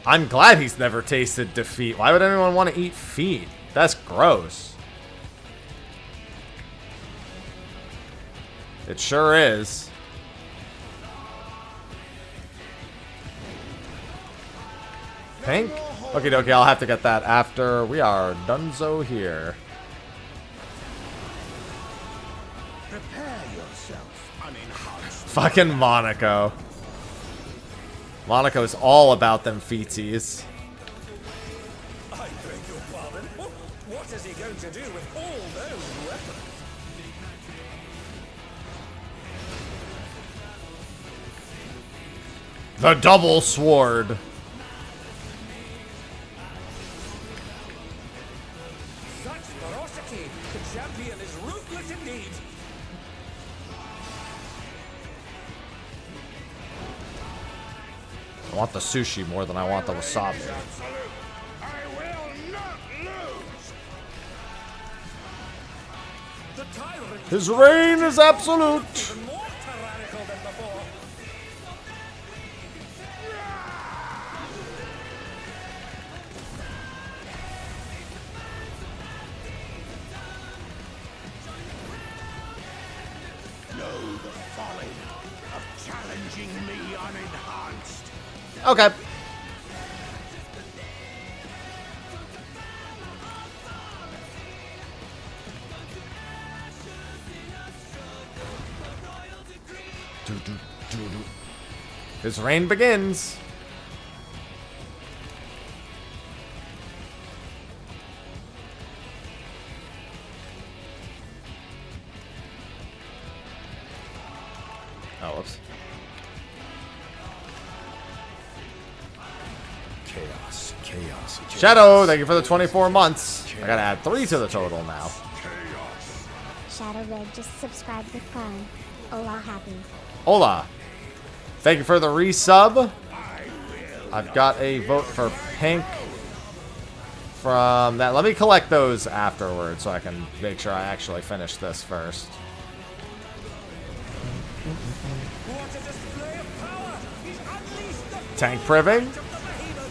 B: I'm glad he's never tasted defeat. Why would anyone want to eat feet? That's gross. It sure is. Pink? Okie dokie, I'll have to get that after we are donezo here.
E: Prepare yourself, unenhanced.
B: Fucking Monaco. Monaco's all about them feetsies.
D: I beg your pardon. What is he going to do with all those weapons?
B: The double sword.
D: Such ferocity! The champion is ruthless indeed.
B: I want the sushi more than I want the wasabi.
F: Absolute. I will not lose.
D: The tyrant
B: His reign is absolute.
D: even more tyrannical than before.
E: Know the folly of challenging me unenhanced.
B: Okay. His reign begins. Oh, whoops.
E: Chaos, chaos.
B: Shadow, thank you for the 24 months. I gotta add 3 to the total now.
A: Shadow Red just subscribed with Prime. Hola happy.
B: Hola. Thank you for the resub. I've got a vote for pink from that. Let me collect those afterwards so I can make sure I actually finish this first.
D: What a display of power! He's unleashed the
B: Tank priving.
D: of the behemoth!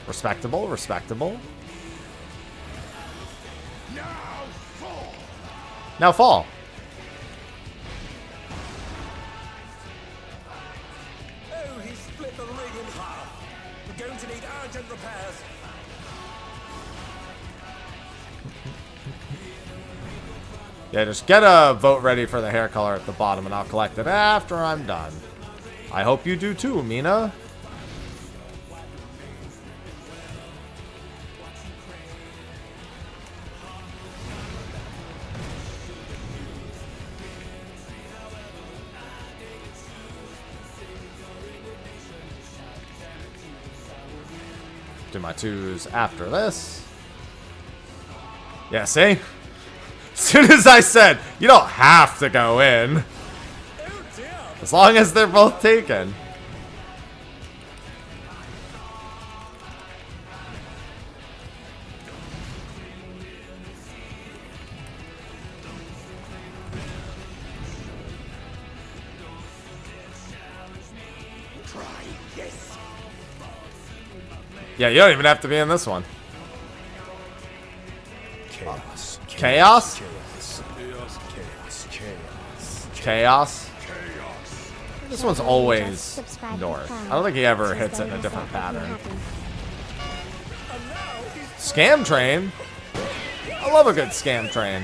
B: Respectable, respectable.
F: Now fall.
B: Now fall.
D: repairs.
B: Yeah, just get a vote ready for the hair color at the bottom, and I'll collect it after I'm done. I hope you do too, Mina. Do my 2s after this. Yeah, see? As soon as I said, you don't have to go in. As long as they're both taken. Yeah, you don't even have to be in this one.
E: Chaos.
B: Chaos?
E: Chaos. Chaos. Chaos.
B: Chaos?
F: Chaos.
B: This one's always north. I don't think he ever hits it in a different pattern. Scam train? I love a good scam train.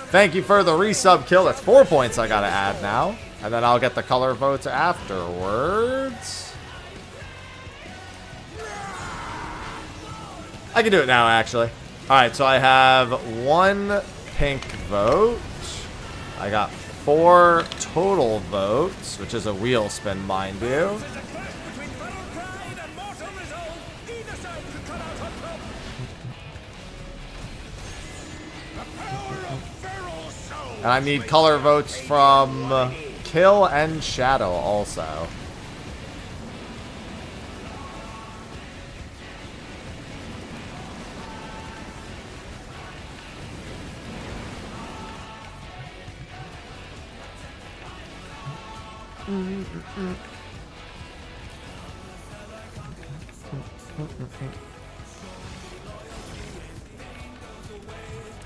B: Thank you for the resub kill. That's 4 points I gotta add now. And then I'll get the color votes afterwards. I can do it now, actually. Alright, so I have 1 pink vote. I got 4 total votes, which is a wheel spin, mind you. And I need color votes from Kill and Shadow also.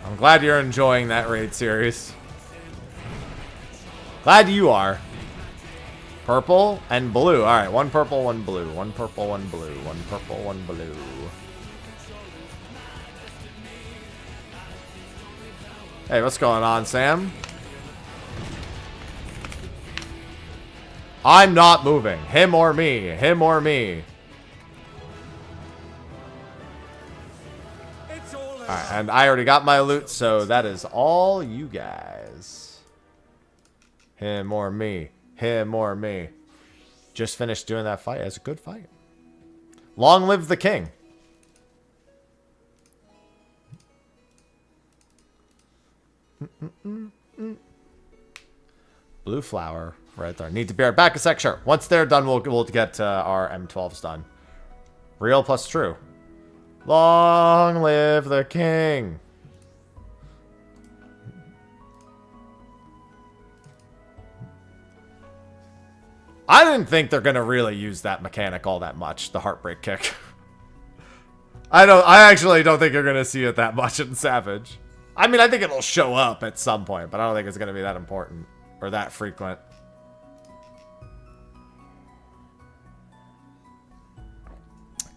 B: I'm glad you're enjoying that raid series. Glad you are. Purple and blue. Alright, 1 purple, 1 blue. 1 purple, 1 blue. 1 purple, 1 blue. Hey, what's going on, Sam? I'm not moving. Him or me. Him or me. Alright, and I already got my loot, so that is all you guys. Him or me. Him or me. Just finished doing that fight. It's a good fight. Long live the king. Blue flower right there. Need to be right back a sec. Sure. Once they're done, we'll get our M12s done. Real plus true. Long live the king. I didn't think they're gonna really use that mechanic all that much, the heartbreak kick. I actually don't think you're gonna see it that much in Savage. I mean, I think it'll show up at some point, but I don't think it's gonna be that important or that frequent.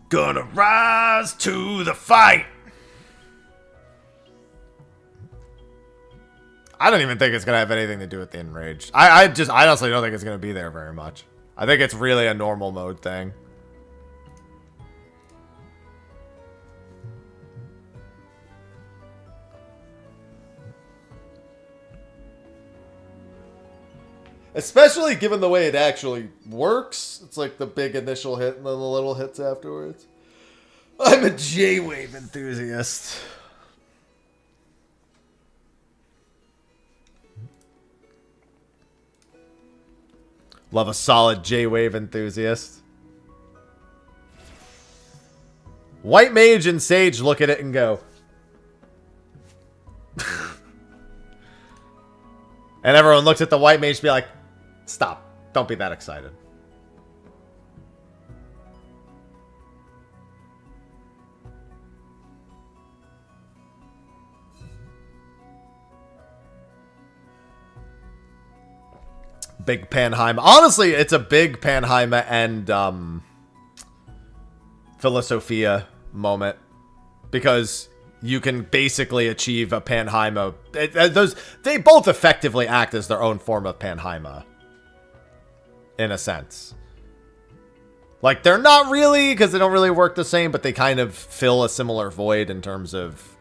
B: Gonna rise to the fight. I don't even think it's gonna have anything to do with the enraged. I honestly don't think it's gonna be there very much. I think it's really a normal mode thing. Especially given the way it actually works. It's like the big initial hit and then the little hits afterwards. I'm a J-Wave enthusiast. Love a solid J-Wave enthusiast. White Mage and Sage look at it and go. And everyone looks at the White Mage and be like, stop. Don't be that excited. Big Panheima. Honestly, it's a big Panheima and Philosophia moment. Because you can basically achieve a Panheima. They both effectively act as their own form of Panheima. In a sense. Like, they're not really, because they don't really work the same, but they kind of fill a similar void in terms of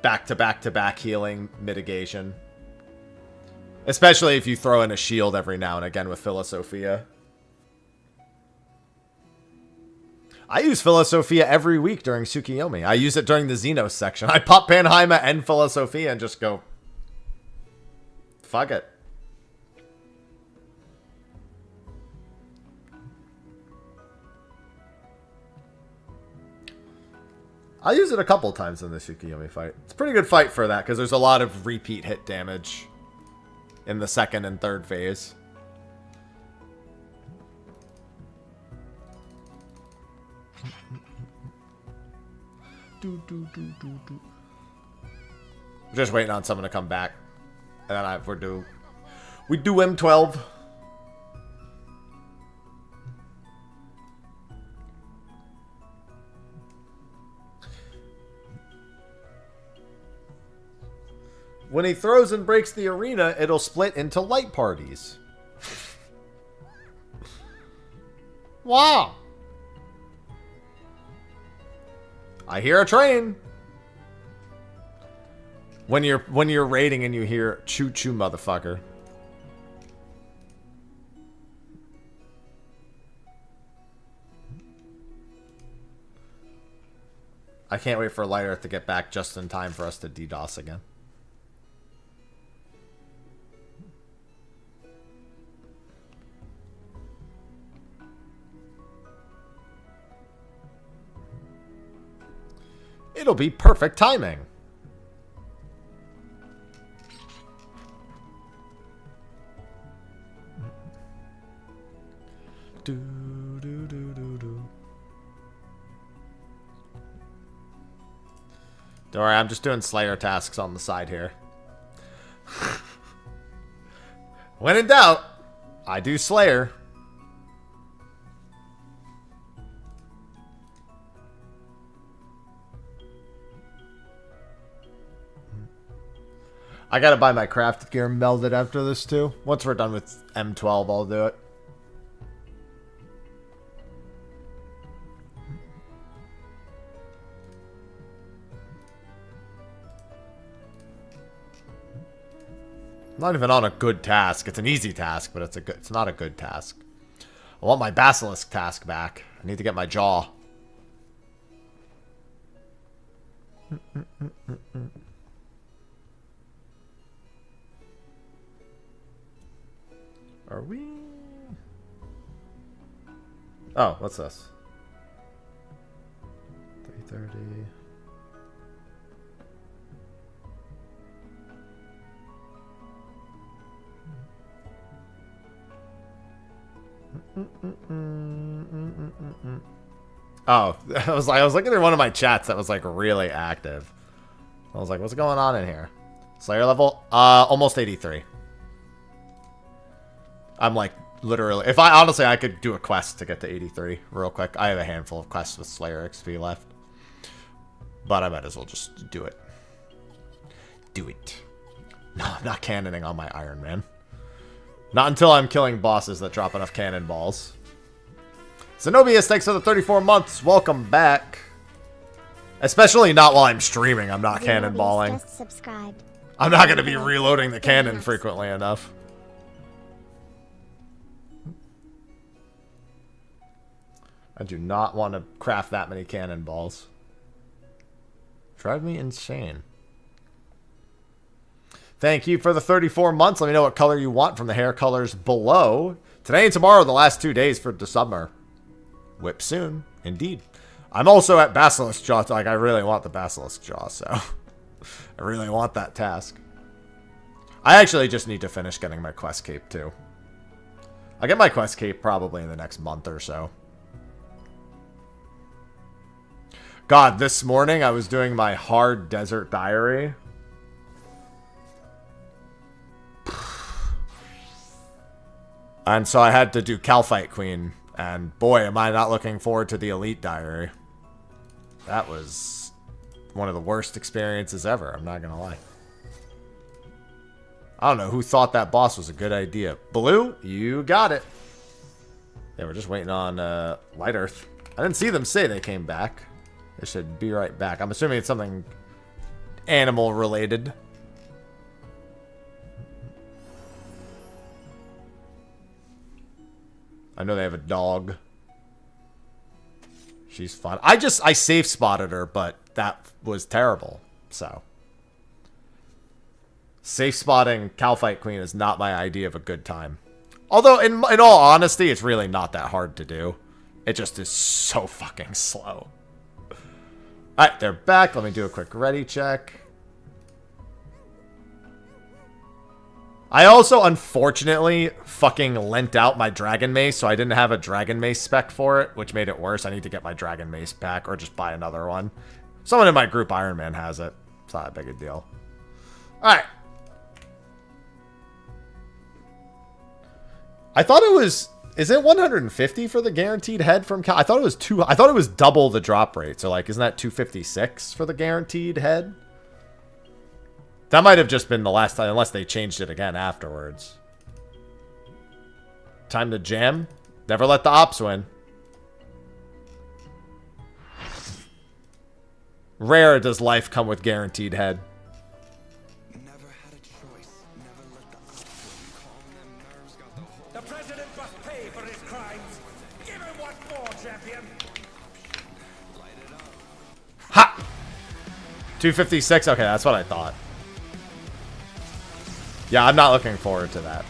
B: back-to-back-to-back healing mitigation. Especially if you throw in a shield every now and again with Philosophia. I use Philosophia every week during Tsukiyomi. I use it during the Xenos section. I pop Panheima and Philosophia and just go, fuck it. I use it a couple times in the Tsukiyomi fight. It's a pretty good fight for that, because there's a lot of repeat hit damage in the second and third phase. Just waiting on someone to come back. And then we do M12. When he throws and breaks the arena, it'll split into light parties. Wow. I hear a train. When you're raiding and you hear choo choo motherfucker. I can't wait for Light Earth to get back just in time for us to DDoS again. It'll be perfect timing. Do, do, do, do, do. Don't worry, I'm just doing Slayer tasks on the side here. When in doubt, I do Slayer. I gotta buy my craft gear melded after this too. Once we're done with M12, I'll do it. I'm not even on a good task. It's an easy task, but it's not a good task. I want my Basilisk task back. I need to get my jaw. Are we? Oh, what's this? 330. Oh, I was looking at one of my chats that was like really active. I was like, what's going on in here? Slayer level? Almost 83. I'm like literally, honestly I could do a quest to get to 83 real quick. I have a handful of quests with Slayer XP left. But I might as well just do it. Do it. No, I'm not cannoning on my Iron Man. Not until I'm killing bosses that drop enough cannonballs. Zenobius, thanks for the 34 months. Welcome back. Especially not while I'm streaming. I'm not cannonballing.
A: Just subscribed.
B: I'm not going to be reloading the cannon frequently enough. I do not want to craft that many cannonballs. Drive me insane. Thank you for the 34 months. Let me know what color you want from the hair colors below. Today and tomorrow are the last 2 days for the summer. Whip soon, indeed. I'm also at Basilisk Jaw. Like, I really want the Basilisk Jaw, so I really want that task. I actually just need to finish getting my quest cape too. I'll get my quest cape probably in the next month or so. God, this morning I was doing my hard desert diary. And so I had to do Calphite Queen. And boy, am I not looking forward to the Elite Diary. That was one of the worst experiences ever. I'm not going to lie. I don't know who thought that boss was a good idea. Blue, you got it. Yeah, we're just waiting on Light Earth. I didn't see them say they came back. They should be right back. I'm assuming it's something animal related. I know they have a dog. She's fun. I safe spotted her, but that was terrible. So safe spotting Calphite Queen is not my idea of a good time. Although in all honesty, it's really not that hard to do. It just is so fucking slow. Alright, they're back. Let me do a quick ready check. I also, unfortunately, fucking lent out my Dragon Mace, so I didn't have a Dragon Mace spec for it, which made it worse. I need to get my Dragon Mace back, or just buy another one. Someone in my group, Iron Man, has it. It's not that big a deal. Alright. I thought it was... Is it 150 for the guaranteed head from Cal? I thought it was I thought it was double the drop rate. So, like, isn't that 256 for the guaranteed head? That might have just been the last time, unless they changed it again afterwards. Time to jam. Never let the ops win. Rare does life come with guaranteed head.
D: The president must pay for his crimes. Give him what for, champion.
B: Ha! 256? Okay, that's what I thought. Yeah, I'm not looking forward to that.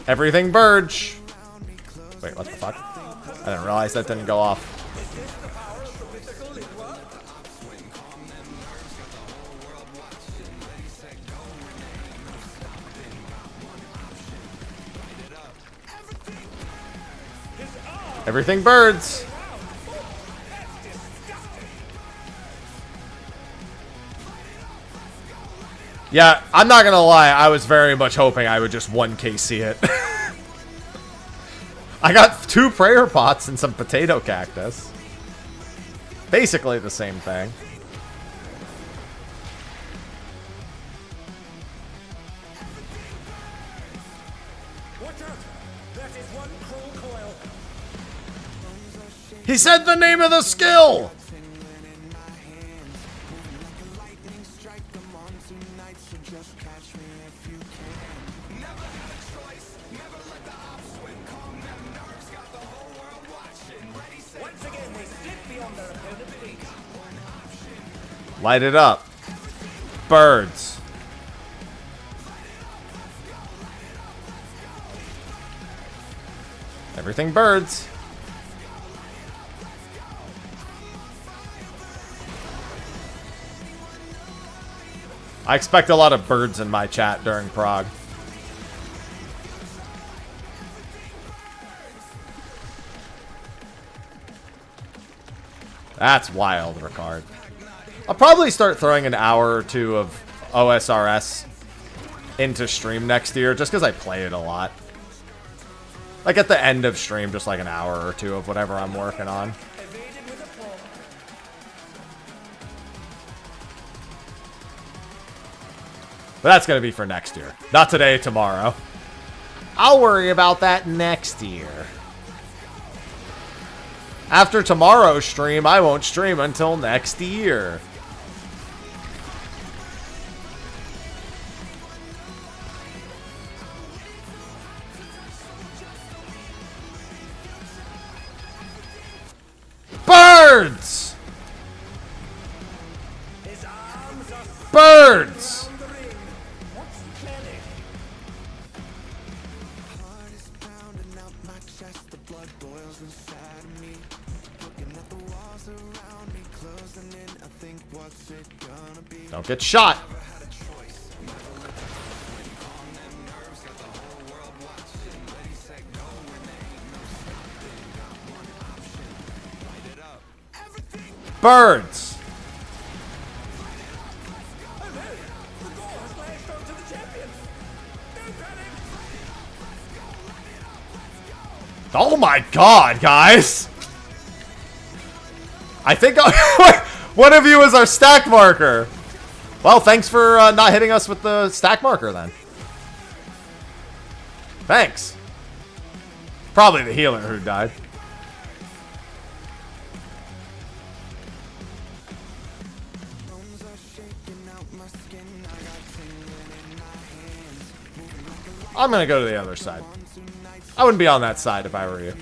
B: Everything Burge. Wait, what the fuck? I didn't realize that didn't go off. Everything birds. Yeah, I'm not gonna lie, I was very much hoping I would just 1KC it. I got 2 prayer pots and some potato cactus. Basically the same thing.
D: Watch out! That is one cruel coil.
B: He said the name of the skill! Light it up. Birds. Everything birds. I expect a lot of birds in my chat during Prague. That's wild, Ricard. I'll probably start throwing an hour or 2 of OSRS into stream next year, just because I play it a lot. Like at the end of stream, just like an hour or 2 of whatever I'm working on. But that's going to be for next year. Not today, tomorrow. I'll worry about that next year. After tomorrow's stream, I won't stream until next year. Birds! Birds! Don't get shot! Birds! Oh my god, guys! I think one of you is our stack marker. Well, thanks for not hitting us with the stack marker then. Thanks. Probably the healer who died. I'm gonna go to the other side. I wouldn't be on that side if I were you.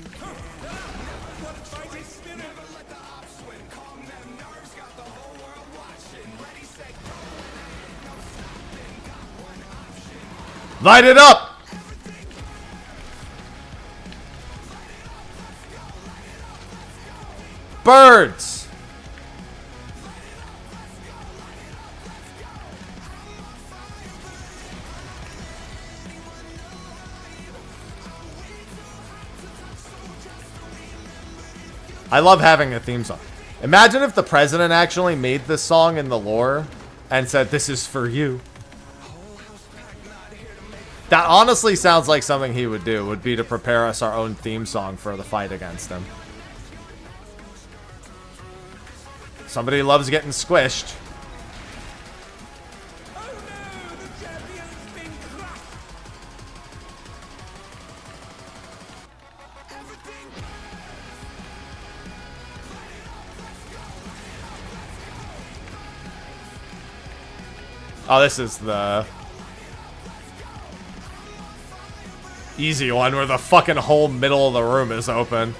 B: Light it up! Birds! I love having a theme song. Imagine if the president actually made this song in the lore and said, "This is for you." That honestly sounds like something he would do, would be to prepare us our own theme song for the fight against him. Somebody loves getting squished.
D: Oh no, the champion's been crushed.
B: Oh, this is the easy one where the fucking whole middle of the room is open.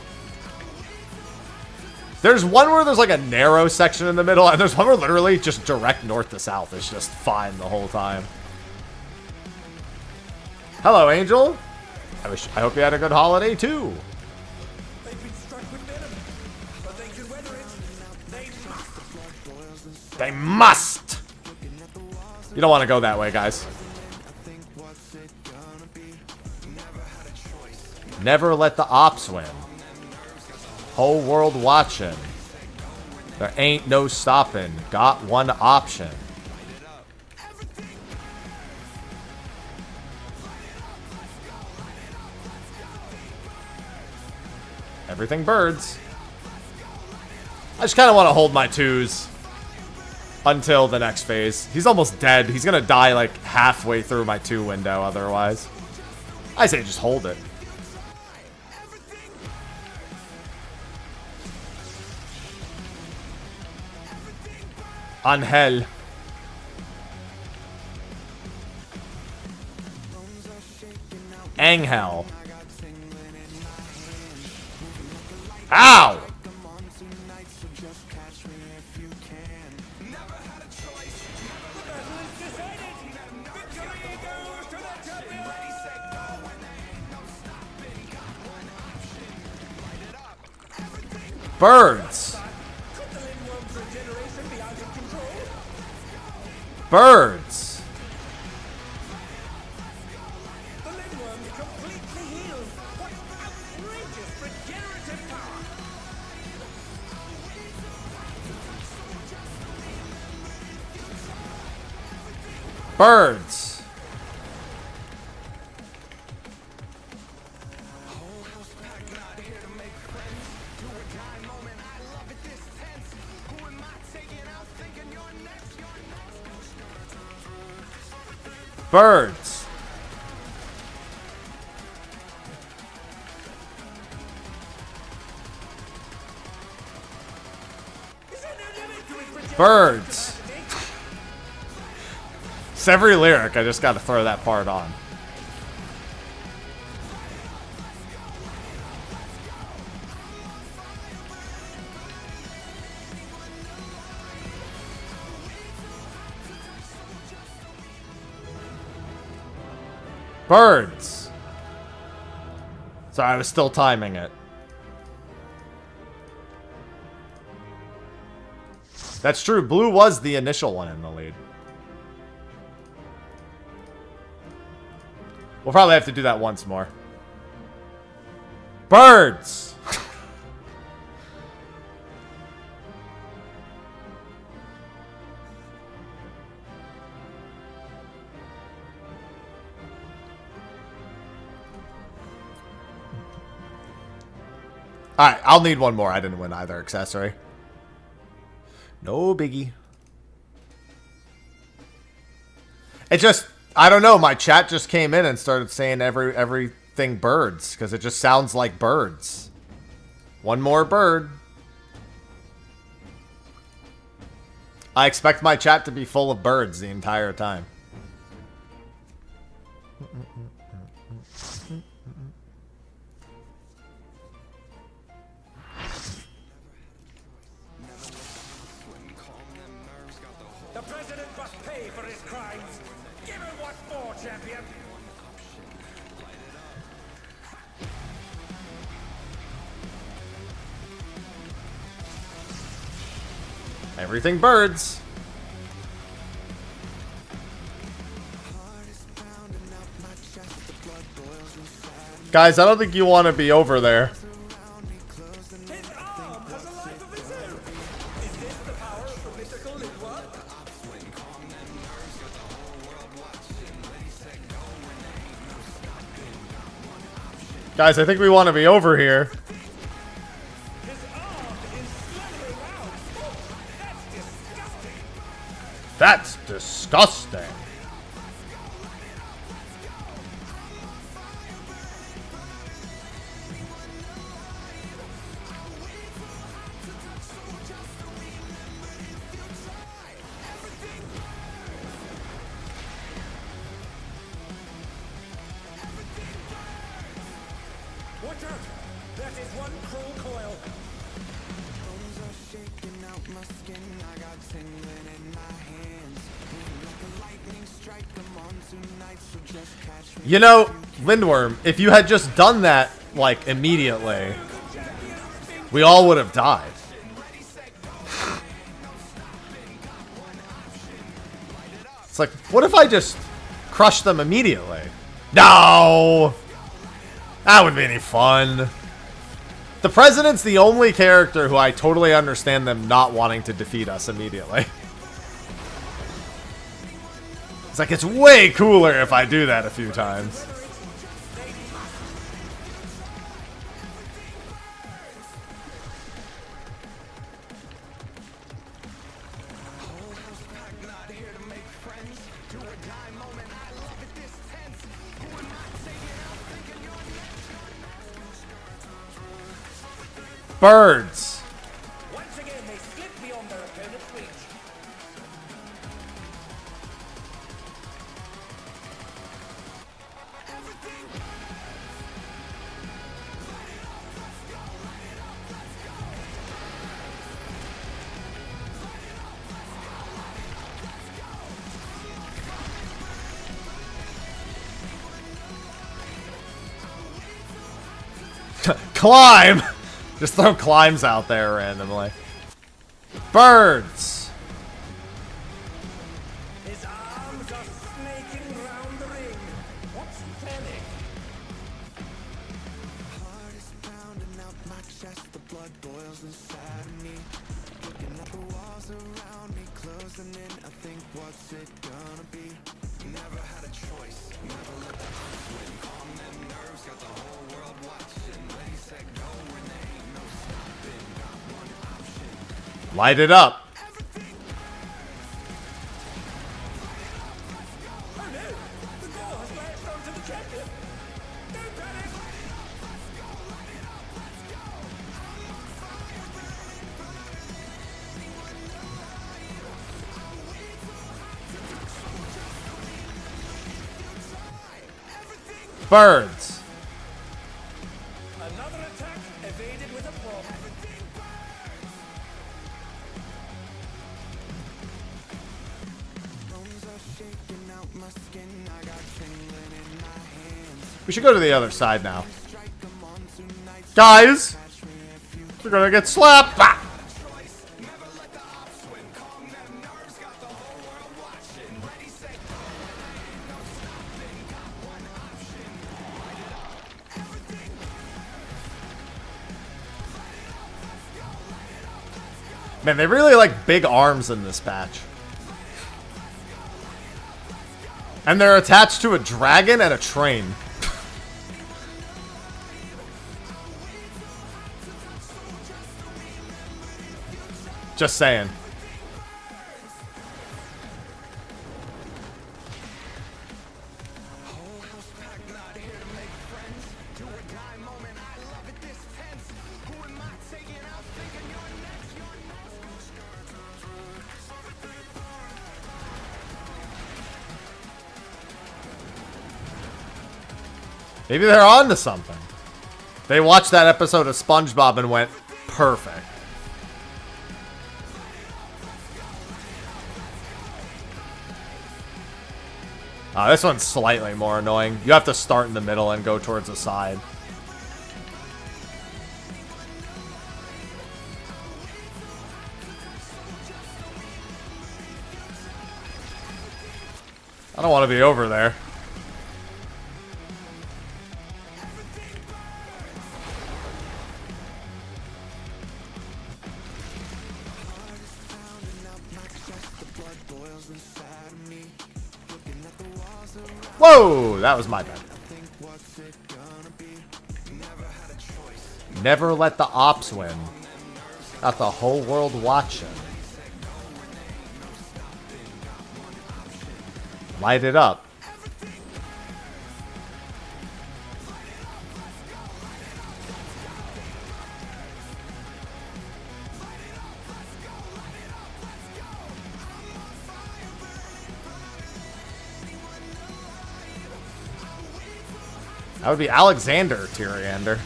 B: There's one where there's like a narrow section in the middle, and there's one where literally just direct north to south is just fine the whole time. Hello, Angel. I hope you had a good holiday too.
D: They've been struck with venom, but they can weather it. They must.
B: They must! You don't want to go that way, guys. Never let the ops win. Whole world watching. There ain't no stopping. Got one option. Everything birds. I just kind of want to hold my twos until the next phase. He's almost dead. He's going to die like halfway through my 2 window otherwise. I say just hold it. Angel. Angel. Ow! Birds. Birds.
D: The Lindworm completely healed. What outrageous regenerative power!
B: Birds. Birds. Birds. It's every lyric. I just got to throw that part on. Birds. Sorry, I was still timing it. That's true. Blue was the initial one in the lead. We'll probably have to do that once more. Birds. Alright, I'll need one more. I didn't win either accessory. No biggie. It just, I don't know, my chat just came in and started saying everything birds, because it just sounds like birds. One more bird. I expect my chat to be full of birds the entire time.
D: The president must pay for his crimes. Give him what for, champion.
B: Everything birds. Guys, I don't think you want to be over there.
D: His arm has a life of his own. Is this the power of the mythical in one?
B: Guys, I think we want to be over here.
D: His arm is slithering out. Oh, that's disgusting.
B: That's disgusting.
D: Watch out! That is one cruel coil.
B: You know, Lindworm, if you had just done that, like, immediately, we all would have died. It's like, what if I just crushed them immediately? No! That wouldn't be any fun. The President's the only character who I totally understand them not wanting to defeat us immediately. It's like, it's way cooler if I do that a few times. Birds.
D: Once again, they slip beyond their opponent's reach.
B: Climb! Just throw climbs out there randomly. Birds!
D: His arms are snaking round the ring. What's Oceanic?
B: Light it up.
D: Oh no! The ball has latched onto the champion. Don't panic!
B: Birds.
D: Another attack evaded with a bomb.
B: We should go to the other side now. Guys! We're gonna get slapped! Ah! Man, they really like big arms in this patch. And they're attached to a dragon and a train. Just saying. Maybe they're on to something. They watched that episode of SpongeBob and went, perfect. This one's slightly more annoying. You have to start in the middle and go towards the side. I don't want to be over there. Whoa, that was my bad. Never let the ops win. Got the whole world watching. Light it up. That would be Alexander Tyriander.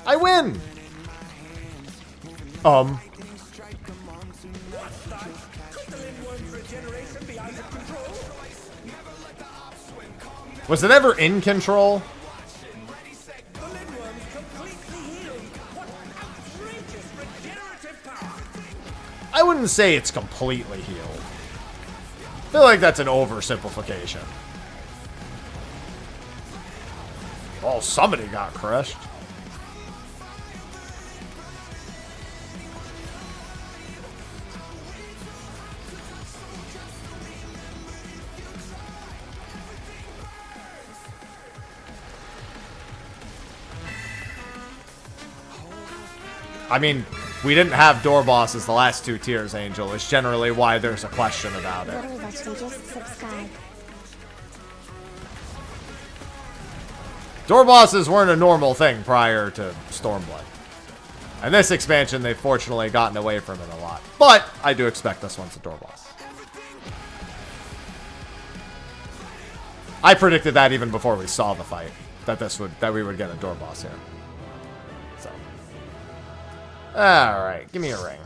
B: I win! Was it ever in control? I wouldn't say it's completely healed. I feel like that's an oversimplification. Oh, somebody got crushed. I mean, we didn't have door bosses the last two tiers, Angel. It's generally why there's a question about it.
A: Little Dutchman just subscribe.
B: Door bosses weren't a normal thing prior to Stormblood. And this expansion, they've fortunately gotten away from it a lot. But I do expect this one's a door boss. I predicted that even before we saw the fight, that we would get a door boss here. So, all right, give me a ring.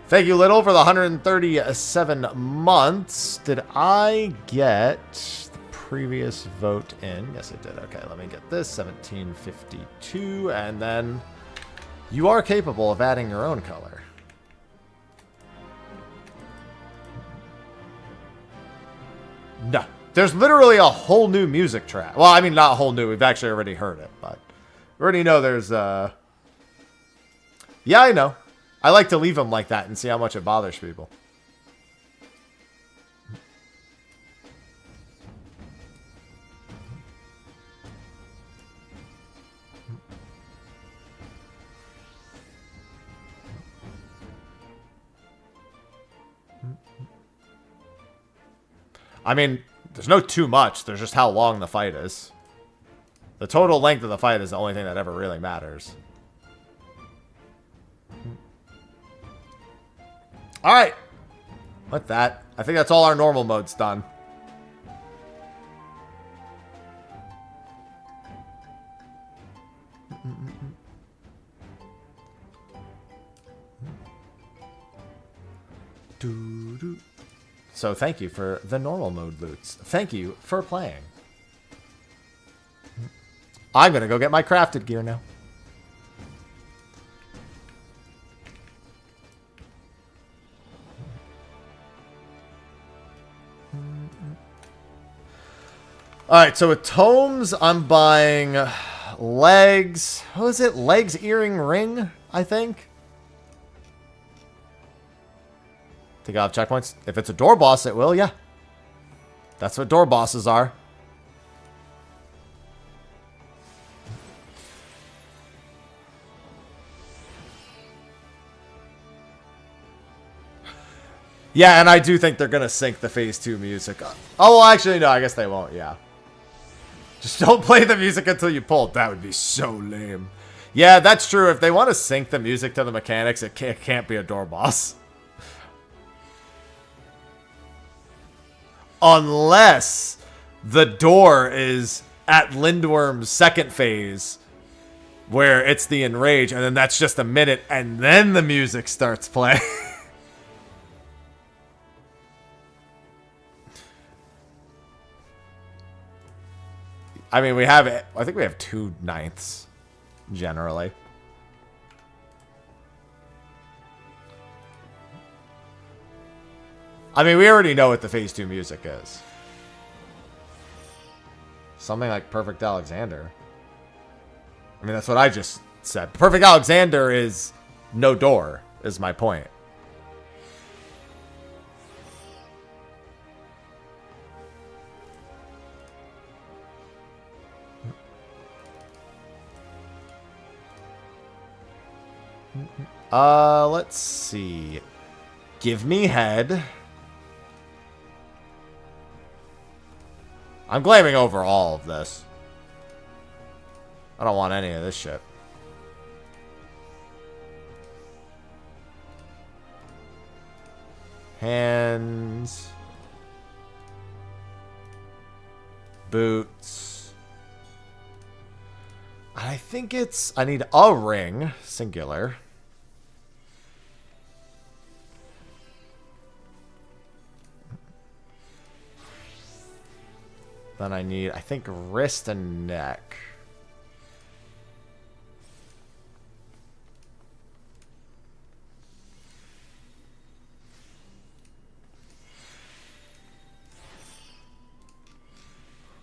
B: Thank you, Little, for the 137 months. Did I get the previous vote in? Yes, I did. Okay, let me get this. 1752. And then you are capable of adding your own color. No. There's literally a whole new music track. Well, I mean, not a whole new. We've actually already heard it. But we already know there's... Yeah, I know. I like to leave them like that and see how much it bothers people. I mean, there's no too much. There's just how long the fight is. The total length of the fight is the only thing that ever really matters. Alright. With that, I think that's all our normal modes done. So thank you for the normal mode loots. Thank you for playing. I'm going to go get my crafted gear now. Alright, so with tomes, I'm buying Legs. What was it? Legs, earring, ring, I think. Take off checkpoints. If it's a door boss, it will, yeah. That's what door bosses are. Yeah, and I do think they're going to sync the Phase 2 music. Oh, well, actually, no, I guess they won't, yeah. Just don't play the music until you pull. That would be so lame. Yeah, that's true. If they want to sync the music to the mechanics, it can't be a door boss. Unless the door is at Lindworm's second phase, where it's the Enrage, and then that's just a minute, and then the music starts playing. I mean, I think we have 2 ninths, generally. I mean, we already know what the Phase 2 music is. Something like Perfect Alexander. I mean, that's what I just said. Perfect Alexander is no door, is my point. Let's see. Give me head. I'm glamming over all of this. I don't want any of this shit. Hands. Boots. I think I need a ring, singular. Then I need, I think, wrist and neck.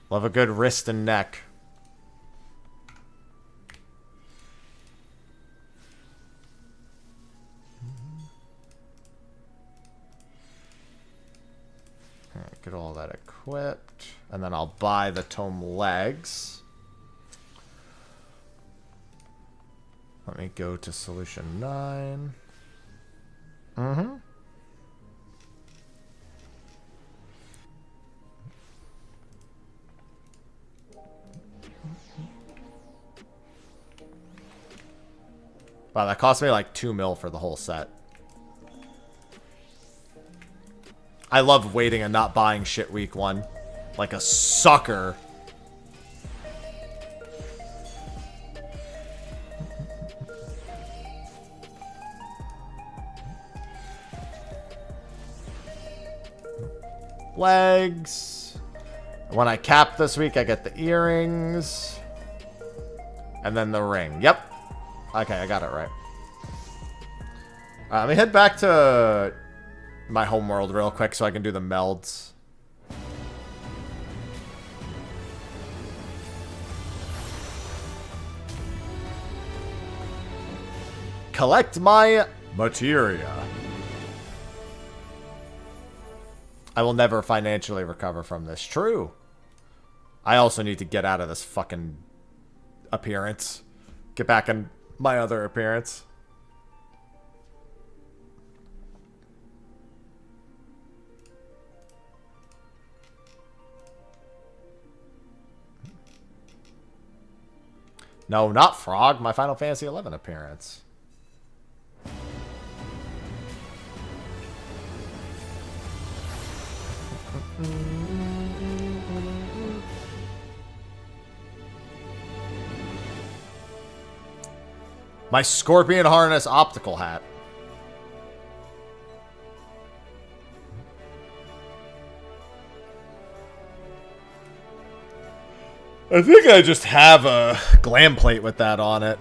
B: Love a good wrist and neck. Alright, get all that equipped. And then I'll buy the tome legs. Let me go to solution 9. Mm-hmm. Wow, that cost me like 2 mil for the whole set. I love waiting and not buying shit week 1. Like a sucker. Legs. When I cap this week, I get the earrings. And then the ring. Yep. Okay, I got it right. Let me head back to my homeworld real quick so I can do the melds. Collect my materia. I will never financially recover from this. True. I also need to get out of this fucking appearance. Get back in my other appearance. No, not Frog. My Final Fantasy XI appearance. My Scorpion Harness optical hat. I think I just have a glam plate with that on it.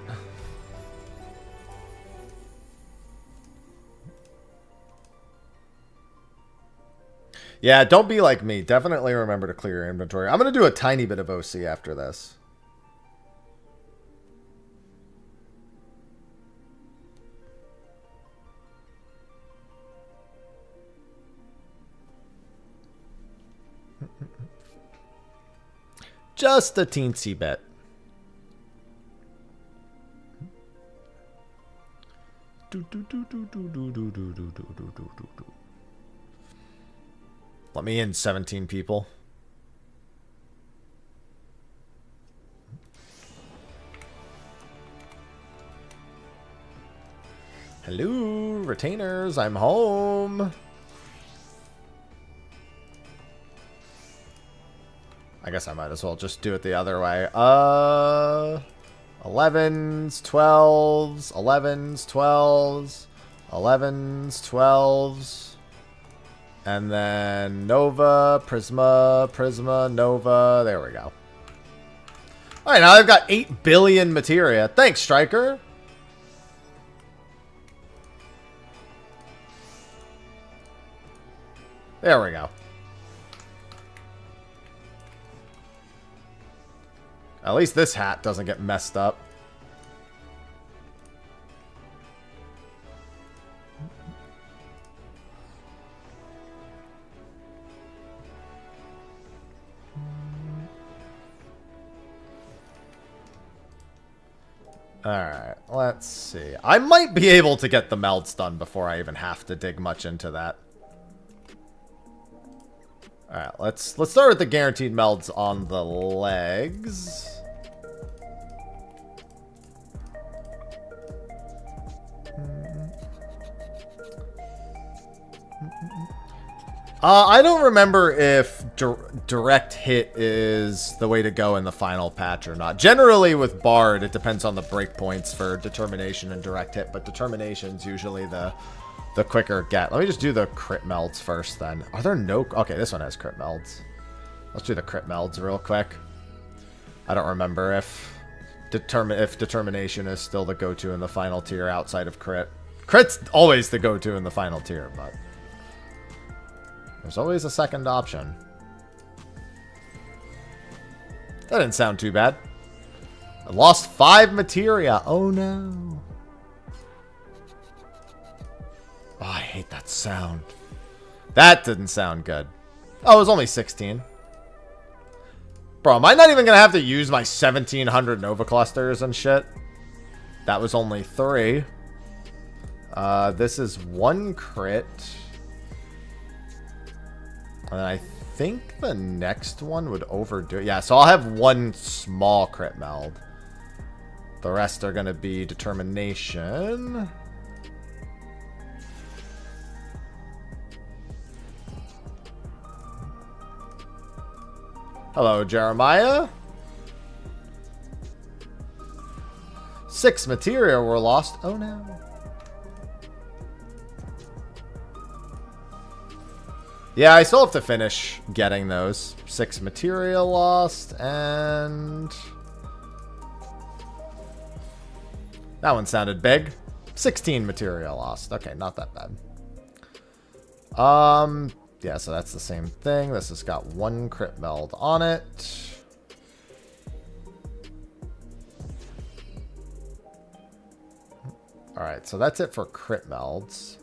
B: Yeah, don't be like me. Definitely remember to clear your inventory. I'm going to do a tiny bit of OC after this. just a teensy bit. Let me in, 17 people. Hello, retainers, I'm home. I guess I might as well just do it the other way. 11s, 12s, 11s, 12s, 11s, 12s. And then Nova, Prisma, Prisma, Nova. There we go. Alright, now I've got 8 billion materia. Thanks, Striker. There we go. At least this hat doesn't get messed up. Alright, let's see. I might be able to get the melds done before I even have to dig much into that. Alright, let's start with the guaranteed melds on the legs. I don't remember if direct hit is the way to go in the final patch or not. Generally with Bard, it depends on the breakpoints for determination and direct hit, but determination's usually the quicker get. Let me just do the crit melds first then. Are there no... Okay, this one has crit melds. Let's do the crit melds real quick. I don't remember if determination is still the go-to in the final tier outside of crit. Crit's always the go-to in the final tier, but there's always a second option. That didn't sound too bad. I lost 5 materia. Oh no. Oh, I hate that sound. That didn't sound good. Oh, it was only 16. Bro, am I not even going to have to use my 1700 Nova clusters and shit? That was only 3. This is 1 crit. And I think the next one would overdo it. Yeah, so I'll have 1 small crit meld. The rest are going to be determination. Hello, Jeremiah. 6 materia were lost. Oh no. Yeah, I still have to finish getting those. 6 materia lost, and that one sounded big. 16 materia lost. Okay, not that bad. Yeah, so that's the same thing. This has got 1 crit meld on it. Alright, so that's it for crit melds.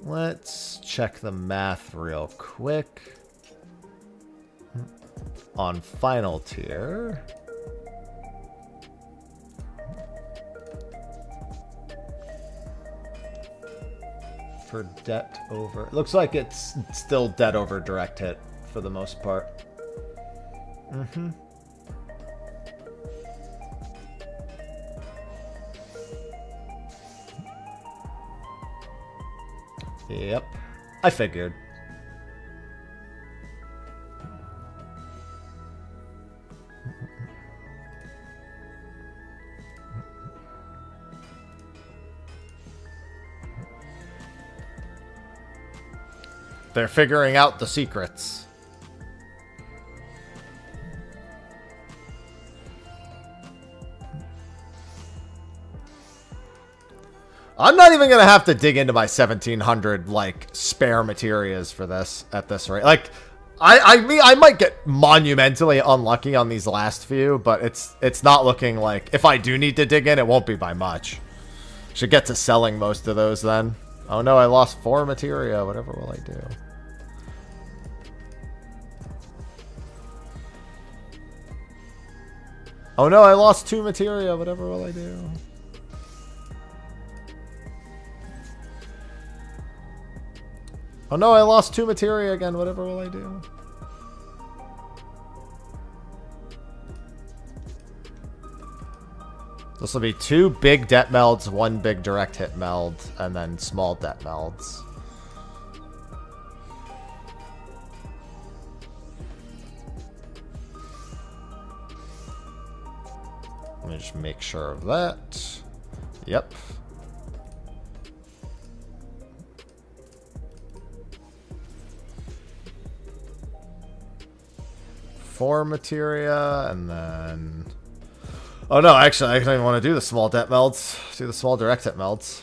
B: Let's check the math real quick. On final tier. For debt over... It looks like it's still debt over direct hit for the most part. Mm-hmm. Yep. I figured. They're figuring out the secrets. I'm not even going to have to dig into my 1700, like, spare materias for this at this rate. Like, I mean, I might get monumentally unlucky on these last few, but it's not looking like... If I do need to dig in, it won't be by much. Should get to selling most of those then. Oh no, I lost 4 materia. Whatever will I do? Oh no, I lost 2 materia. Whatever will I do? Oh no, I lost 2 materia again. Whatever will I do? This will be 2 big det melds, 1 big direct hit meld, and then small det melds. Let me just make sure of that. Yep. Four materia, and then... Oh no, actually, I don't even want to do the small det melds. Do the small direct hit melds.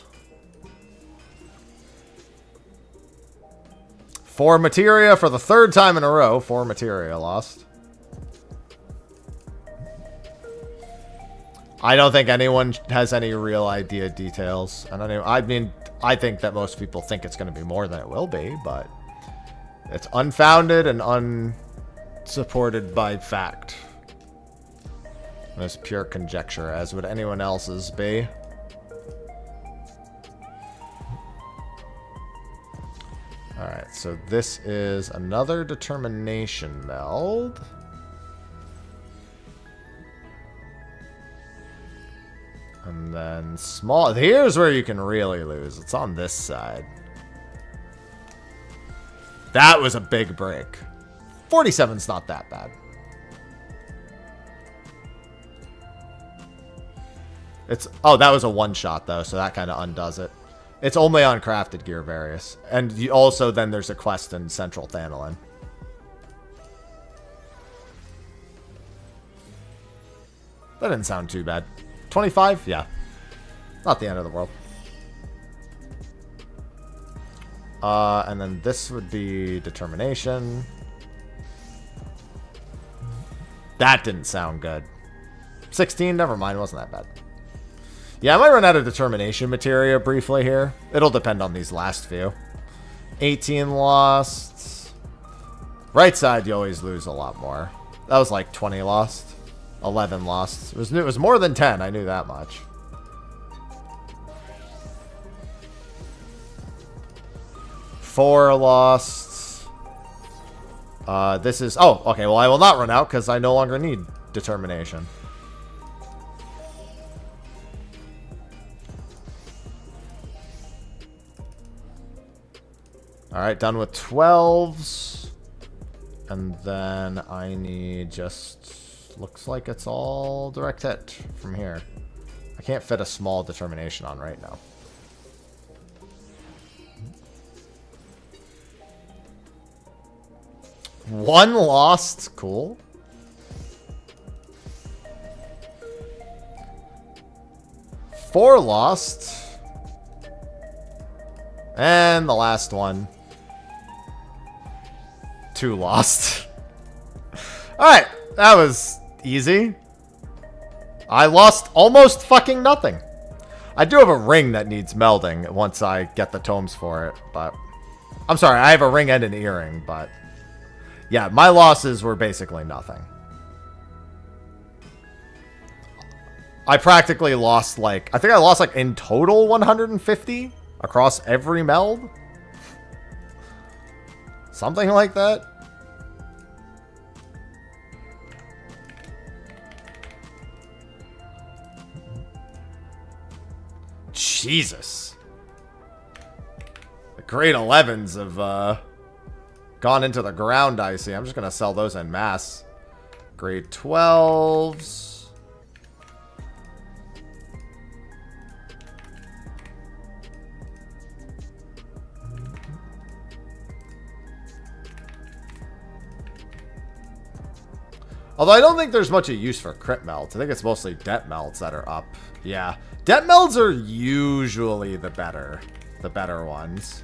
B: 4 materia for the 3rd time in a row. 4 materia lost. I don't think anyone has any real idea details. I mean, I think that most people think it's going to be more than it will be, but it's unfounded and unsupported by fact. It's pure conjecture, as would anyone else's be. Alright, so this is another determination meld. And then small. Here's where you can really lose. It's on this side. That was a big break. 47's not that bad. Oh, that was a one-shot, though, so that kind of undoes it. It's only on crafted gear various. And also, then there's a quest in Central Thanalin. That didn't sound too bad. 25? Yeah. Not the end of the world. And then this would be determination. That didn't sound good. 16? Never mind, wasn't that bad. Yeah, I might run out of determination materia briefly here. It'll depend on these last few. 18 lost. Right side, you always lose a lot more. That was like 20 lost. 11 lost. It was more than 10, I knew that much. Four lost. This is... Oh, okay, well I will not run out because I no longer need determination. Alright, done with 12s. And then I need just... Looks like it's all direct hit from here. I can't fit a small determination on right now. One lost. Cool. Four lost. And the last one. 2 lost. Alright, that was easy. I lost almost fucking nothing. I do have a ring that needs melding once I get the tomes for it, but... I'm sorry, I have a ring and an earring, but... Yeah, my losses were basically nothing. I practically lost, like... I think I lost, like, in total 150 across every meld. Something like that. Jesus. The grade 11s have gone into the ground, I see. I'm just going to sell those en masse. Grade 12s. Although I don't think there's much of use for crit melds. I think it's mostly det melds that are up. Yeah. Det melds are usually the better ones.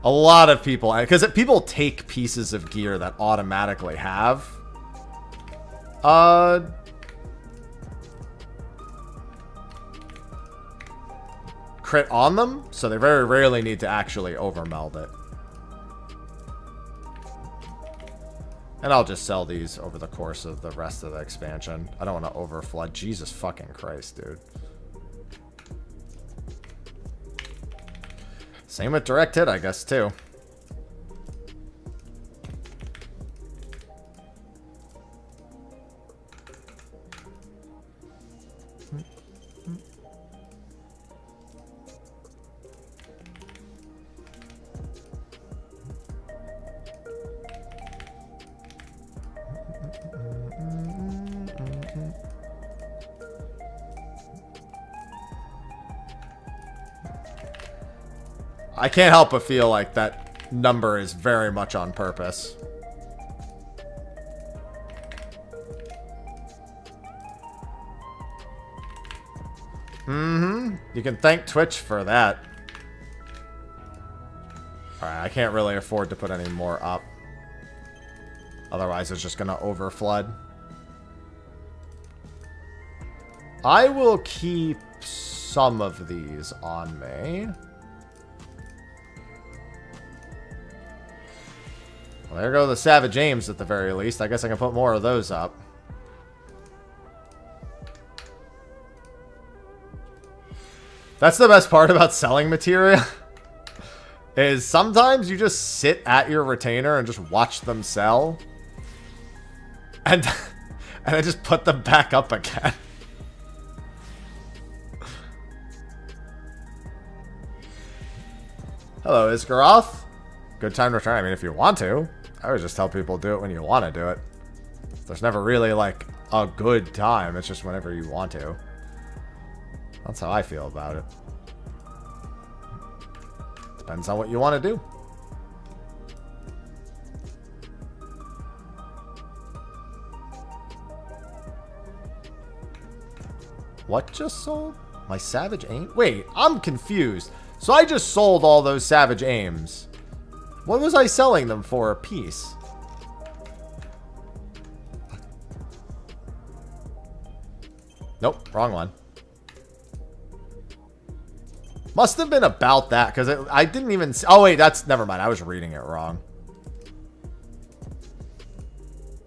B: A lot of people, because people take pieces of gear that automatically have crit on them, so they very rarely need to actually overmeld it. And I'll just sell these over the course of the rest of the expansion. I don't want to overflood. Jesus fucking Christ, dude. Same with direct hit, I guess, too. I can't help but feel like that number is very much on purpose. You can thank Twitch for that. Alright, I can't really afford to put any more up. Otherwise, it's just gonna overflood. I will keep some of these on me. Well, there go the Savage Aims at the very least. I guess I can put more of those up. That's the best part about selling material. Is sometimes you just sit at your retainer and just watch them sell. And I just put them back up again. Hello, Isgaroth. Good time to return. I mean, if you want to. I always just tell people do it when you want to do it. There's never really, like, a good time. It's just whenever you want to. That's how I feel about it. Depends on what you want to do. What just sold? My Savage Aim? Wait, I'm confused. So I just sold all those Savage Aims. What was I selling them for a piece? Nope, wrong one. Must have been about that, because I didn't even... Oh, wait, that's... Never mind, I was reading it wrong.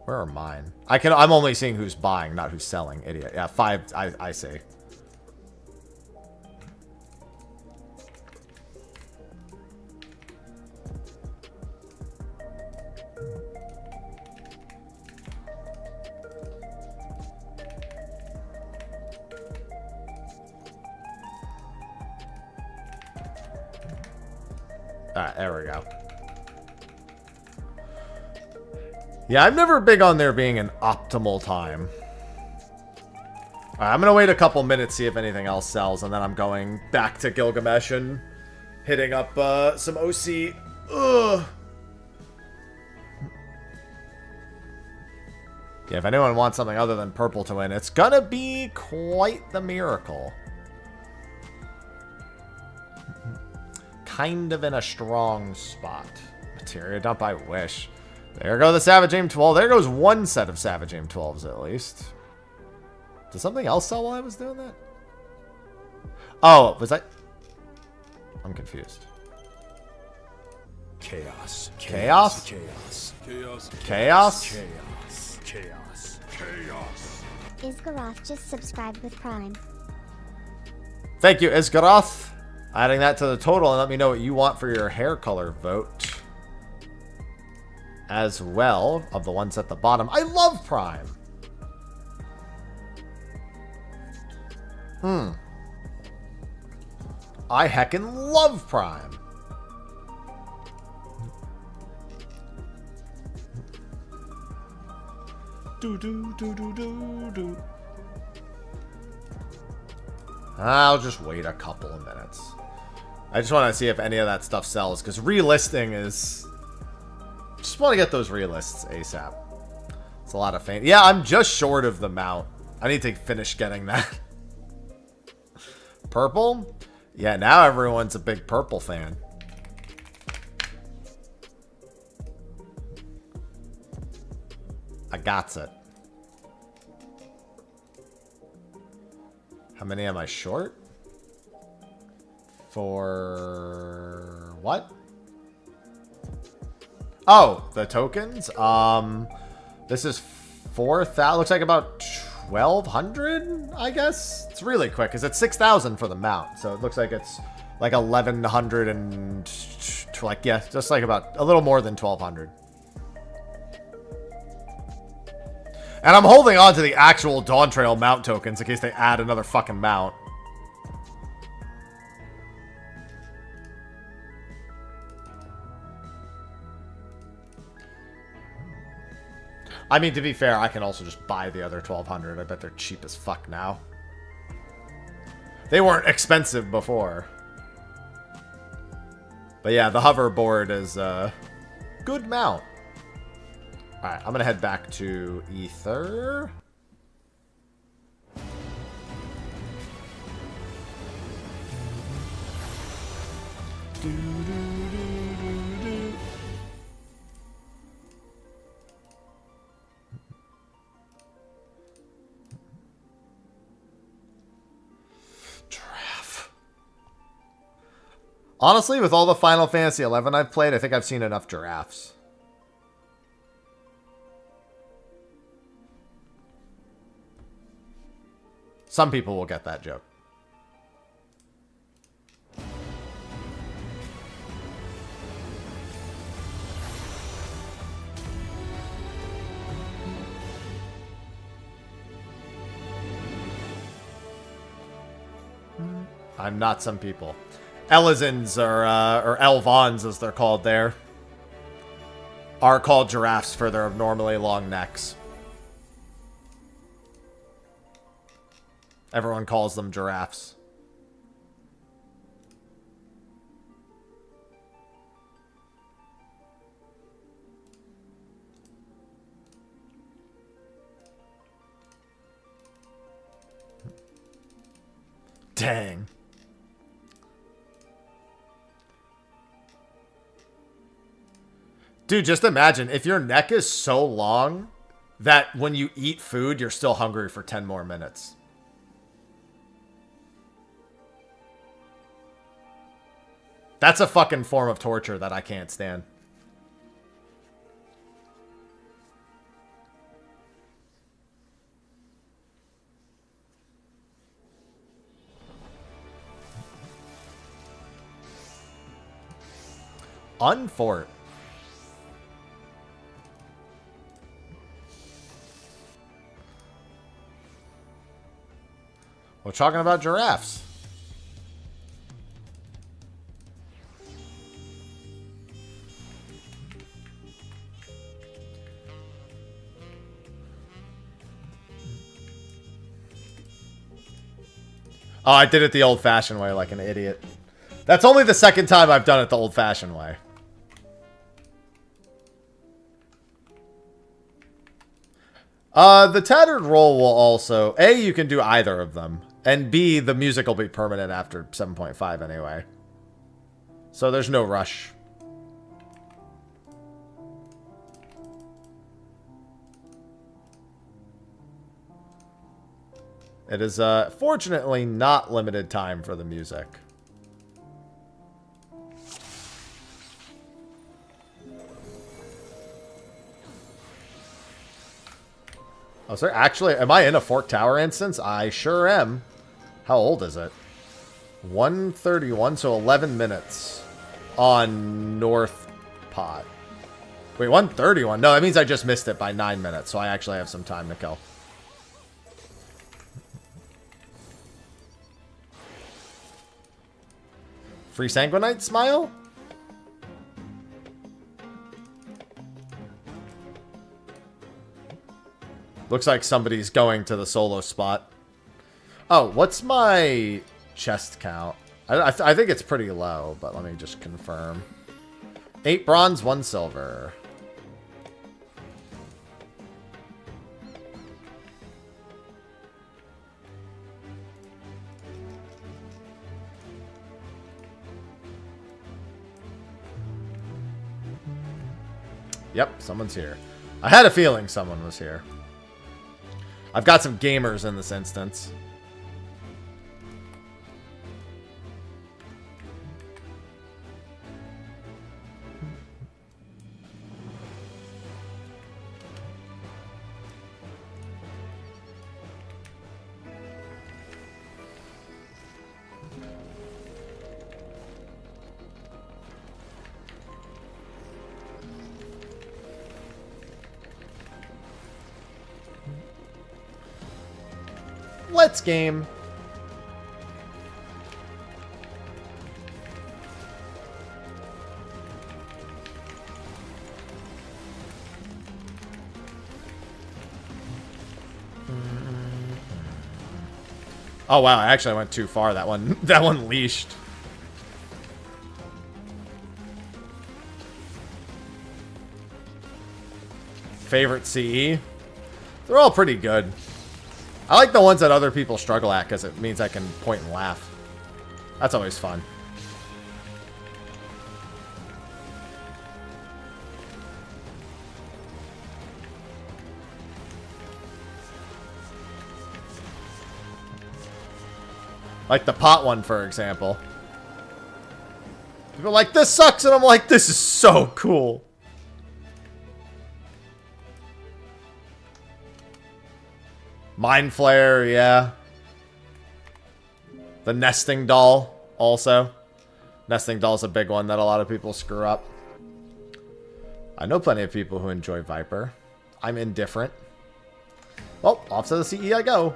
B: Where are mine? I'm only seeing who's buying, not who's selling. Idiot. Yeah, 5... I see. Alright, there we go. Yeah, I'm never big on there being an optimal time. Alright, I'm gonna wait a couple minutes, see if anything else sells, and then I'm going back to Gilgamesh and hitting up some OC. Ugh. Yeah, if anyone wants something other than purple to win, it's gonna be quite the miracle. Kind of in a strong spot. Materia dump, I wish. There go the Savage Aim 12. There goes one set of Savage Aim 12s at least. Did something else sell while I was doing that? Oh, was I... I'm confused.
E: Chaos.
B: Chaos?
E: Chaos. Chaos.
B: Chaos?
E: Chaos. Chaos.
F: Chaos.
A: Isgaroth just subscribed with Prime.
B: Thank you, Isgaroth. Adding that to the total, and let me know what you want for your hair color vote. As well, of the ones at the bottom. I love Prime. I heckin' love Prime. Do. I'll just wait a couple of minutes. I just want to see if any of that stuff sells, because relisting is... Just want to get those relists ASAP. It's a lot of faint. Yeah, I'm just short of the mount. I need to finish getting that. Purple? Yeah, now everyone's a big purple fan. I got it. How many am I short? For what? Oh, the tokens? This is 4,000. Looks like about 1,200, I guess. It's really quick because it's 6,000 for the mount. So it looks like it's like 1,100 and like, yeah, just like about a little more than 1,200. And I'm holding on to the actual Dawn Trail mount tokens in case they add another fucking mount. I mean, to be fair, I can also just buy the other 1,200. I bet they're cheap as fuck now. They weren't expensive before. But yeah, the hoverboard is a good mount. Alright, I'm gonna head back to Ether. Giraffe. Honestly, with all the Final Fantasy XI I've played, I think I've seen enough giraffes. Some people will get that joke. I'm not some people. Elizans or Elvons as they're called there are called giraffes for their abnormally long necks. Everyone calls them giraffes. Dang. Dude, just imagine if your neck is so long that when you eat food, you're still hungry for 10 more minutes. That's a fucking form of torture that I can't stand. Unfort. We're talking about giraffes. Oh, I did it the old-fashioned way like an idiot. That's only the second time I've done it the old-fashioned way. The Tattered Roll will also... A, you can do either of them. And B, the music will be permanent after 7.5 anyway. So there's no rush. It is, fortunately not limited time for the music. Oh, sir, actually, am I in a Fork Tower instance? I sure am. How old is it? 1:31, so 11 minutes on North Pot. Wait, 1:31? No, that means I just missed it by 9 minutes, so I actually have some time to kill. Free Sanguinite Smile? Looks like somebody's going to the solo spot. Oh, what's my chest count? I think it's pretty low, but let me just confirm. 8 bronze, 1 silver. Yep, someone's here. I had a feeling someone was here. I've got some gamers in this instance. Let's game. Oh wow, I actually went too far. That one leashed. Favorite CE? They're all pretty good. I like the ones that other people struggle at because it means I can point and laugh. That's always fun. Like the pot one, for example. People are like, this sucks, and I'm like, this is so cool. Mind Flare, yeah. The nesting doll, also. Nesting doll's a big one that a lot of people screw up. I know plenty of people who enjoy Viper. I'm indifferent. Well, off to the CE I go.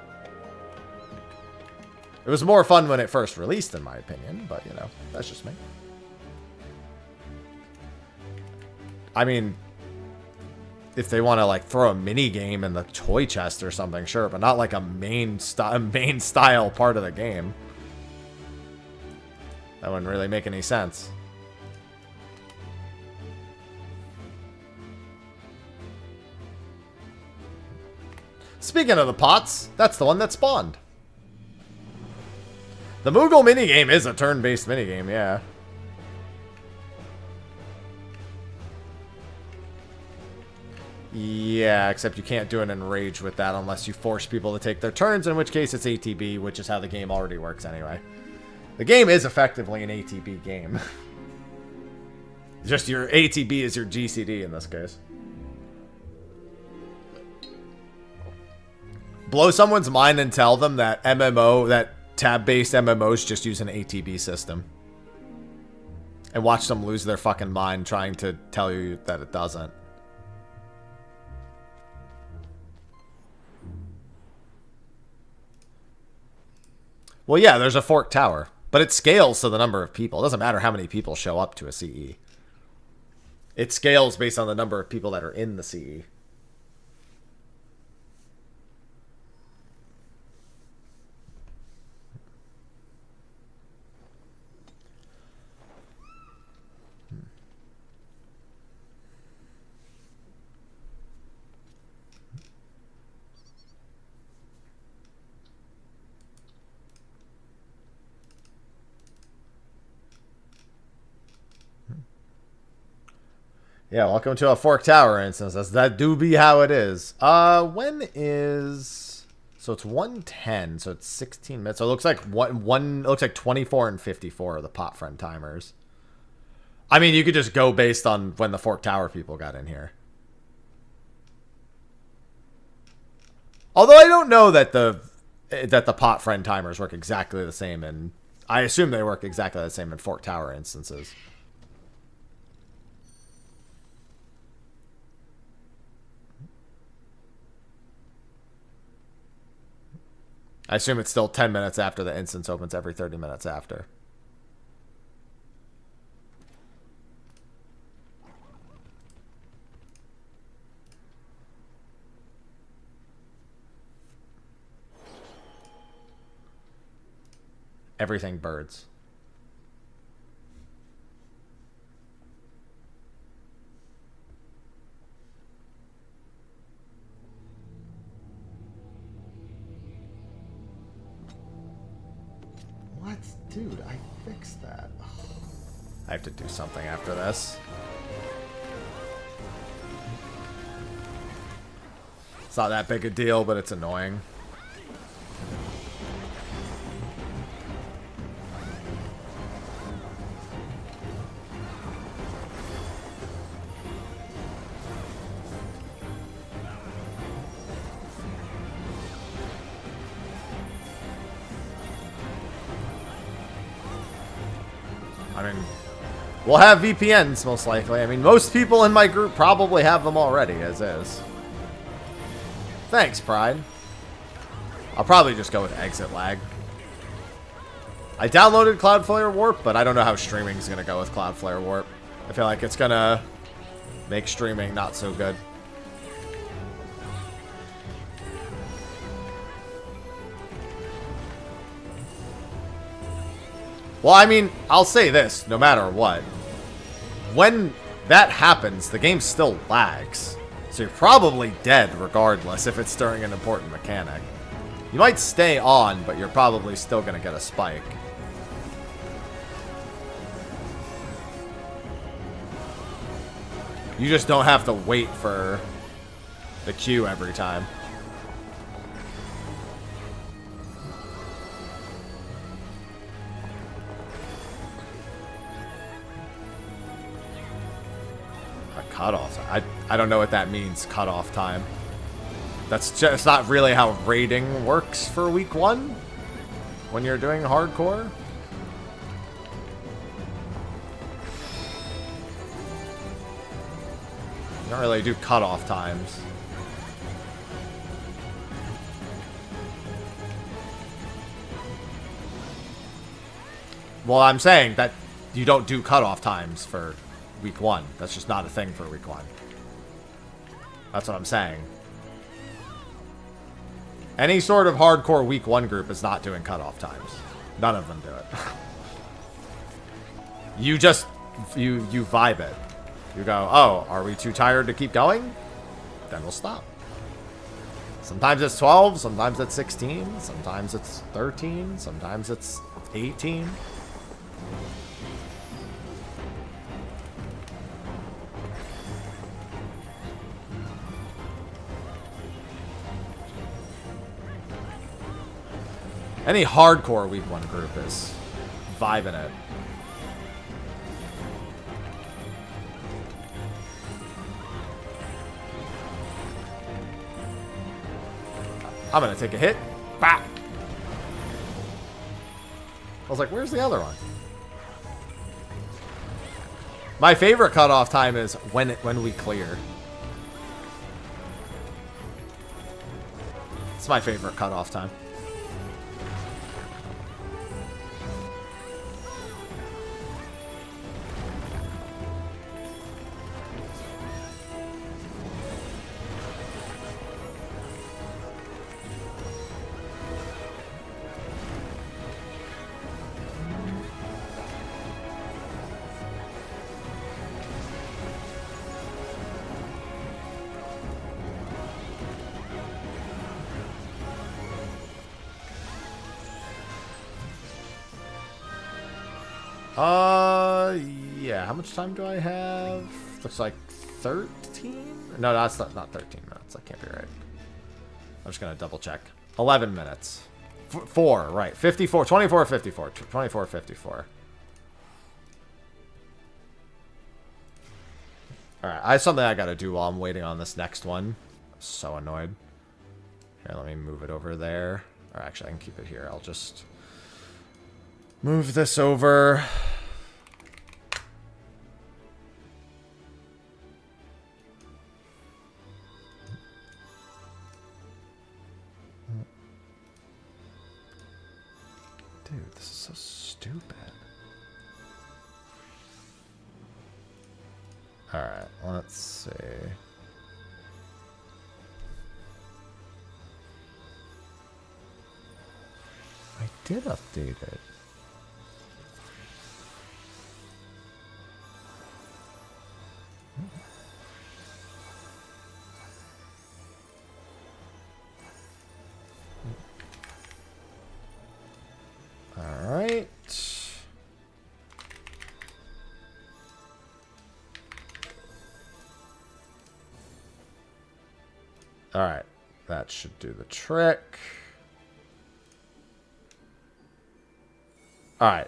B: It was more fun when it first released, in my opinion, but, you know, that's just me. I mean, if they want to, like, throw a mini game in the toy chest or something, sure, but not like a main style part of the game. That wouldn't really make any sense. Speaking of the pots, that's the one that spawned. The Moogle minigame is a turn-based minigame, yeah. Yeah, except you can't do an enrage with that unless you force people to take their turns, in which case it's ATB, which is how the game already works anyway. The game is effectively an ATB game. Just your ATB is your GCD in this case. Blow someone's mind and tell them that that tab-based MMOs just use an ATB system. And watch them lose their fucking mind trying to tell you that it doesn't. Well, yeah, there's a Fork Tower. But it scales to the number of people. It doesn't matter how many people show up to a CE. It scales based on the number of people that are in the CE. Yeah, welcome to a Fork Tower instance. That do be how it is. When is... So it's 1:10, so it's 16 minutes. So it looks like it looks like 24 and 54 are the pot friend timers. I mean, you could just go based on when the Fork Tower people got in here. Although I don't know that the pot friend timers work exactly the same, and I assume they work exactly the same in Fork Tower instances. I assume it's still 10 minutes after the instance opens every 30 minutes after. Everything birds. What? Dude, I fixed that. I have to do something after this. It's not that big a deal, but it's annoying. I mean, we'll have VPNs most likely. I mean, most people in my group probably have them already, as is. Thanks, Pride. I'll probably just go with exit lag. I downloaded Cloudflare Warp, but I don't know how streaming's going to go with Cloudflare Warp. I feel like it's going to make streaming not so good. Well, I mean, I'll say this, no matter what. When that happens, the game still lags. So you're probably dead regardless if it's during an important mechanic. You might stay on, but you're probably still going to get a spike. You just don't have to wait for the queue every time. A cutoff. I don't know what that means, cutoff time. That's just not really how rating works for week 1 when you're doing hardcore. You don't really do cutoff times. Well, I'm saying that you don't do cutoff times for week 1. That's just not a thing for week 1. That's what I'm saying. Any sort of hardcore week 1 group is not doing cutoff times. None of them do it. You just, you vibe it. You go, oh, are we too tired to keep going? Then we'll stop. Sometimes it's 12, sometimes it's 16, sometimes it's 13, sometimes it's 18. Any hardcore week 1 group is vibing it. I'm gonna take a hit. Bah! I was like, where's the other one? My favorite cutoff time is when we clear. It's my favorite cutoff time. Yeah, how much time do I have? Looks like 13? No, that's not 13 minutes. That can't be right. I'm just going to double check. 11 minutes. 4, right. 54, 24, 54. 24, 54. Alright, I have something I got to do while I'm waiting on this next one. So annoyed. Here, let me move it over there. Or actually, I can keep it here. I'll just move this over. Dude, this is so stupid. Alright, let's see. I did update it. Alright. Alright. That should do the trick. Alright.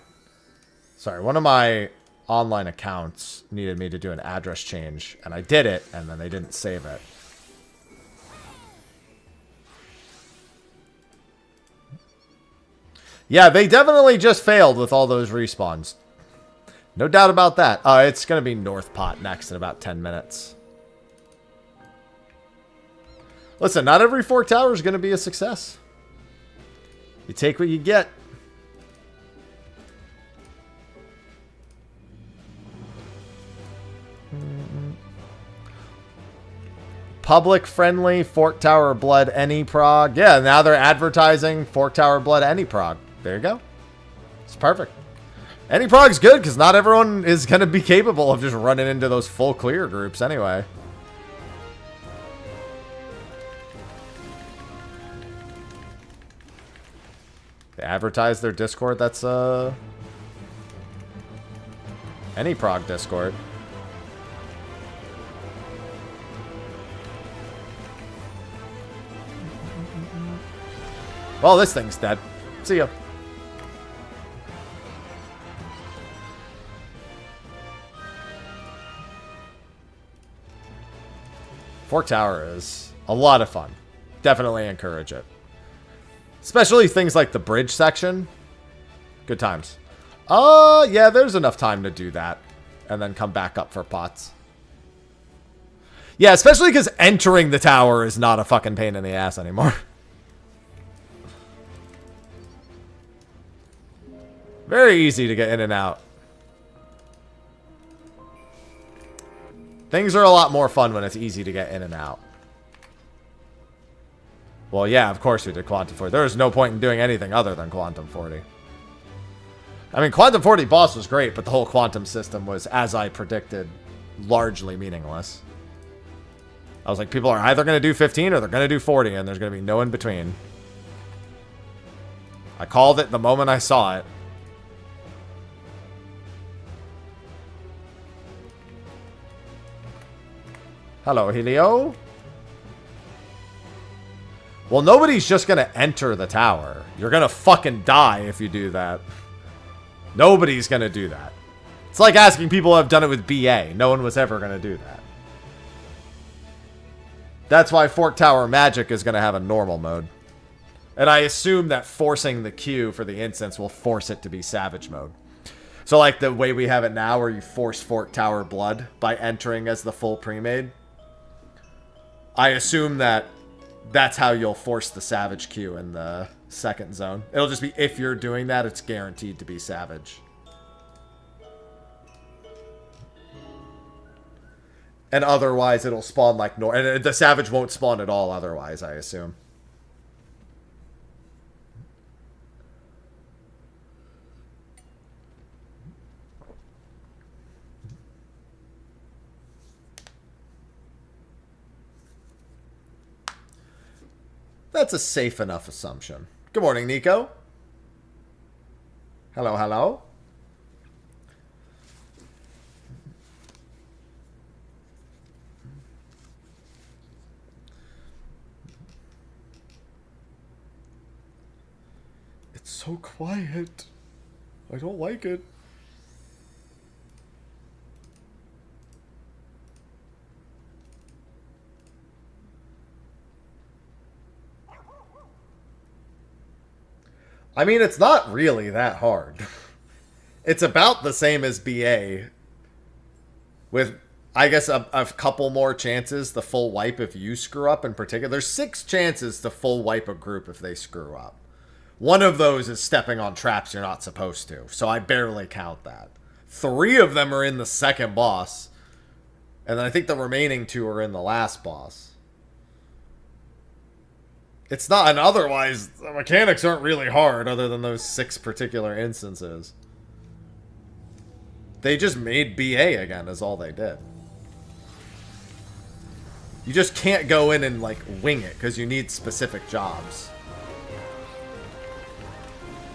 B: Sorry, one of my online accounts needed me to do an address change, and I did it, and then they didn't save it. Yeah, they definitely just failed with all those respawns. No doubt about that. It's going to be North Pot next in about 10 minutes. Listen, not every Fork Tower is going to be a success. You take what you get. Public friendly Fork Tower Blood any prog. Yeah, now they're advertising Fork Tower Blood any prog. There you go. It's perfect. Any prog's good because not everyone is going to be capable of just running into those full clear groups anyway. They advertise their Discord. That's any prog Discord. Well, this thing's dead. See ya. Fork Tower is a lot of fun. Definitely encourage it. Especially things like the bridge section. Good times. Yeah, there's enough time to do that. And then come back up for pots. Yeah, especially because entering the tower is not a fucking pain in the ass anymore. Very easy to get in and out. Things are a lot more fun when it's easy to get in and out. Well, yeah, of course we did Quantum 40. There was no point in doing anything other than Quantum 40. I mean, Quantum 40 boss was great, but the whole Quantum system was, as I predicted, largely meaningless. I was like, people are either going to do 15 or they're going to do 40, and there's going to be no in between. I called it the moment I saw it. Hello, Helio. Well, nobody's just going to enter the tower. You're going to fucking die if you do that. Nobody's going to do that. It's like asking people who have done it with BA. No one was ever going to do that. That's why Fork Tower Magic is going to have a normal mode. And I assume that forcing the queue for the instance will force it to be Savage mode. So like the way we have it now where you force Fork Tower Blood by entering as the full pre-made. I assume that that's how you'll force the Savage queue in the second zone. It'll just be, if you're doing that, it's guaranteed to be Savage. And otherwise, it'll spawn like and the Savage won't spawn at all otherwise, I assume. That's a safe enough assumption. Good morning, Nico. Hello, hello. It's so quiet. I don't like it. I mean, it's not really that hard. It's about the same as BA. With, I guess, a couple more chances to full wipe if you screw up in particular. There's 6 chances to full wipe a group if they screw up. One of those is stepping on traps you're not supposed to. So I barely count that. 3 of them are in the second boss. And then I think the remaining 2 are in the last boss. It's not, and otherwise, the mechanics aren't really hard other than those 6 particular instances. They just made BA again, is all they did. You just can't go in and, like, wing it, because you need specific jobs.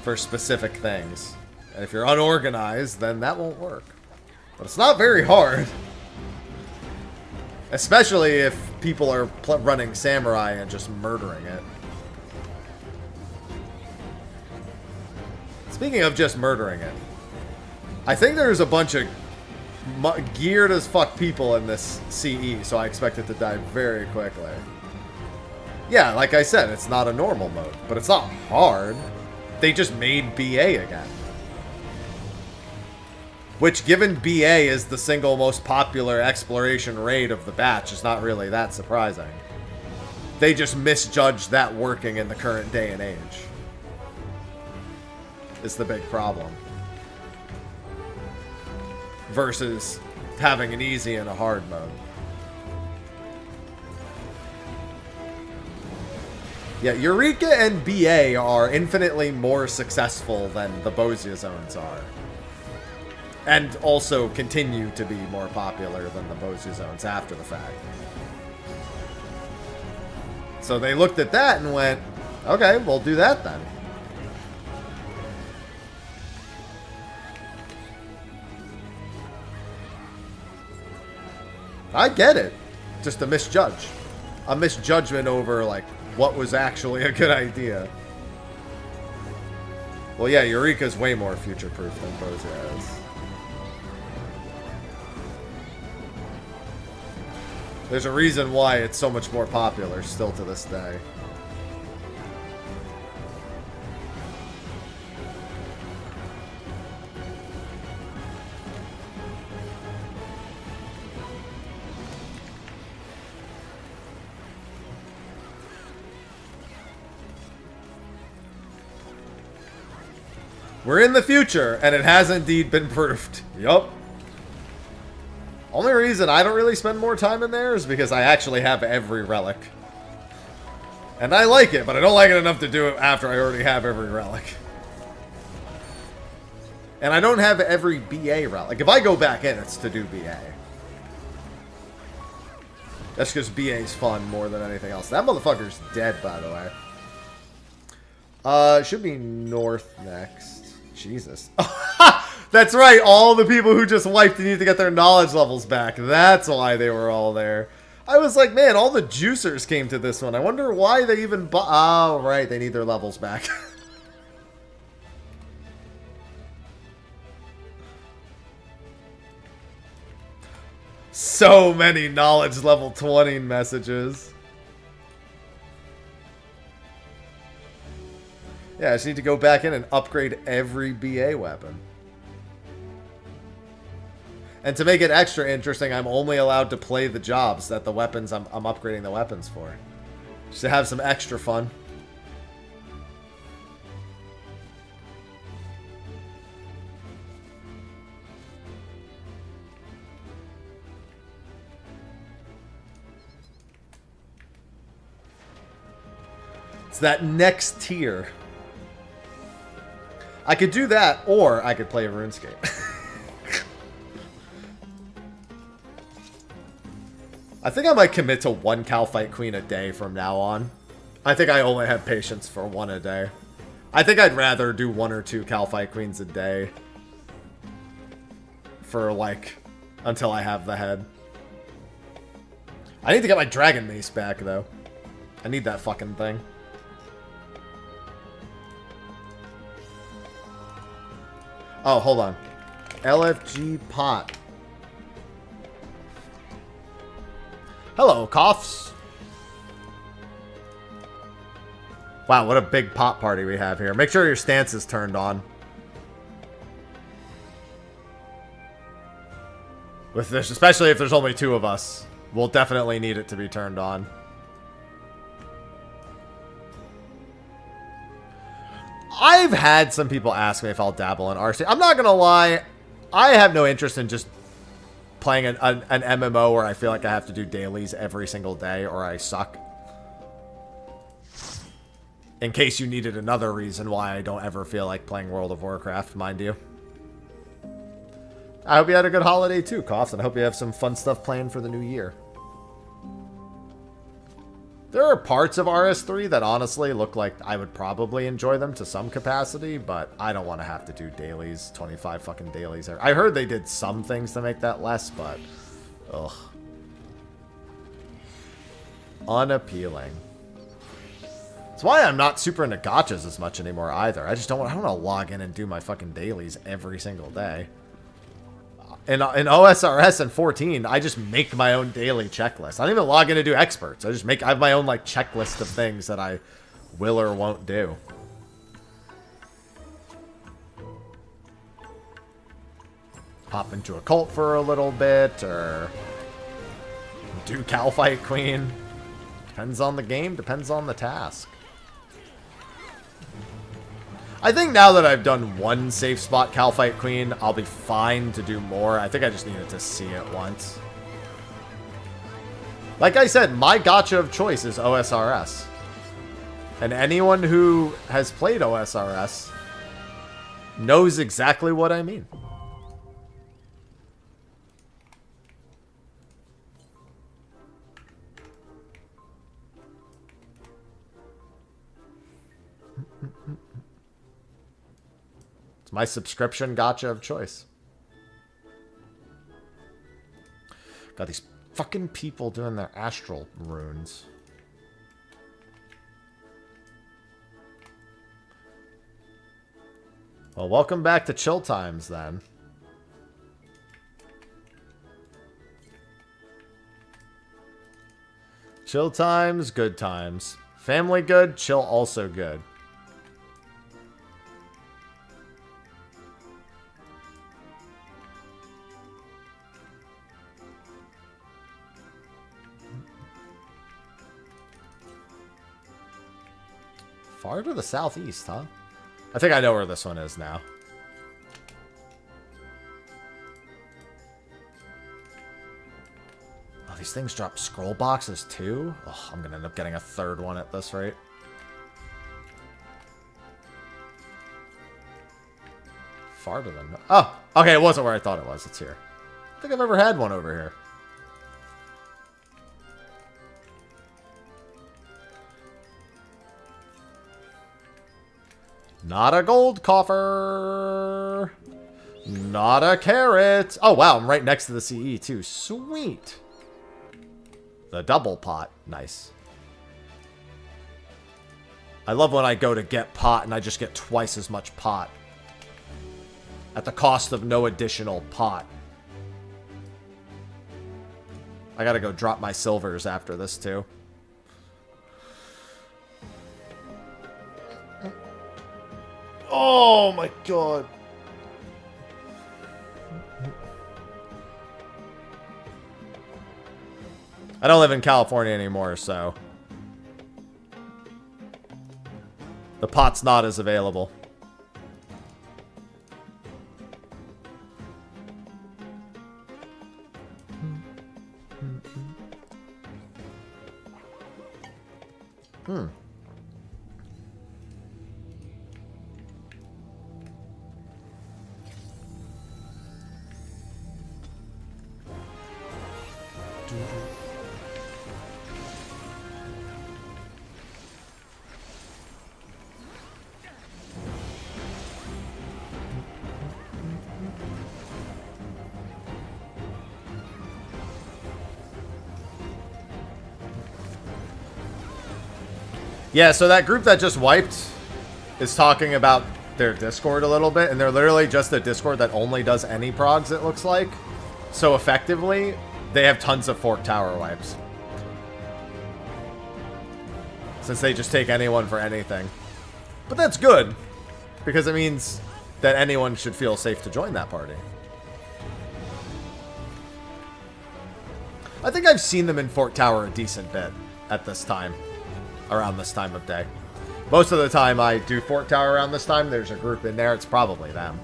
B: For specific things. And if you're unorganized, then that won't work. But it's not very hard. Especially if people are running Samurai and just murdering it. Speaking of just murdering it, I think there's a bunch of geared as fuck people in this CE, so I expect it to die very quickly. Yeah, like I said, it's not a normal mode, but it's not hard. They just made BA again. Which, given BA is the single most popular exploration raid of the batch, is not really that surprising. They just misjudged that working in the current day and age. is the big problem. Versus having an easy and a hard mode. Yeah, Eureka and BA are infinitely more successful than the Bozia zones are. And also continue to be more popular than the Bozia zones after the fact. So they looked at that and went, okay, we'll do that then. I get it. Just a misjudge. A misjudgment over, like, what was actually a good idea. Well, yeah, Eureka's way more future-proof than Bozia is. There's a reason why it's so much more popular still to this day. We're in the future, and it has indeed been proved. Yup. Only reason I don't really spend more time in there is because I actually have every relic. And I like it, but I don't like it enough to do it after I already have every relic. And I don't have every BA relic. If I go back in, it's to do BA. That's because BA's fun more than anything else. That motherfucker's dead, by the way. Should be north next. Jesus. That's right, all the people who just wiped need to get their knowledge levels back. That's why they were all there. I was like, man, all the juicers came to this one. I wonder why they even oh, right, they need their levels back. So many knowledge level 20 messages. Yeah, I just need to go back in and upgrade every BA weapon. And to make it extra interesting, I'm only allowed to play the jobs that the weapons I'm upgrading the weapons for. Just to have some extra fun. It's that next tier. I could do that, or I could play RuneScape. I think I might commit to one Calfight Queen a day from now on. I think I only have patience for one a day. I think I'd rather do 1 or 2 Calfight Queens a day. For, like, until I have the head. I need to get my Dragon Mace back, though. I need that fucking thing. Oh, hold on. LFG pot. Hello, coughs. Wow, what a big pot party we have here. Make sure your stance is turned on. With this, especially if there's only 2 of us. We'll definitely need it to be turned on. I've had some people ask me if I'll dabble in RC. I'm not gonna lie, I have no interest in just playing an MMO where I feel like I have to do dailies every single day or I suck. In case you needed another reason why I don't ever feel like playing World of Warcraft, mind you. I hope you had a good holiday too, Coughs, and I hope you have some fun stuff planned for the new year. There are parts of RS3 that honestly look like I would probably enjoy them to some capacity, but I don't want to have to do dailies, 25 fucking dailies. I heard they did some things to make that less, but ugh. Unappealing. That's why I'm not super into gachas as much anymore either. I don't want to log in and do my fucking dailies every single day. In OSRS and 14, I just make my own daily checklist. I don't even log in to do experts. I have my own like checklist of things that I will or won't do. Hop into a cult for a little bit, or do Calfight Queen. Depends on the game, depends on the task. I think now that I've done one safe spot Calfight Queen, I'll be fine to do more. I think I just needed to see it once. Like I said, my gacha of choice is OSRS. And anyone who has played OSRS knows exactly what I mean. It's my subscription gacha of choice. Got these fucking people doing their astral runes. Well, welcome back to chill times then. Chill times, good times. Family good, chill also good. Far to the southeast, huh? I think I know where this one is now. Oh, these things drop scroll boxes too? Oh, I'm gonna end up getting a third one at this rate. Farther than... Oh! Okay, it wasn't where I thought it was. It's here. I don't think I've ever had one over here. Not a gold coffer. Not a carrot. Oh, wow. I'm right next to the CE, too. Sweet. The double pot. Nice. I love when I go to get pot and I just get twice as much pot. At the cost of no additional pot. I gotta go drop my silvers after this, too. Oh my god. I don't live in California anymore, so the pot's not as available. Yeah, so that group that just wiped is talking about their Discord a little bit, and they're literally just a Discord that only does any progs, it looks like. So effectively, they have tons of Fork Tower wipes. Since they just take anyone for anything. But that's good, because it means that anyone should feel safe to join that party. I think I've seen them in Fork Tower a decent bit at this time. Around this time of day. Most of the time I do Fork Tower around this time, there's a group in there, it's probably them.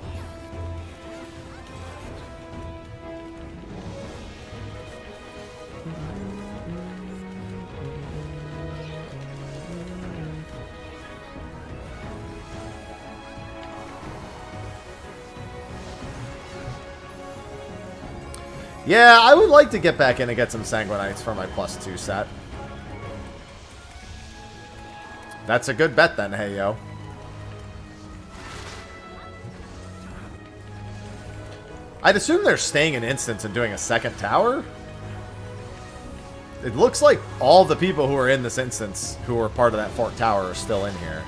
B: Yeah, I would like to get back in and get some Sanguinites for my +2 set. That's a good bet then, hey yo. I'd assume they're staying in instance and doing a second tower. It looks like all the people who are in this instance who were part of that Fork Tower are still in here.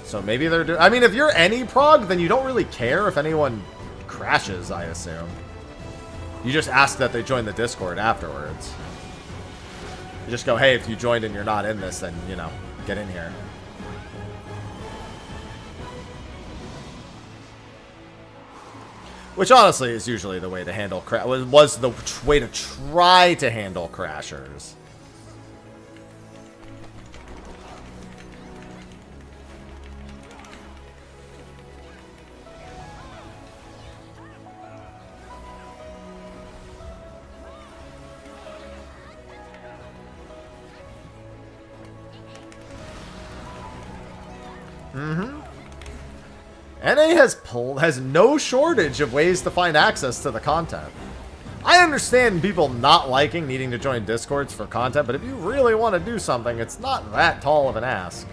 B: So maybe they're doing... I mean, if you're any prog, then you don't really care if anyone crashes, I assume. You just ask that they join the Discord afterwards. You just go, hey, if you joined and you're not in this, then, you know, get in here. Which, honestly, is usually the way to handle was the way to try to handle crashers. NA has no shortage of ways to find access to the content. I understand people not liking needing to join Discords for content, but if you really want to do something, it's not that tall of an ask.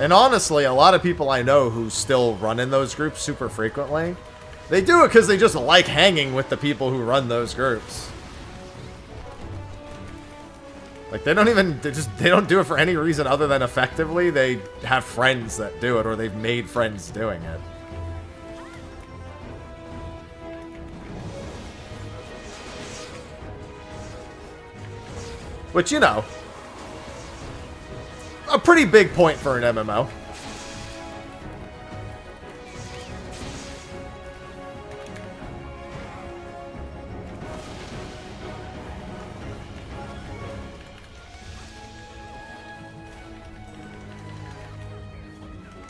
B: And honestly, a lot of people I know who still run in those groups super frequently, they do it because they just like hanging with the people who run those groups. Like, they don't do it for any reason other than effectively they have friends that do it, or they've made friends doing it. Which, you know, a pretty big point for an MMO.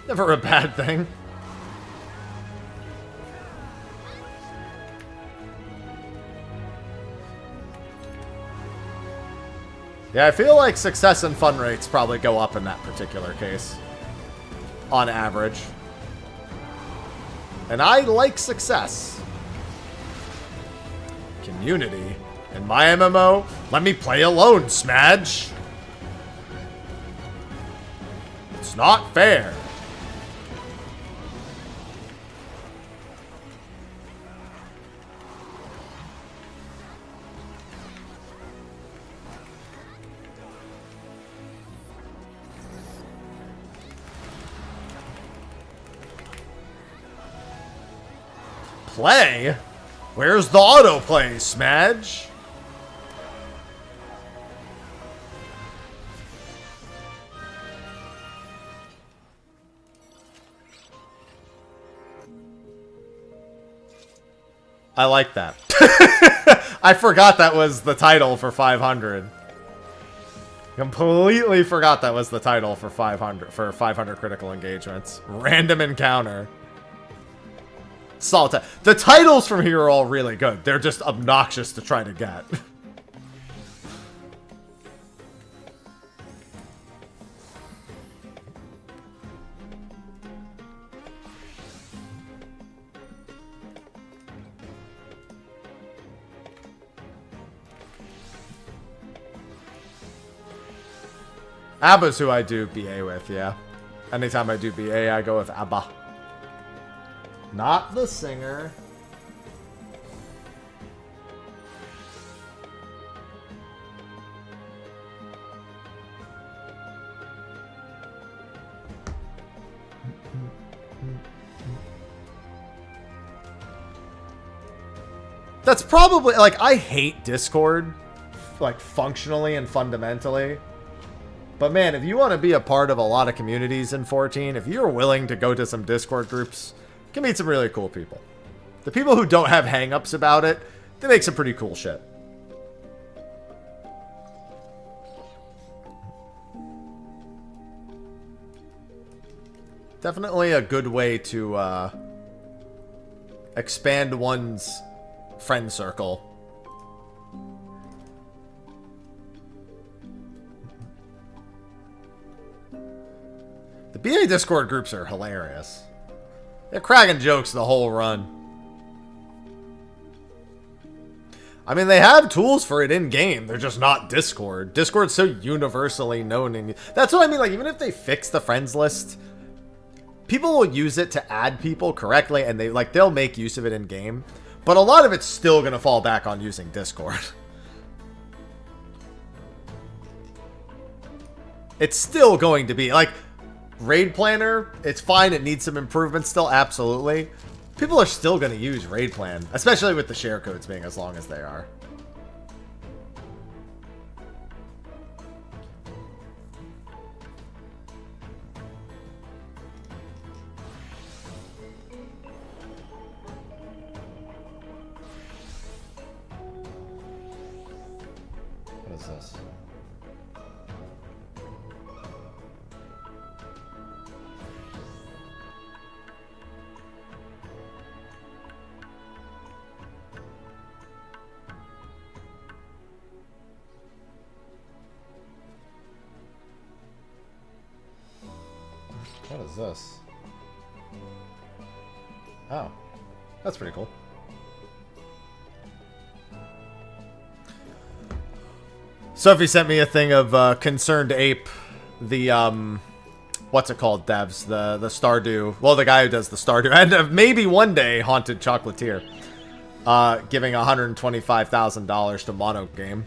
B: Never a bad thing. Yeah, I feel like success and fun rates probably go up in that particular case. On average. And I like success. Community. In my MMO, let me play alone, Smadge. It's not fair. Play? Where's the autoplay, Smadge? I like that. I forgot that was the title for 500. Completely forgot that was the title for 500 critical engagements. Random encounter. Solid. The titles from here are all really good. They're just obnoxious to try to get. ABBA's who I do BA with, yeah. Anytime I do BA, I go with ABBA. Not the singer. That's probably, like, I hate Discord, like, functionally and fundamentally. But man, if you want to be a part of a lot of communities in 14, if you're willing to go to some Discord groups, you can meet some really cool people. The people who don't have hang-ups about it, they make some pretty cool shit. Definitely a good way to expand one's friend circle. The BA Discord groups are hilarious. They're cracking jokes the whole run. I mean, they have tools for it in-game. They're just not Discord. Discord's so universally known. And that's what I mean. Like, even if they fix the friends list, people will use it to add people correctly, and they'll make use of it in-game. But a lot of it's still going to fall back on using Discord. It's still going to be, like, Raid Planner, it's fine, it needs some improvements still, absolutely. People are still going to use Raid Plan, especially with the share codes being as long as they are. What is this? What is this? Oh. That's pretty cool. Sophie sent me a thing of Concerned Ape, the what's it called, devs, the Stardew, well, the guy who does the Stardew, and maybe one day Haunted Chocolatier, giving $125,000 to Mono Game.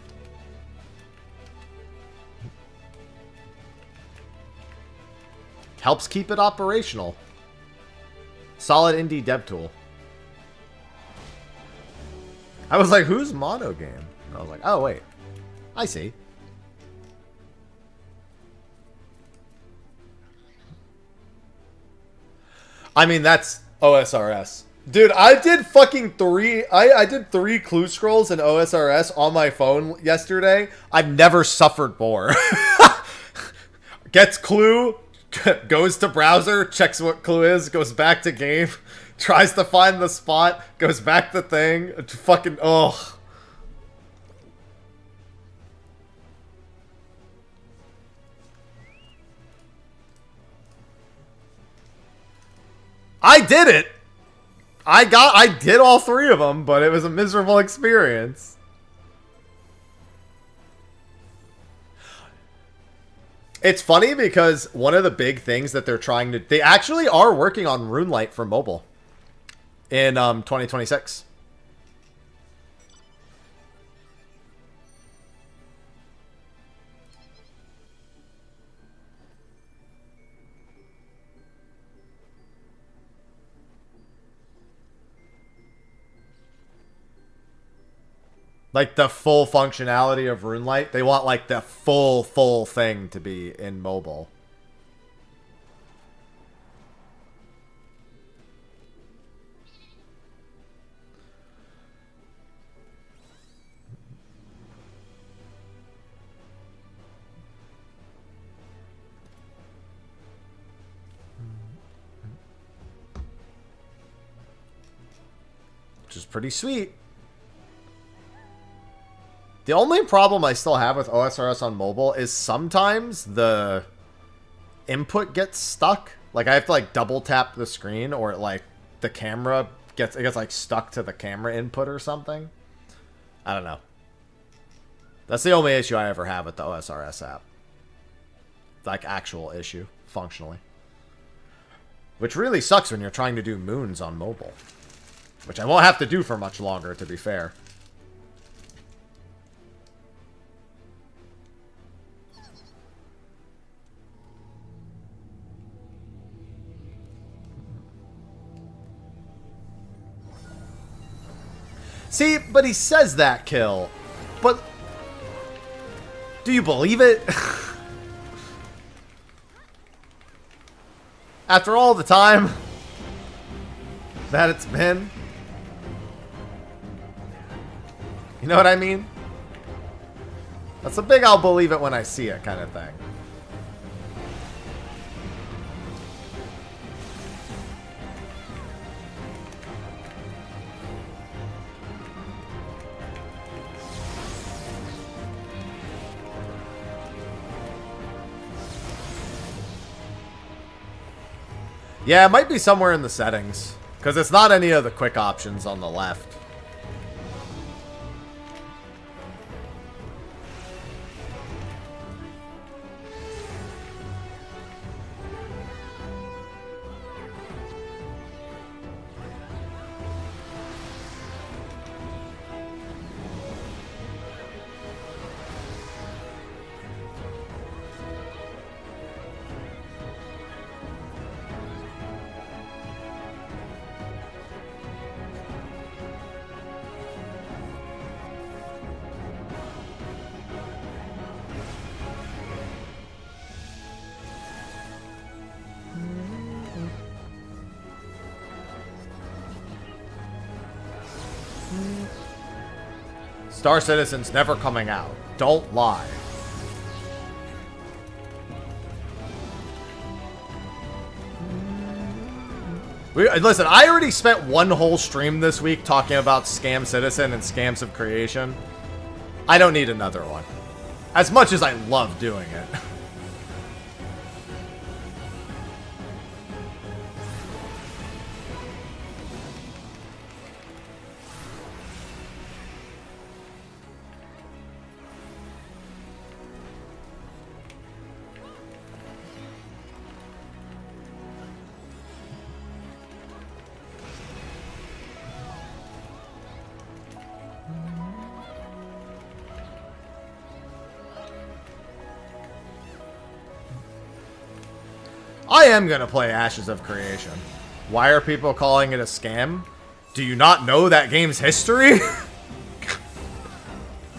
B: Helps keep it operational. Solid indie dev tool. I was like, who's Mono Game? And I was like, oh wait, I see. I mean, that's OSRS. Dude, I did fucking I did 3 clue scrolls in OSRS on my phone yesterday. I've never suffered more. Gets clue, goes to browser, checks what clue is, goes back to game, tries to find the spot, goes back to thing. Fucking, ugh. I did it. I did all 3 of them, but it was a miserable experience. It's funny because one of the big things that they're trying to... They actually are working on RuneLight for mobile in 2026. Like the full functionality of RuneLight. They want like the full thing to be in mobile. Which is pretty sweet. The only problem I still have with OSRS on mobile is sometimes the input gets stuck. Like I have to like double tap the screen, or like the camera gets like stuck to the camera input or something. I don't know. That's the only issue I ever have with the OSRS app. Like actual issue functionally. Which really sucks when you're trying to do moons on mobile. Which I won't have to do for much longer, to be fair. See, but he says that, Kill. But do you believe it? After all the time that it's been. You know what I mean? That's a big I'll believe it when I see it kind of thing. Yeah, it might be somewhere in the settings, because it's not any of the quick options on the left. Star Citizen's never coming out. Don't lie. Listen, I already spent one whole stream this week talking about Scam Citizen and Scams of Creation. I don't need another one. As much as I love doing it. I am going to play Ashes of Creation. Why are people calling it a scam? Do you not know that game's history?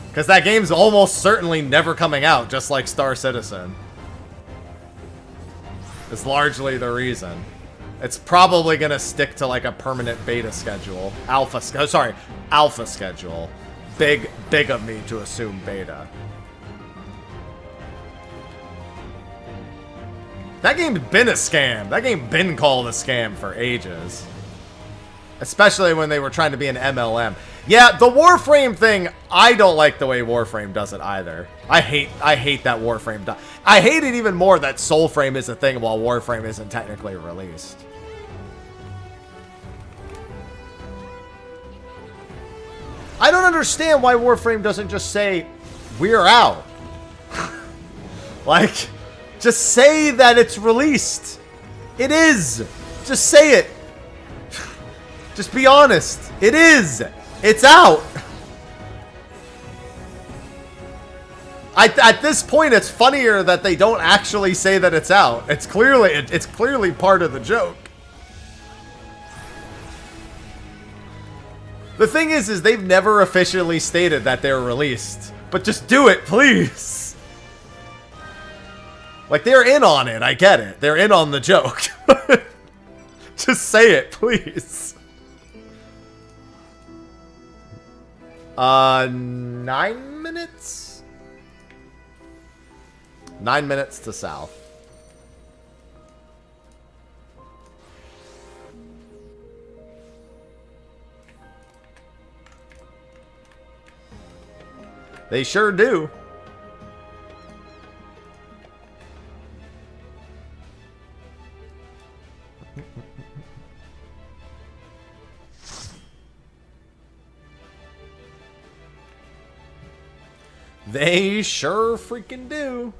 B: Because that game's almost certainly never coming out, just like Star Citizen. It's largely the reason. It's probably going to stick to like a permanent beta schedule. Alpha schedule. Big of me to assume beta. That game's been a scam. That game been called a scam for ages. Especially when they were trying to be an MLM. Yeah, the Warframe thing, I don't like the way Warframe does it either. I hate that Warframe I hate it even more that Soulframe is a thing while Warframe isn't technically released. I don't understand why Warframe doesn't just say, we're out. Like, just say that it's released. It is. Just say it. Just be honest. It is. It's out. At this point, it's funnier that they don't actually say that it's out. It's clearly part of the joke. The thing is they've never officially stated that they're released. But just do it, please. Like, they're in on it. I get it. They're in on the joke. Just say it, please. 9 minutes? 9 minutes to south. They sure do. They sure freaking do.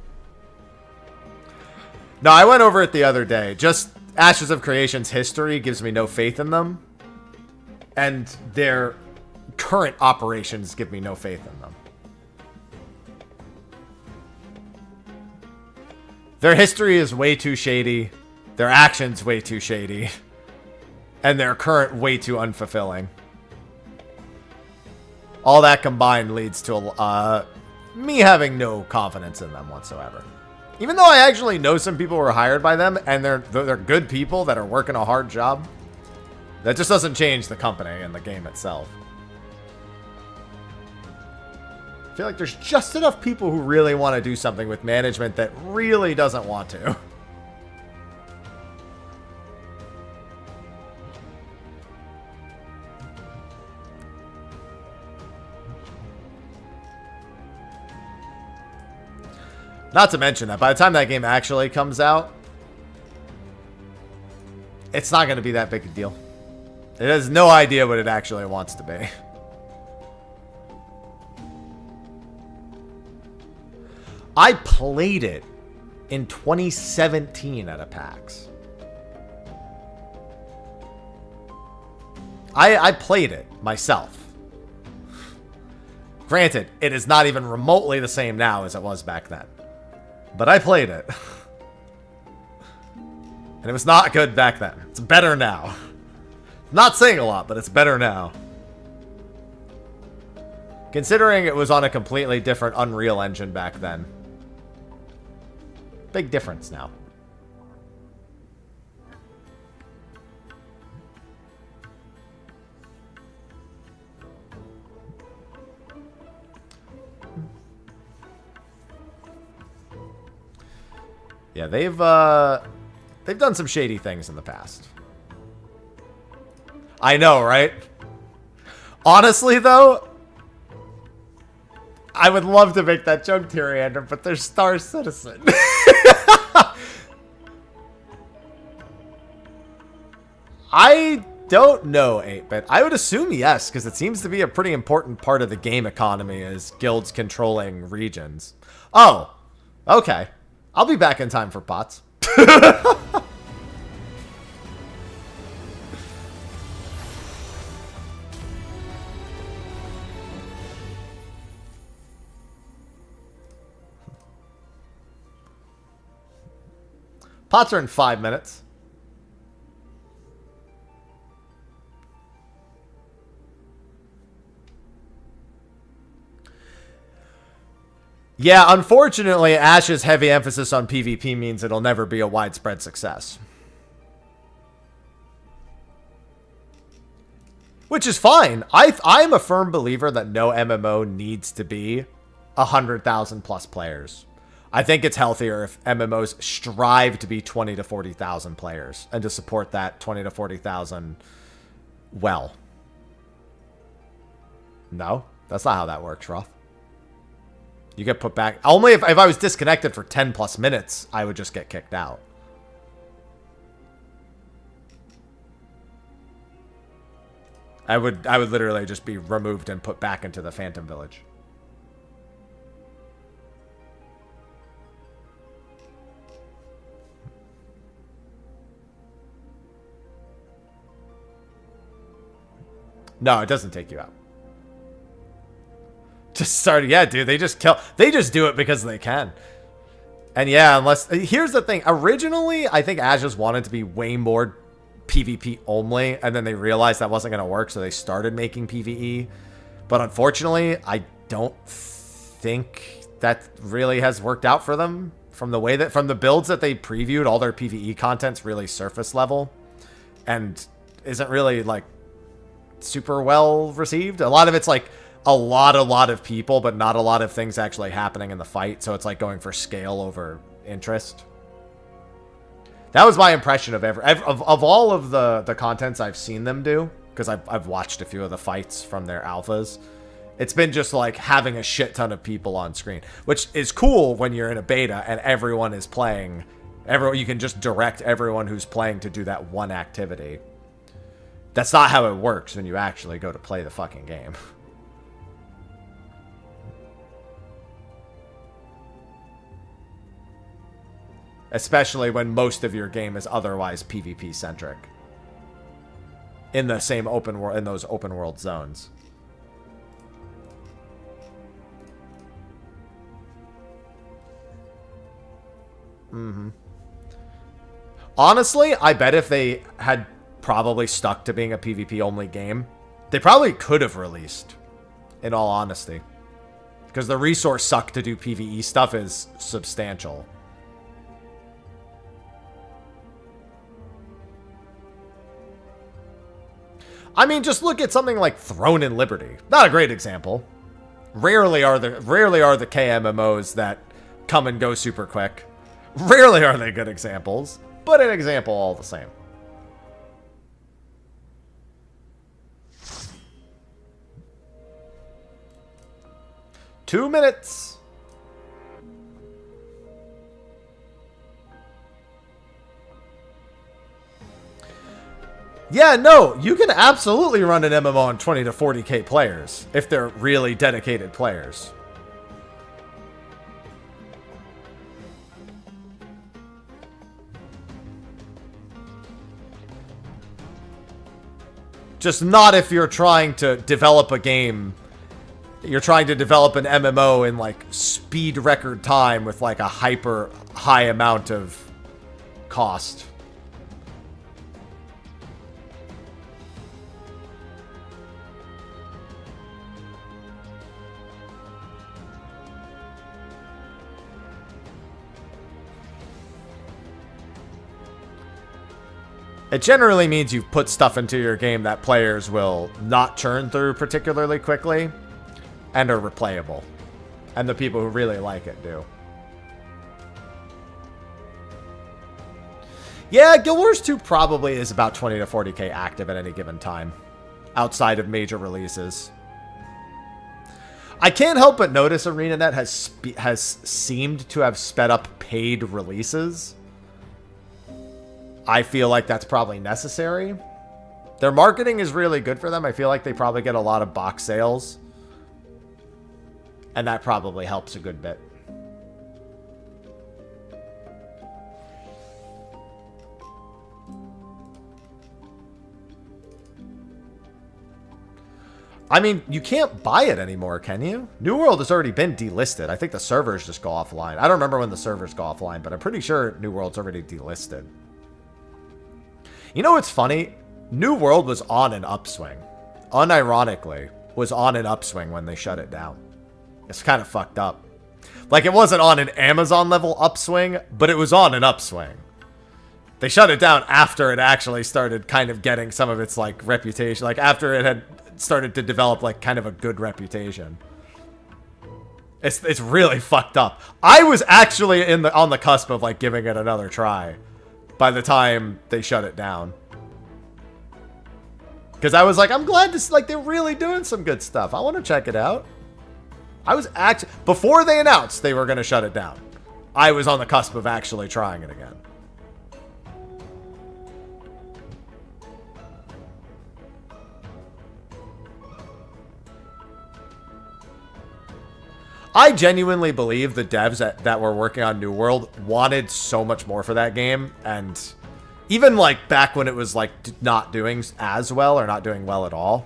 B: No, I went over it the other day. Just Ashes of Creation's history gives me no faith in them. And their current operations give me no faith in them. Their history is way too shady. Their actions way too shady. And their current way too unfulfilling. All that combined leads to me having no confidence in them whatsoever. Even though I actually know some people who are hired by them, and they're good people that are working a hard job. That just doesn't change the company and the game itself. I feel like there's just enough people who really want to do something with management that really doesn't want to. Not to mention that by the time that game actually comes out, it's not going to be that big a deal. It has no idea what it actually wants to be. I played it in 2017 at a PAX. I played it myself. Granted, it is not even remotely the same now as it was back then. But I played it. And it was not good back then. It's better now. Not saying a lot, but it's better now. Considering it was on a completely different Unreal Engine back then. Big difference now. Yeah, they've done some shady things in the past. I know, right? Honestly, though, I would love to make that joke, Tyriander, but there's Star Citizen. I don't know, 8-Bit. I would assume yes, because it seems to be a pretty important part of the game economy is guilds controlling regions. Oh, okay. I'll be back in time for pots. Pots are in 5 minutes. Yeah, unfortunately, Ash's heavy emphasis on PvP means it'll never be a widespread success. Which is fine. I'm a firm believer that no MMO needs to be 100,000 plus players. I think it's healthier if MMOs strive to be 20 to 40,000 players and to support that 20 to 40,000 well. No, that's not how that works, Roth. You get put back. Only if I was disconnected for 10 plus minutes, I would just get kicked out. I would literally just be removed and put back into the Phantom Village. No, it doesn't take you out. Just started, yeah, dude. They just do it because they can. And yeah, unless here's the thing. Originally, I think Ash just wanted to be way more PvP only, and then they realized that wasn't going to work, so they started making PvE. But unfortunately, I don't think that really has worked out for them. From the builds that they previewed, all their PvE content's really surface level, and isn't really like super well received. A lot of it's like a lot of people, but not a lot of things actually happening in the fight. So it's like going for scale over interest. That was my impression of all of the contents I've seen them do, because I've watched a few of the fights from their alphas. It's been just like having a shit ton of people on screen, which is cool when you're in a beta and everyone is playing. You can just direct everyone who's playing to do that one activity. That's not how it works when you actually go to play the fucking game. Especially when most of your game is otherwise PvP centric. In the same open world, in those open world zones. Honestly, I bet if they had probably stuck to being a PvP only game, they probably could have released, in all honesty. Because the resource suck to do PvE stuff is substantial. I mean, just look at something like Throne and Liberty. Not a great example. Rarely are the KMMOs that come and go super quick. Rarely are they good examples, but an example all the same. Two minutes. Yeah, no, you can absolutely run an MMO on 20 to 40k players if they're really dedicated players. Just not if you're trying to develop a game. You're trying to develop an MMO in like speed record time with like a hyper high amount of cost. It generally means you've put stuff into your game that players will not churn through particularly quickly and are replayable. And the people who really like it do. Yeah, Guild Wars 2 probably is about 20 to 40k active at any given time, outside of major releases. I can't help but notice ArenaNet has seemed to have sped up paid releases. I feel like that's probably necessary. Their marketing is really good for them. I feel like they probably get a lot of box sales. And that probably helps a good bit. I mean, you can't buy it anymore, can you? New World has already been delisted. I think the servers just go offline. I don't remember when the servers go offline, but I'm pretty sure New World's already delisted. You know what's funny? New World was on an upswing. Unironically, was on an upswing when they shut it down. It's kind of fucked up. Like, it wasn't on an Amazon level upswing, but it was on an upswing. They shut it down after it actually started kind of getting some of its, like, reputation. Like, after it had started to develop, like, kind of a good reputation. It's really fucked up. I was actually on the cusp of, like, giving it another try by the time they shut it down. Because I was like, I'm glad to see, like, they're really doing some good stuff. I want to check it out. I was actually, before they announced they were going to shut it down, I was on the cusp of actually trying it again. I genuinely believe the devs that were working on New World wanted so much more for that game, and even like back when it was like not doing as well or not doing well at all.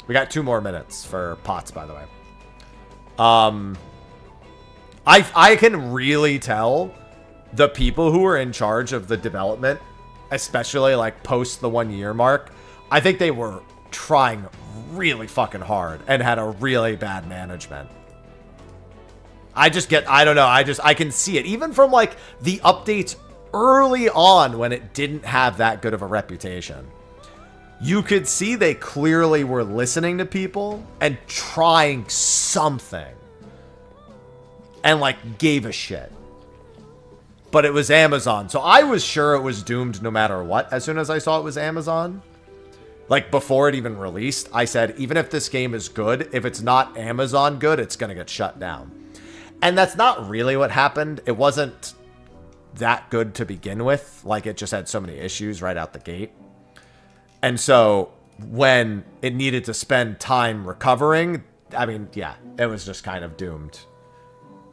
B: We got 2 more minutes for pots, by the way. I can really tell the people who were in charge of the development, especially like post the 1 year mark, I think they were trying really fucking hard and had a really bad management. I don't know, I can see it. Even from like the updates early on when it didn't have that good of a reputation. You could see they clearly were listening to people and trying something. And like gave a shit. But it was Amazon. So I was sure it was doomed no matter what as soon as I saw it was Amazon. Like, before it even released, I said, even if this game is good, if it's not Amazon good, it's going to get shut down. And that's not really what happened. It wasn't that good to begin with. Like, it just had so many issues right out the gate. And so, when it needed to spend time recovering, I mean, yeah, it was just kind of doomed.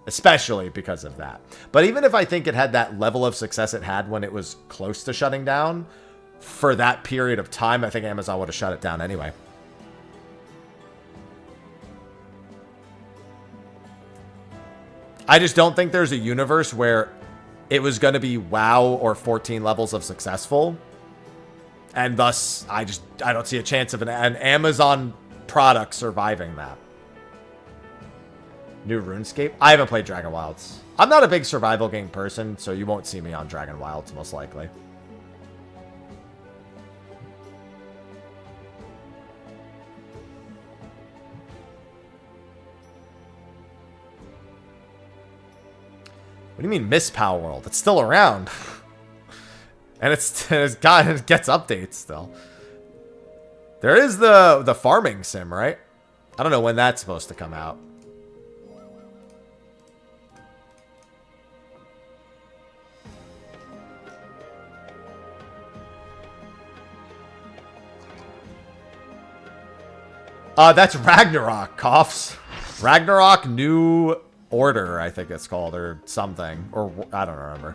B: Especially because of that. But even if I think it had that level of success it had when it was close to shutting down, for that period of time, I think Amazon would have shut it down anyway. I just don't think there's a universe where it was going to be WoW or 14 levels of successful. And thus, I don't see a chance of an Amazon product surviving that. New RuneScape? I haven't played Dragon Wilds. I'm not a big survival game person, so you won't see me on Dragon Wilds, most likely. What do you mean Miss Pow World? It's still around. And it gets updates still. There is the farming sim, right? I don't know when that's supposed to come out. That's Ragnarok, coughs. Ragnarok New Order, I think it's called, or something. Or, I don't remember.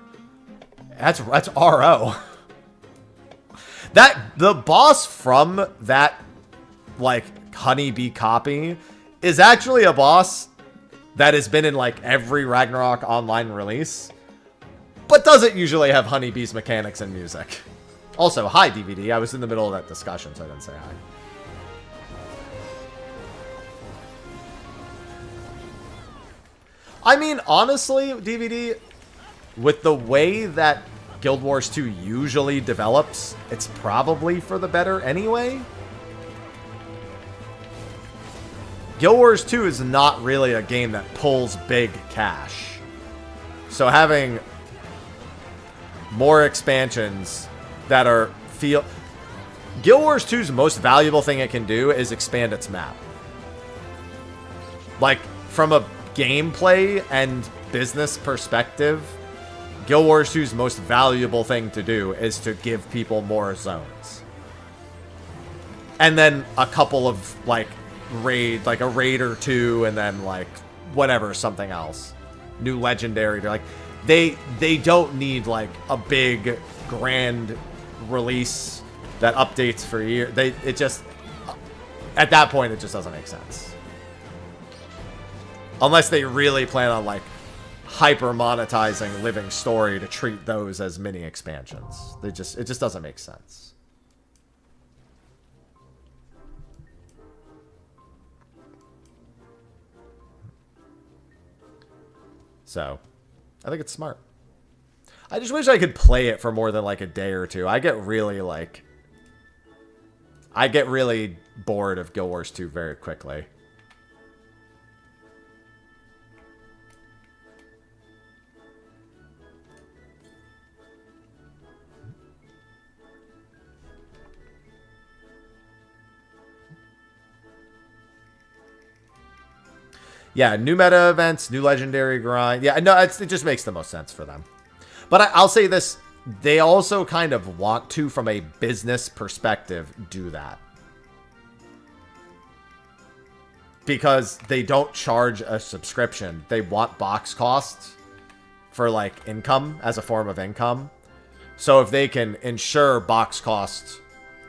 B: That's RO. The boss from that, like, honeybee copy is actually a boss that has been in, like, every Ragnarok online release, but doesn't usually have honeybees mechanics and music. Also, hi, DVD. I was in the middle of that discussion, so I didn't say hi. I mean, honestly, DVD, with the way that Guild Wars 2 usually develops, it's probably for the better anyway. Guild Wars 2 is not really a game that pulls big cash. So having more expansions that are Guild Wars 2's most valuable thing it can do is expand its map. Like, from a gameplay and business perspective, Guild Wars 2's most valuable thing to do is to give people more zones. And then a couple of, like, like a raid or two, and then, like, whatever, something else. New legendary. Like, they don't need, like, a big, grand release that updates for years. It just, at that point, it just doesn't make sense. Unless they really plan on, like, hyper monetizing Living Story to treat those as mini expansions. It just doesn't make sense. So, I think it's smart. I just wish I could play it for more than like a day or two. I get really bored of Guild Wars 2 very quickly. Yeah, new meta events, new legendary grind. Yeah, no, it just makes the most sense for them. But I'll say this, they also kind of want to, from a business perspective, do that. Because they don't charge a subscription. They want box costs for, like, income, as a form of income. So if they can ensure box costs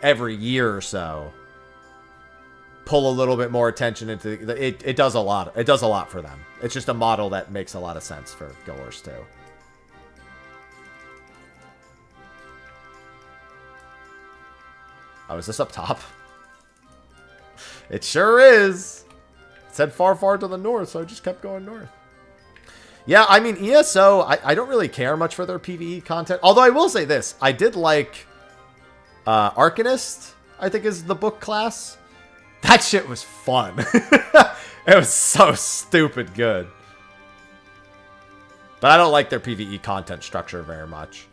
B: every year or so, pull a little bit more attention into it does a lot. It does a lot for them. It's just a model that makes a lot of sense for Guild Wars 2. Oh, is this up top? It sure is. It said far, far to the north, so I just kept going north. Yeah, I mean, ESO, I don't really care much for their PvE content. Although I will say this. I did like Arcanist, I think is the book class. That shit was fun. It was so stupid good. But I don't like their PvE content structure very much.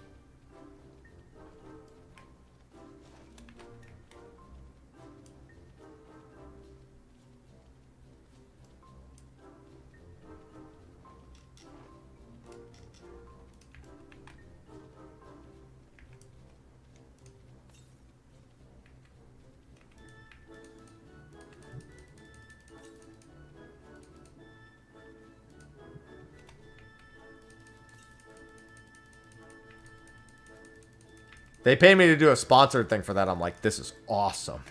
B: They paid me to do a sponsored thing for that. I'm like, this is awesome.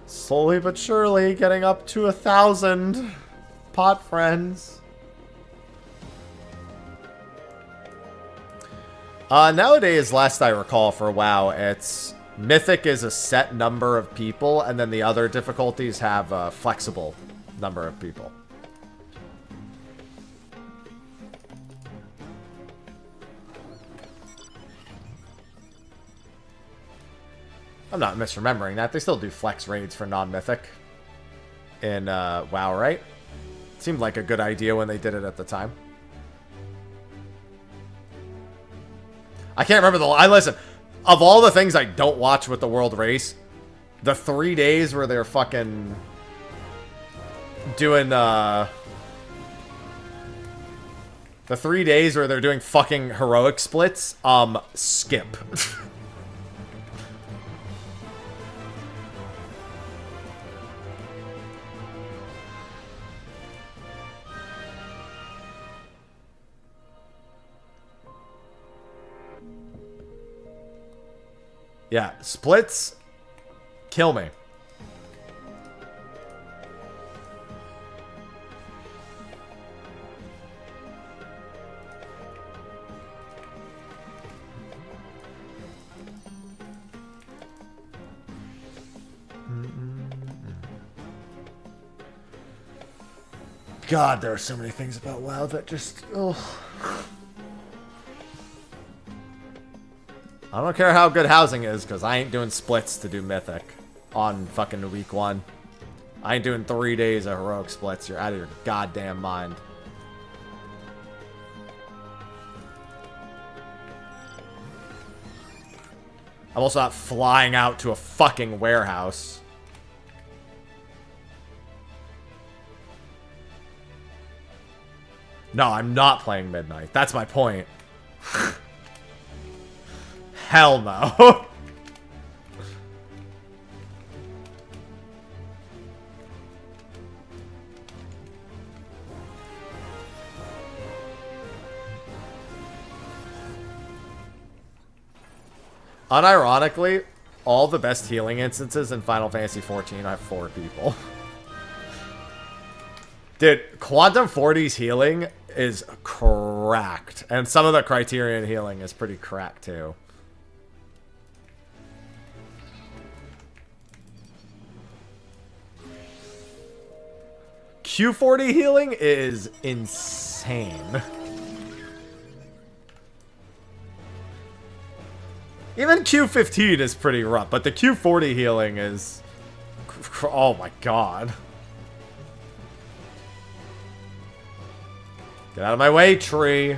B: Slowly but surely getting up to 1,000 pot friends. Nowadays, last I recall for WoW, it's Mythic is a set number of people, and then the other difficulties have a flexible number of people. I'm not misremembering that. They still do flex raids for non-mythic in WoW, right? Seemed like a good idea when they did it at the time. I can't remember listen, of all the things I don't watch with the World Race, the 3 days where they're fucking doing the 3 days where they're doing fucking heroic splits, skip. Yeah, splits kill me. God, there are so many things about WoW that just... ugh. I don't care how good housing is, because I ain't doing splits to do Mythic on fucking week 1. I ain't doing 3 days of heroic splits. You're out of your goddamn mind. I'm also not flying out to a fucking warehouse. No, I'm not playing Midnight. That's my point. Hell no. Unironically, all the best healing instances in Final Fantasy XIV have 4 people. Dude, Quantum 40's healing is cracked. And some of the Criterion healing is pretty cracked, too. Q40 healing is insane. Even Q15 is pretty rough, but the Q40 healing is... Oh my god. Get out of my way, tree.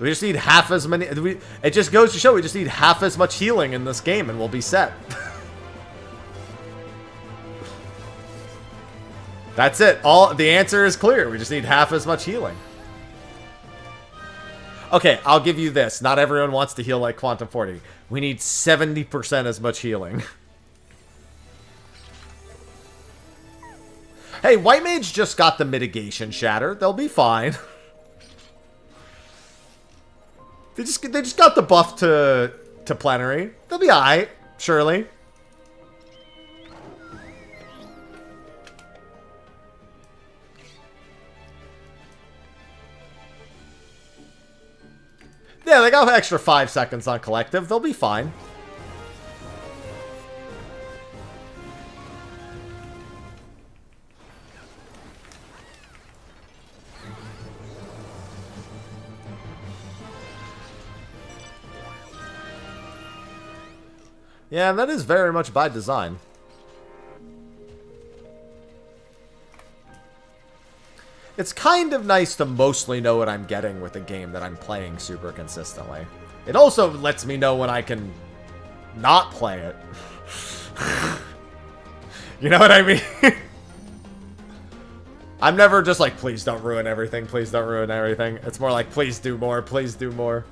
B: We just need half as many... It just goes to show we just need half as much healing in this game and we'll be set. That's it. The answer is clear. We just need half as much healing. Okay, I'll give you this. Not everyone wants to heal like Quantum 40. We need 70% as much healing. Hey, White Mage just got the mitigation shatter. They'll be fine. They just got the buff to plenary. They'll be alright, surely. Yeah, they got an extra 5 seconds on collective. They'll be fine. Yeah, and that is very much by design. It's kind of nice to mostly know what I'm getting with a game that I'm playing super consistently. It also lets me know when I can not play it. You know what I mean? I'm never just like, please don't ruin everything, please don't ruin everything. It's more like, please do more, please do more.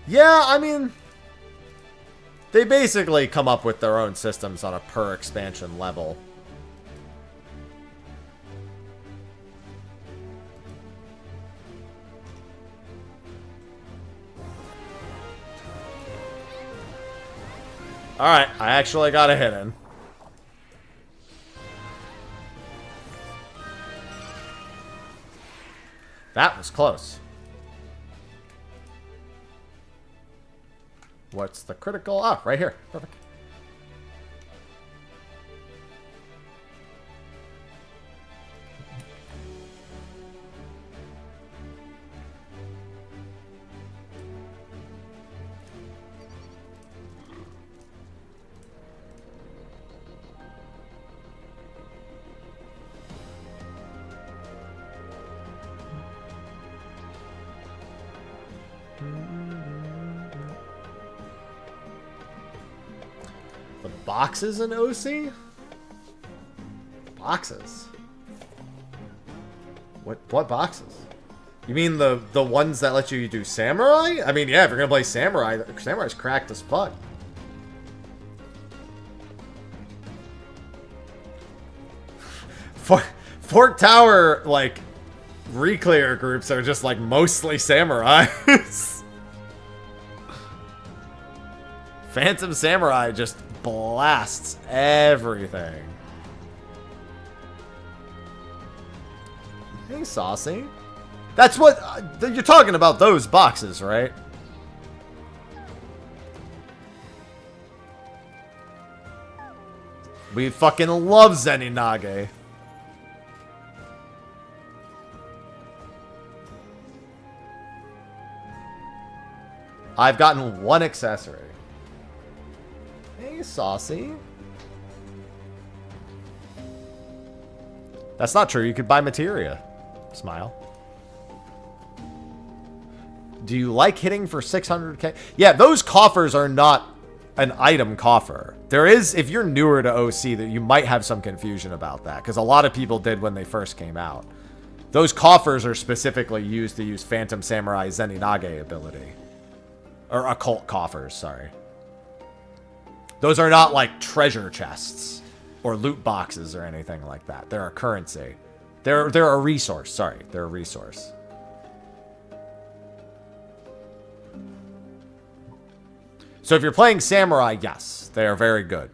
B: Yeah, I mean, they basically come up with their own systems on a per expansion level. Alright, I actually got a hit in. That was close. What's the critical? Ah, right here. Perfect. Boxes in OC? Boxes? What boxes? You mean the ones that let you do Samurai? I mean, yeah, if you're gonna play Samurai, Samurai's cracked as fuck. Fort Tower, like, reclear groups are just, like, mostly Samurais. Phantom Samurai just blasts everything. Hey, Saucy. That's what... you're talking about those boxes, right? We fucking love Zeninage. I've gotten one accessory. Hey, saucy. That's not true. You could buy materia. Smile. Do you like hitting for 600k? Yeah, those coffers are not an item coffer. There is, if you're newer to OC, that you might have some confusion about that, because a lot of people did when they first came out. Those coffers are specifically used to use Phantom Samurai Zeninage ability. Or occult coffers, sorry. Those are not like treasure chests or loot boxes or anything like that. They're a currency. They're a resource, sorry. They're a resource. So if you're playing Samurai, yes, they are very good.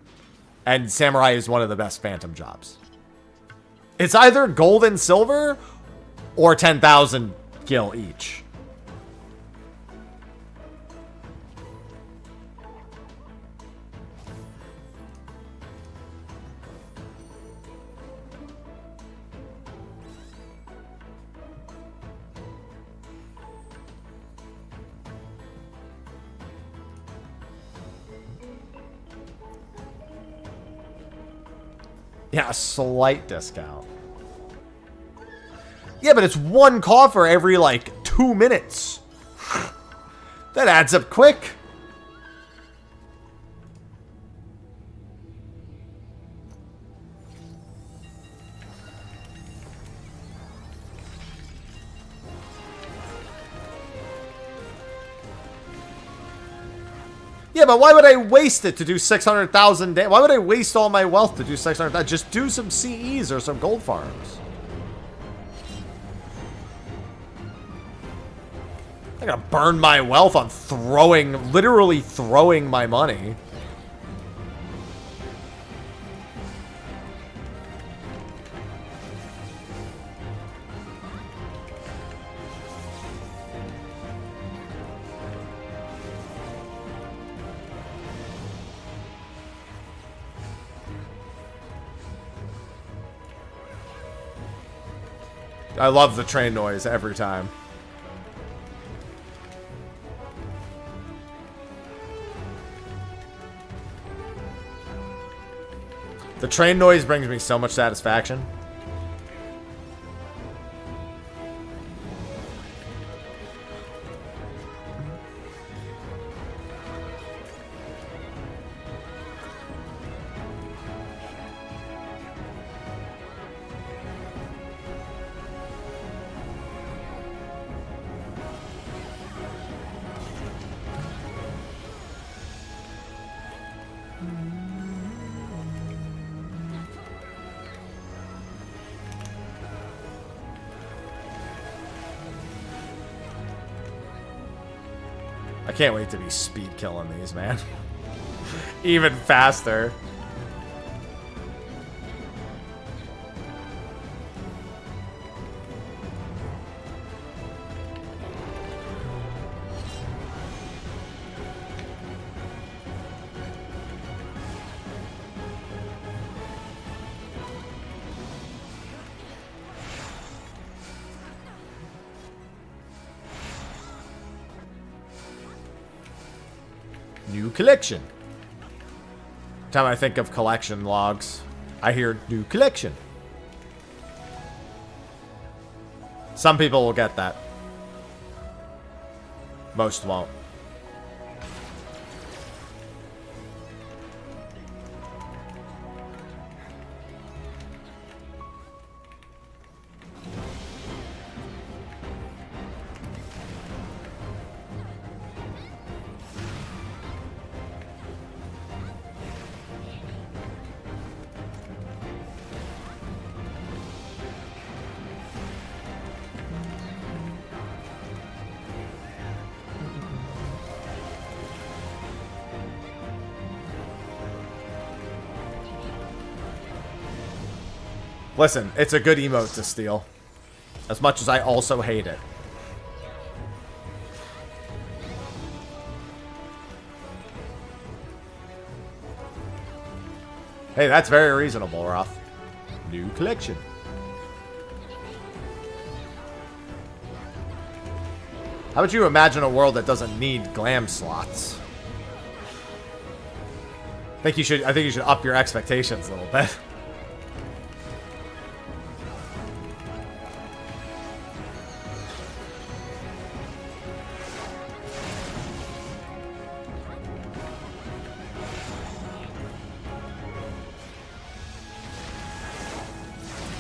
B: And Samurai is one of the best Phantom jobs. It's either gold and silver or 10,000 gil each. Yeah, a slight discount. Yeah, but it's one coffer every, like, 2 minutes. That adds up quick. Yeah, but why would I waste it to do 600,000 damage? Why would I waste all my wealth to do 600,000? Just do some CEs or some gold farms. I'm gonna burn my wealth on throwing, literally throwing my money. I love the train noise every time. The train noise brings me so much satisfaction. I can't wait to be speed killing these, man. Even faster. New collection. Every time I think of collection logs, I hear new collection. Some people will get that. Most won't. Listen, it's a good emote to steal. As much as I also hate it. Hey, that's very reasonable, Roth. New collection. How would you imagine a world that doesn't need glam slots? I think you should up your expectations a little bit.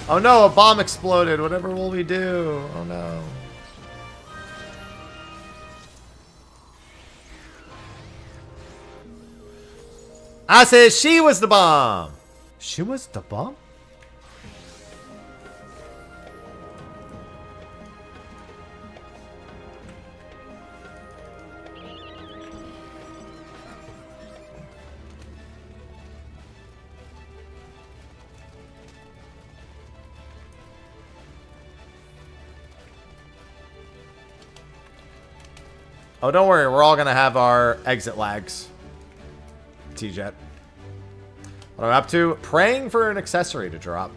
B: Oh no, a bomb exploded. Whatever will we do? Oh no. I said she was the bomb. She was the bomb? Oh, don't worry. We're all going to have our exit lags. T-Jet. What am I up to? Praying for an accessory to drop.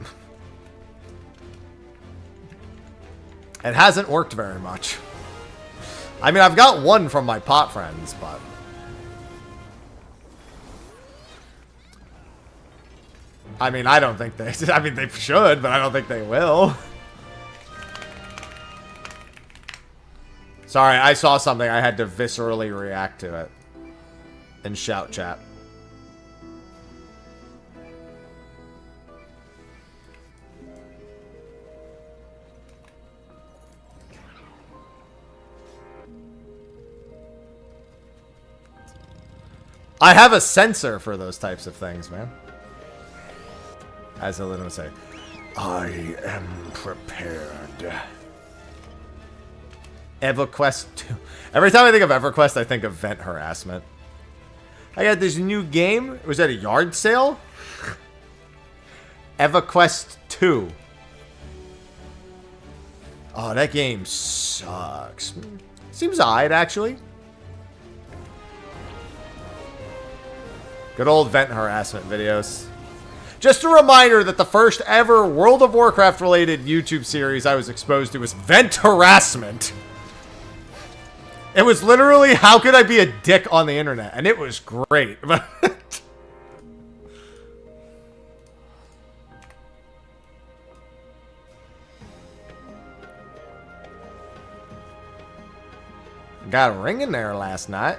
B: It hasn't worked very much. I mean, I've got one from my pot friends, but... I mean, I don't think they... I mean, they should, but I don't think they will. Sorry, I saw something. I had to viscerally react to it. And shout chat. I have a sensor for those types of things, man. As Elena would say, I am prepared. EverQuest 2. Every time I think of EverQuest, I think of vent harassment. I got this new game. Was that a yard sale? EverQuest 2. Oh, that game sucks. Seems alright, actually. Good old vent harassment videos. Just a reminder that the first ever World of Warcraft related YouTube series I was exposed to was vent harassment. It was literally, how could I be a dick on the internet? And it was great. Got a ring in there last night.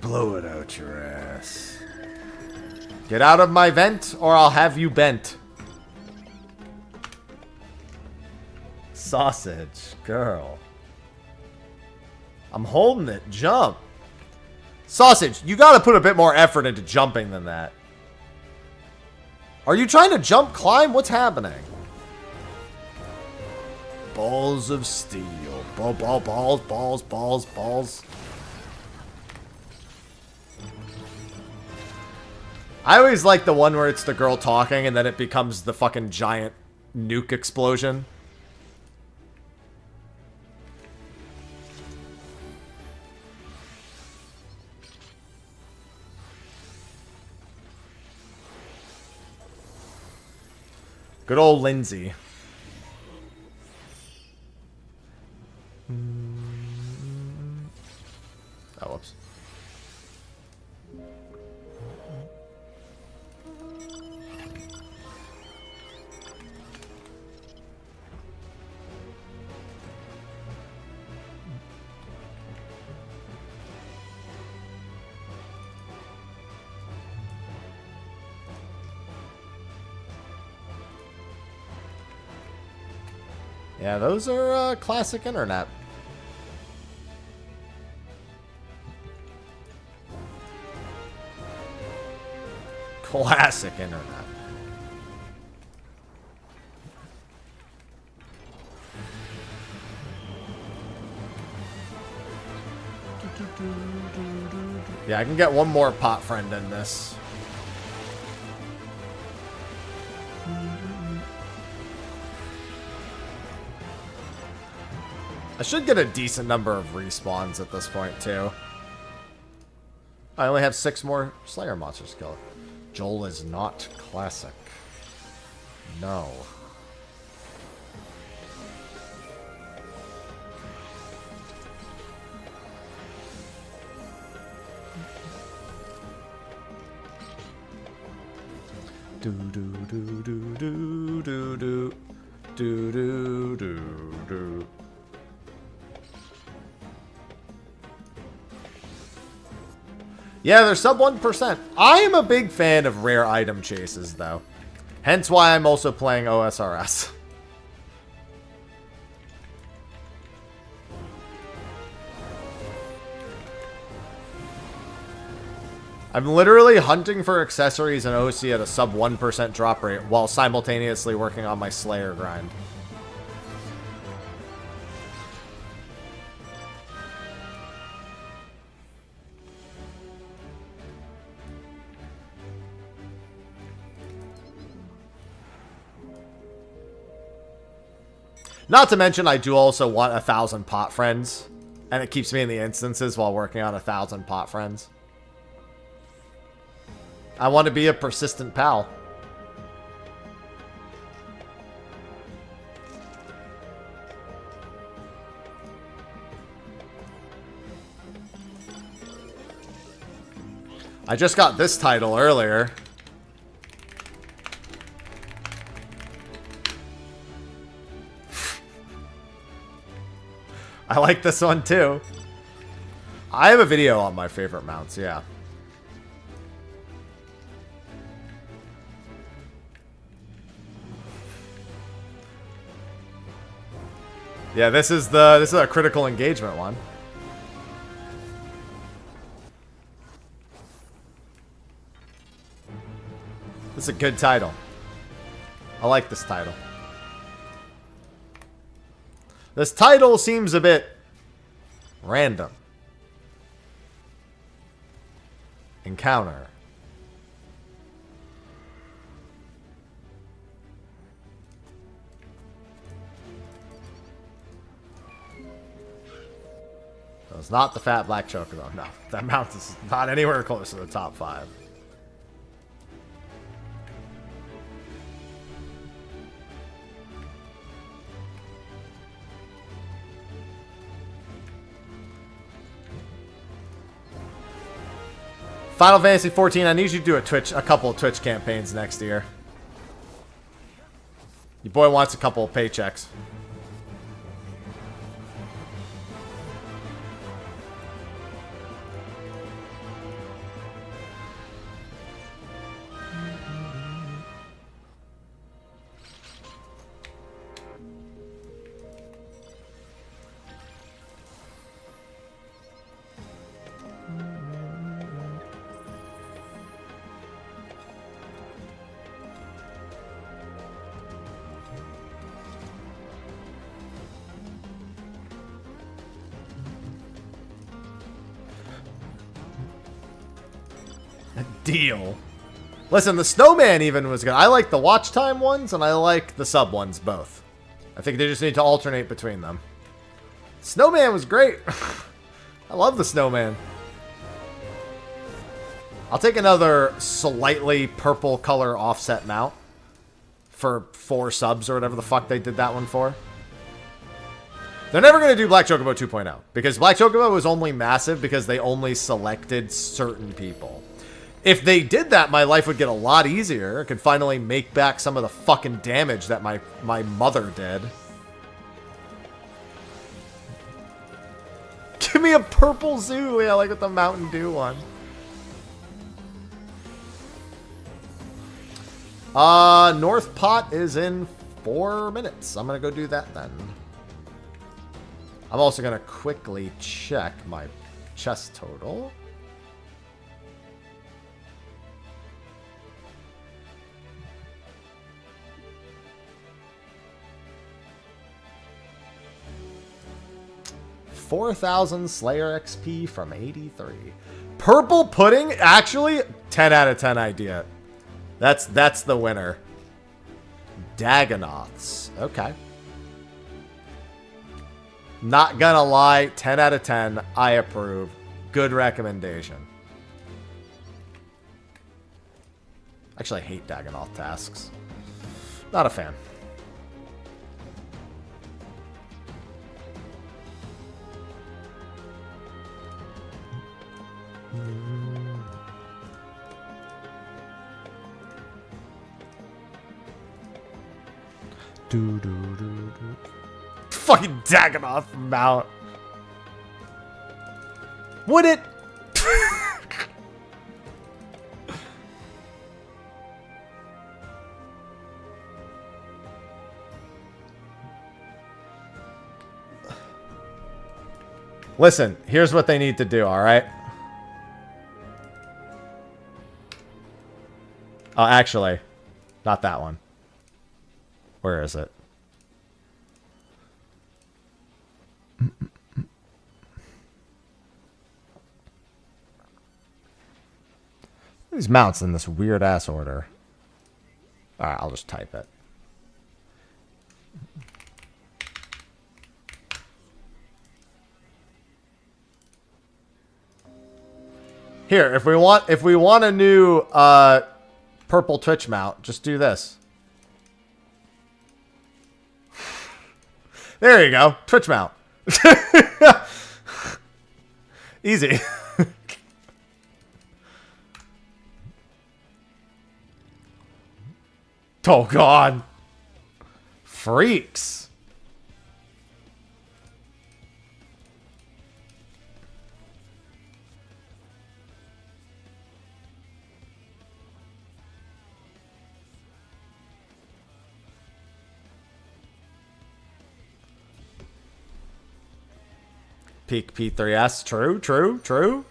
B: Blow it out your ass. Get out of my vent, or I'll have you bent. Sausage, girl. I'm holding it. Jump. Sausage, you gotta put a bit more effort into jumping than that. Are you trying to jump, climb? What's happening? Balls of steel. Balls. I always like the one where it's the girl talking and then it becomes the fucking giant nuke explosion. Good old Lindsay. Oh, whoops. Yeah, those are classic internet. Classic internet. Yeah, I can get one more pot friend in this. I should get a decent number of respawns at this point, too. I only have 6 more Slayer monsters to kill. Joel is not classic. No. Do do do do do do do do do do do. Yeah, they're sub 1%. I am a big fan of rare item chases, though. Hence why I'm also playing OSRS. I'm literally hunting for accessories and OC at a sub 1% drop rate while simultaneously working on my Slayer grind. Not to mention, I do also want 1,000 pot friends, and it keeps me in the instances while working on 1,000 pot friends. I want to be a persistent pal. I just got this title earlier. I like this one too. I have a video on my favorite mounts, yeah. Yeah, this is a critical engagement one. This is a good title. I like this title. This title seems a bit random. Encounter. So it's not the fat black chocobo. No, that mount is not anywhere close to the top 5. Final Fantasy 14, I need you to do a couple of Twitch campaigns next year. Your boy wants a couple of paychecks. Deal. Listen, the Snowman even was good. I like the watch time ones, and I like the sub ones both. I think they just need to alternate between them. Snowman was great. I love the Snowman. I'll take another slightly purple color offset mount for 4 subs or whatever the fuck they did that one for. They're never going to do Black Chocobo 2.0 because Black Chocobo was only massive because they only selected certain people. If they did that, my life would get a lot easier. I could finally make back some of the fucking damage that my mother did. Give me a purple zoo. Yeah, like with the Mountain Dew one. North Pot is in 4 minutes. I'm going to go do that then. I'm also going to quickly check my chest total. $4,000 Slayer XP from 83. Purple Pudding? Actually, 10 out of 10 idea. That's the winner. Dagonoths. Okay. Not gonna lie, 10 out of 10. I approve. Good recommendation. Actually, I hate Dagonoth tasks. Not a fan. Fucking Dagonoth mount. Would it? Listen, here's what they need to do, alright? Oh, actually, not that one. Where is it? These mounts in this weird ass order. Alright, I'll just type it. Here, if we want a new purple Twitch mount, just do this. There you go. Twitch mount. Easy. Oh, God. Freaks. Peak P3S. True, true, true.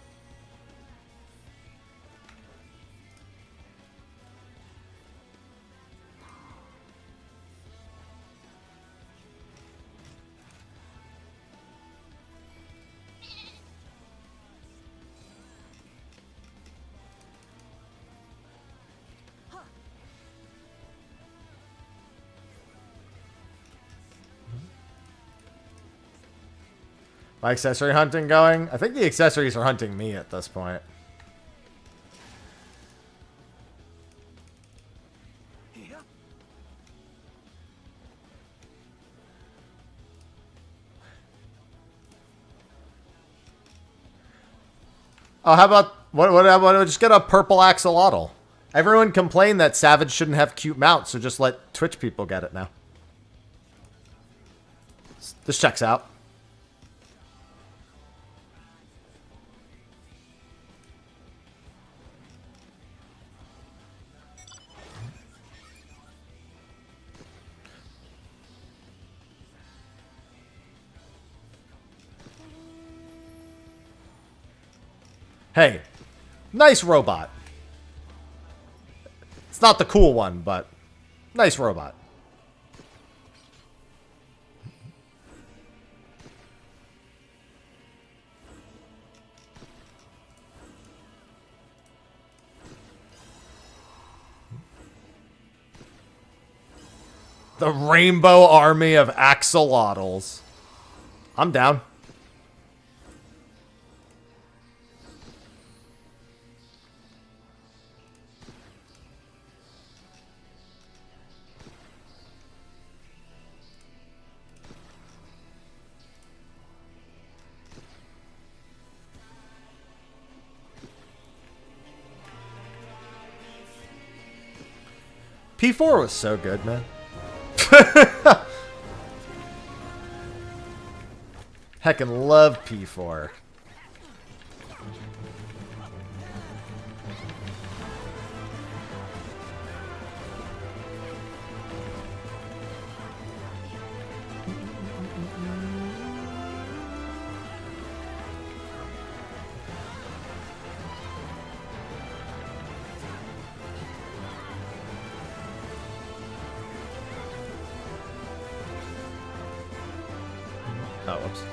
B: My accessory hunting going? I think the accessories are hunting me at this point. Oh, how about what just get a purple axolotl? Everyone complained that Savage shouldn't have cute mounts, so just let Twitch people get it now. This checks out. Hey, nice robot. It's not the cool one, but nice robot. The rainbow army of axolotls. I'm down. P4 was so good, man. Heckin' love P4. Oh, whoops.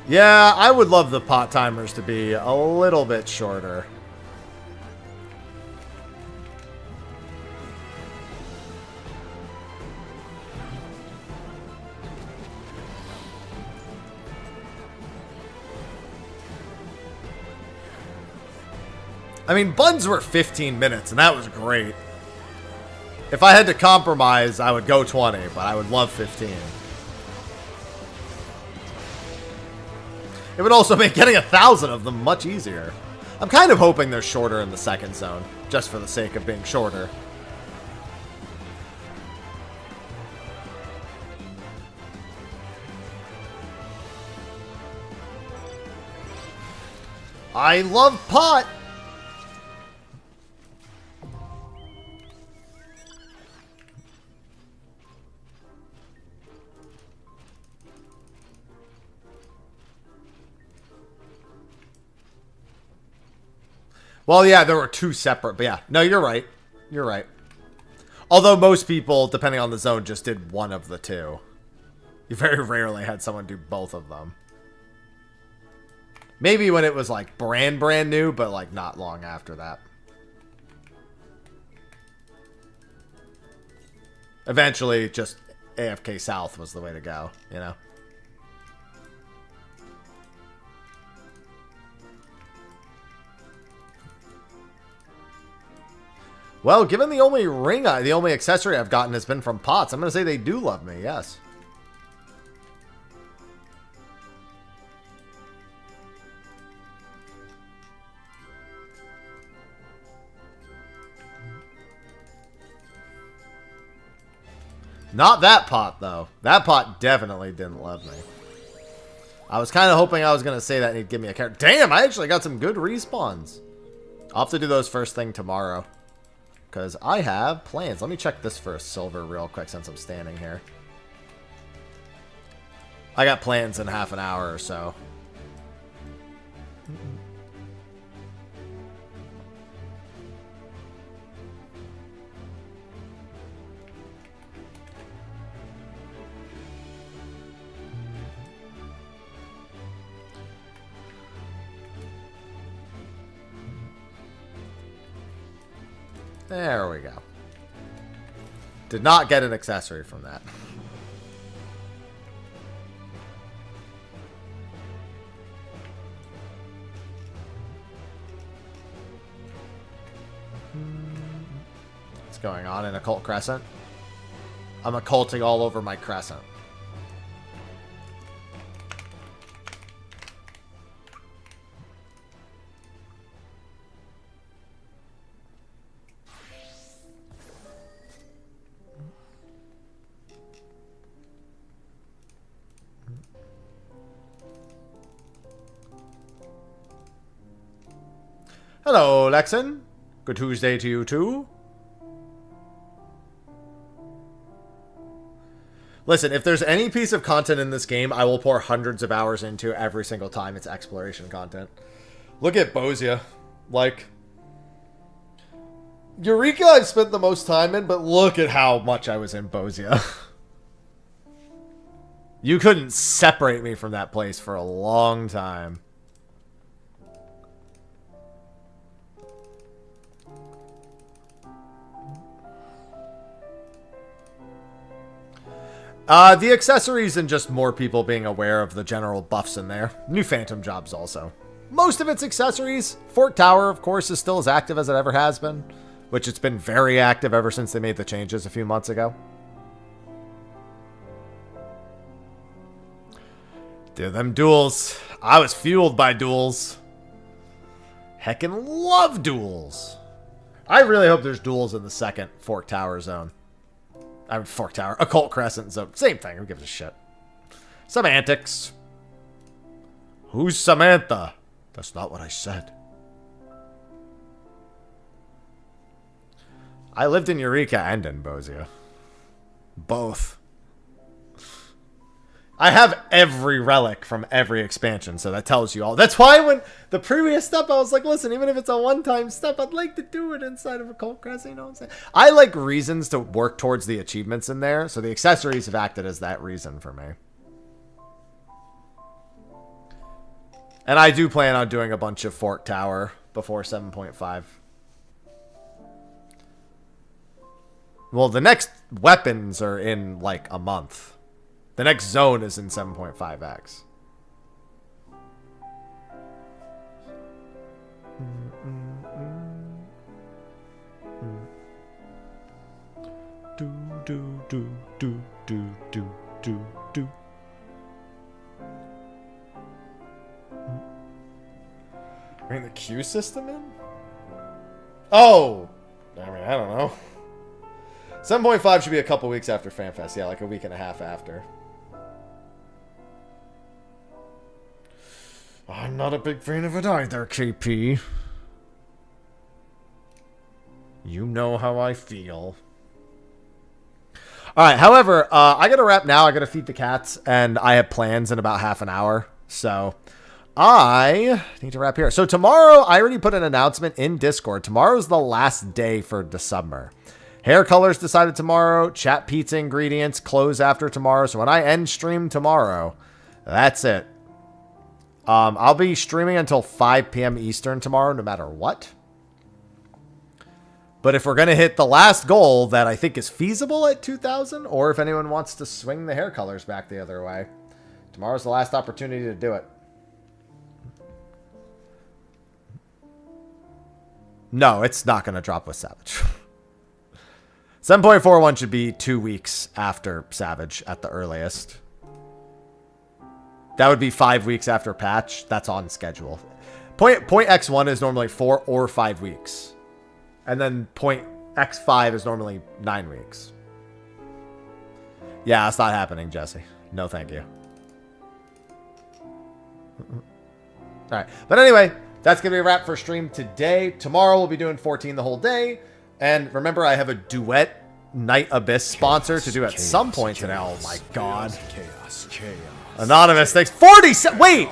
B: Yeah, I would love the pot timers to be a little bit shorter. I mean, buns were 15 minutes, and that was great. If I had to compromise, I would go 20, but I would love 15. It would also make getting 1,000 of them much easier. I'm kind of hoping they're shorter in the second zone, just for the sake of being shorter. I love pot! Well, yeah, there were two separate, but yeah. No, you're right. You're right. Although most people, depending on the zone, just did one of the two. You very rarely had someone do both of them. Maybe when it was, like, brand new, but, like, not long after that. Eventually, just AFK South was the way to go, you know? Well, given the only the only accessory I've gotten has been from pots, I'm going to say they do love me, yes. Not that pot, though. That pot definitely didn't love me. I was kind of hoping I was going to say that and he'd give me a character. Damn, I actually got some good respawns. I'll have to do those first thing tomorrow. Because I have plans. Let me check this for a silver real quick since I'm standing here. I got plans in half an hour or so. There we go. Did not get an accessory from that. What's going on in Occult Crescent? I'm occulting all over my crescent. Hello, Lexan. Good Tuesday to you, too. Listen, if there's any piece of content in this game, I will pour hundreds of hours into every single time it's exploration content. Look at Bosia. Like, Eureka I've spent the most time in, but look at how much I was in Bosia. You couldn't separate me from that place for a long time. The accessories and just more people being aware of the general buffs in there. New Phantom jobs also. Most of its accessories. Fort Tower, of course, is still as active as it ever has been. Which it's been very active ever since they made the changes a few months ago. Dude, them duels. I was fueled by duels. Heckin' love duels. I really hope there's duels in the second Fort Tower zone. I mean, Fork Tower. Occult Crescent zone. Same thing. Who gives a shit? Semantics. Who's Samantha? That's not what I said. I lived in Eureka and in Bosia. Both. I have every relic from every expansion, so that tells you all. That's why when the previous step, I was like, listen, even if it's a one-time step, I'd like to do it inside of Occult Crescent, you know what I'm saying? I like reasons to work towards the achievements in there, so the accessories have acted as that reason for me. And I do plan on doing a bunch of Fort Tower before 7.5. Well, the next weapons are in, like, a month. The next zone is in 7.5x. do, do, do, do, do, do, do. Bring the queue system in? Oh! I mean, I don't know. 7.5 should be a couple weeks after FanFest. Yeah, like a week and a half after. I'm not a big fan of it either, KP. You know how I feel. Alright, however, I gotta wrap now. I gotta feed the cats, and I have plans in about half an hour. So, I need to wrap here. So, tomorrow, I already put an announcement in Discord. Tomorrow's the last day for the summer. Hair colors decided tomorrow. Chat pizza ingredients close after tomorrow. So, when I end stream tomorrow, that's it. I'll be streaming until 5 p.m. Eastern tomorrow, no matter what. But if we're going to hit the last goal that I think is feasible at 2,000, or if anyone wants to swing the hair colors back the other way, tomorrow's the last opportunity to do it. No, it's not going to drop with Savage. 7.41 should be 2 weeks after Savage at the earliest. That would be 5 weeks after patch. That's on schedule. Point X1 is normally 4 or 5 weeks. And then point X5 is normally 9 weeks. Yeah, it's not happening, Jesse. No, thank you. Alright. But anyway, that's going to be a wrap for stream today. Tomorrow we'll be doing 14 the whole day. And remember, I have a duet Night Abyss sponsor to do at some point today. Oh my god.
E: Chaos.
B: Anonymous, thanks. 47. Wait!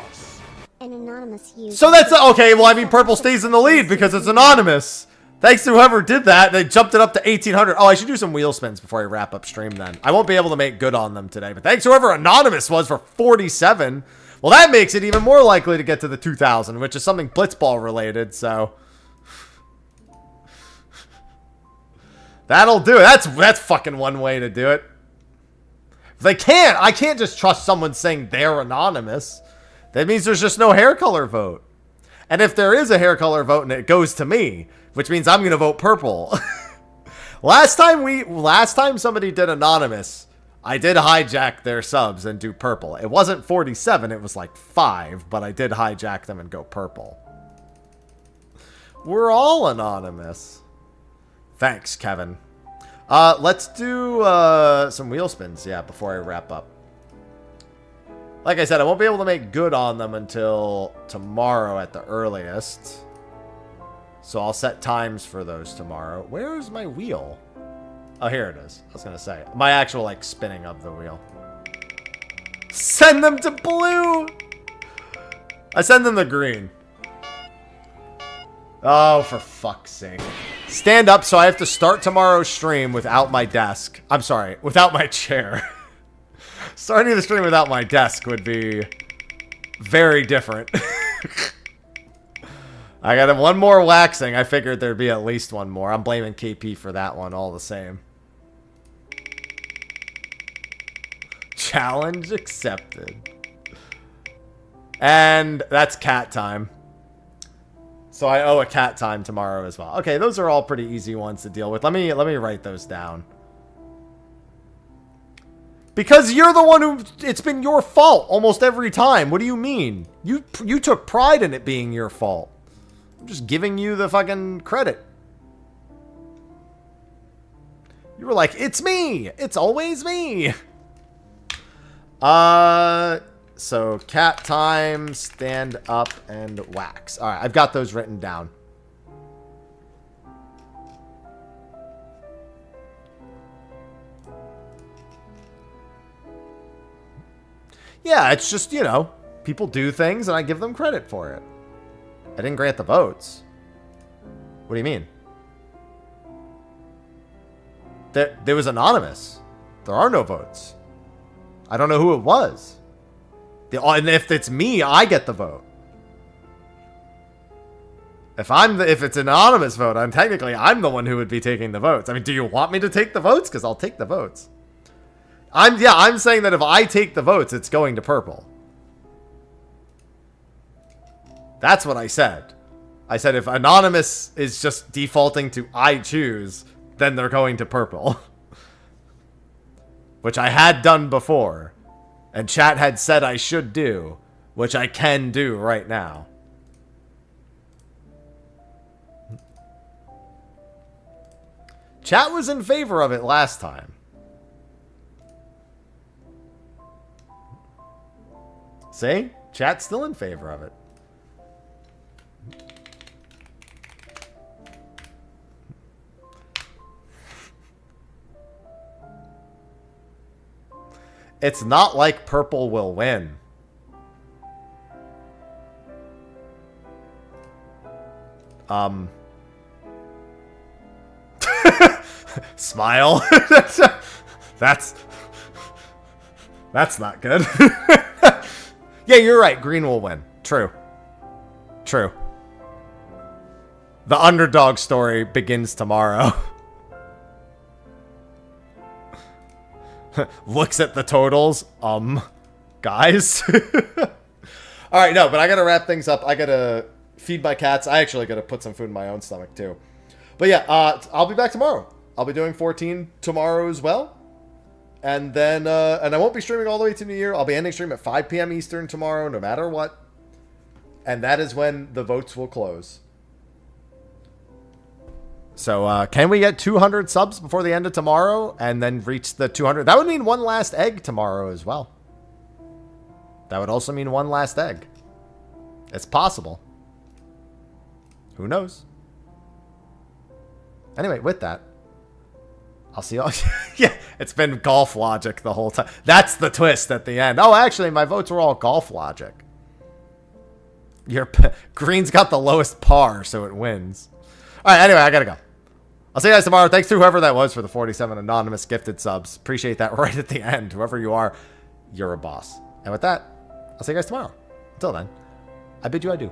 A: An anonymous user.
B: So that's okay. Well, I mean, purple stays in the lead because it's anonymous. Thanks to whoever did that. They jumped it up to 1,800. Oh, I should do some wheel spins before I wrap up stream then. I won't be able to make good on them today. But thanks to whoever anonymous was for 47. Well, that makes it even more likely to get to the 2,000, which is something Blitzball related. So that'll do it. That's fucking one way to do it. I can't just trust someone saying they're anonymous. That means there's just no hair color vote. And if there is a hair color vote and it goes to me, which means I'm going to vote purple. Last time somebody did anonymous, I did hijack their subs and do purple. It wasn't 47, it was like 5, but I did hijack them and go purple. We're all anonymous. Thanks, Kevin. Let's do some wheel spins, yeah, before I wrap up. Like I said, I won't be able to make good on them until tomorrow at the earliest. So I'll set times for those tomorrow. Where is my wheel? Oh, here it is. I was going to say. My actual, like, spinning of the wheel. Send them to blue! I send them to green. Oh, for fuck's sake. Stand up, so I have to start tomorrow's stream without my desk. I'm sorry, without my chair. Starting the stream without my desk would be very different. I got one more waxing. I figured there'd be at least one more. I'm blaming KP for that one all the same. Challenge accepted. And that's cat time. So I owe a cat time tomorrow as well. Okay, those are all pretty easy ones to deal with. Let me write those down. Because you're the one who... It's been your fault almost every time. What do you mean? You took pride in it being your fault. I'm just giving you the fucking credit. You were like, it's me. It's always me. So cat time, stand up, and wax. All right, I've got those written down. Yeah, it's just, you know, people do things and I give them credit for it. I didn't grant the votes. What do you mean? There was anonymous. There are no votes. I don't know who it was. And if it's me, I get the vote. If it's an anonymous vote, I'm the one who would be taking the votes. I mean, do you want me to take the votes? Because I'll take the votes. I'm saying that if I take the votes, it's going to purple. That's what I said. I said if anonymous is just defaulting to I choose, then they're going to purple. which I had done before, and chat had said I should do, which I can do right now. Chat was in favor of it last time. See? Chat's still in favor of it. It's not like purple will win. Smile. That's not good. Yeah, you're right. Green will win. True. True. The underdog story begins tomorrow. Looks at the totals. Guys. All right, no, but I got to wrap things up. I got to feed my cats. I actually got to put some food in my own stomach, too. But yeah, I'll be back tomorrow. I'll be doing 14 tomorrow as well. And then, and I won't be streaming all the way to New Year. I'll be ending stream at 5 p.m. Eastern tomorrow, no matter what. And that is when the votes will close. So, can we get 200 subs before the end of tomorrow and then reach the 200? That would mean one last egg tomorrow as well. That would also mean one last egg. It's possible. Who knows? Anyway, with that, I'll see y'all. Yeah, it's been golf logic the whole time. That's the twist at the end. Oh, actually, my votes were all golf logic. Green's got the lowest par, so it wins. All right, anyway, I gotta go. I'll see you guys tomorrow. Thanks to whoever that was for the 47 anonymous gifted subs. Appreciate that right at the end. Whoever you are, you're a boss. And with that, I'll see you guys tomorrow. Until then, I bid you adieu.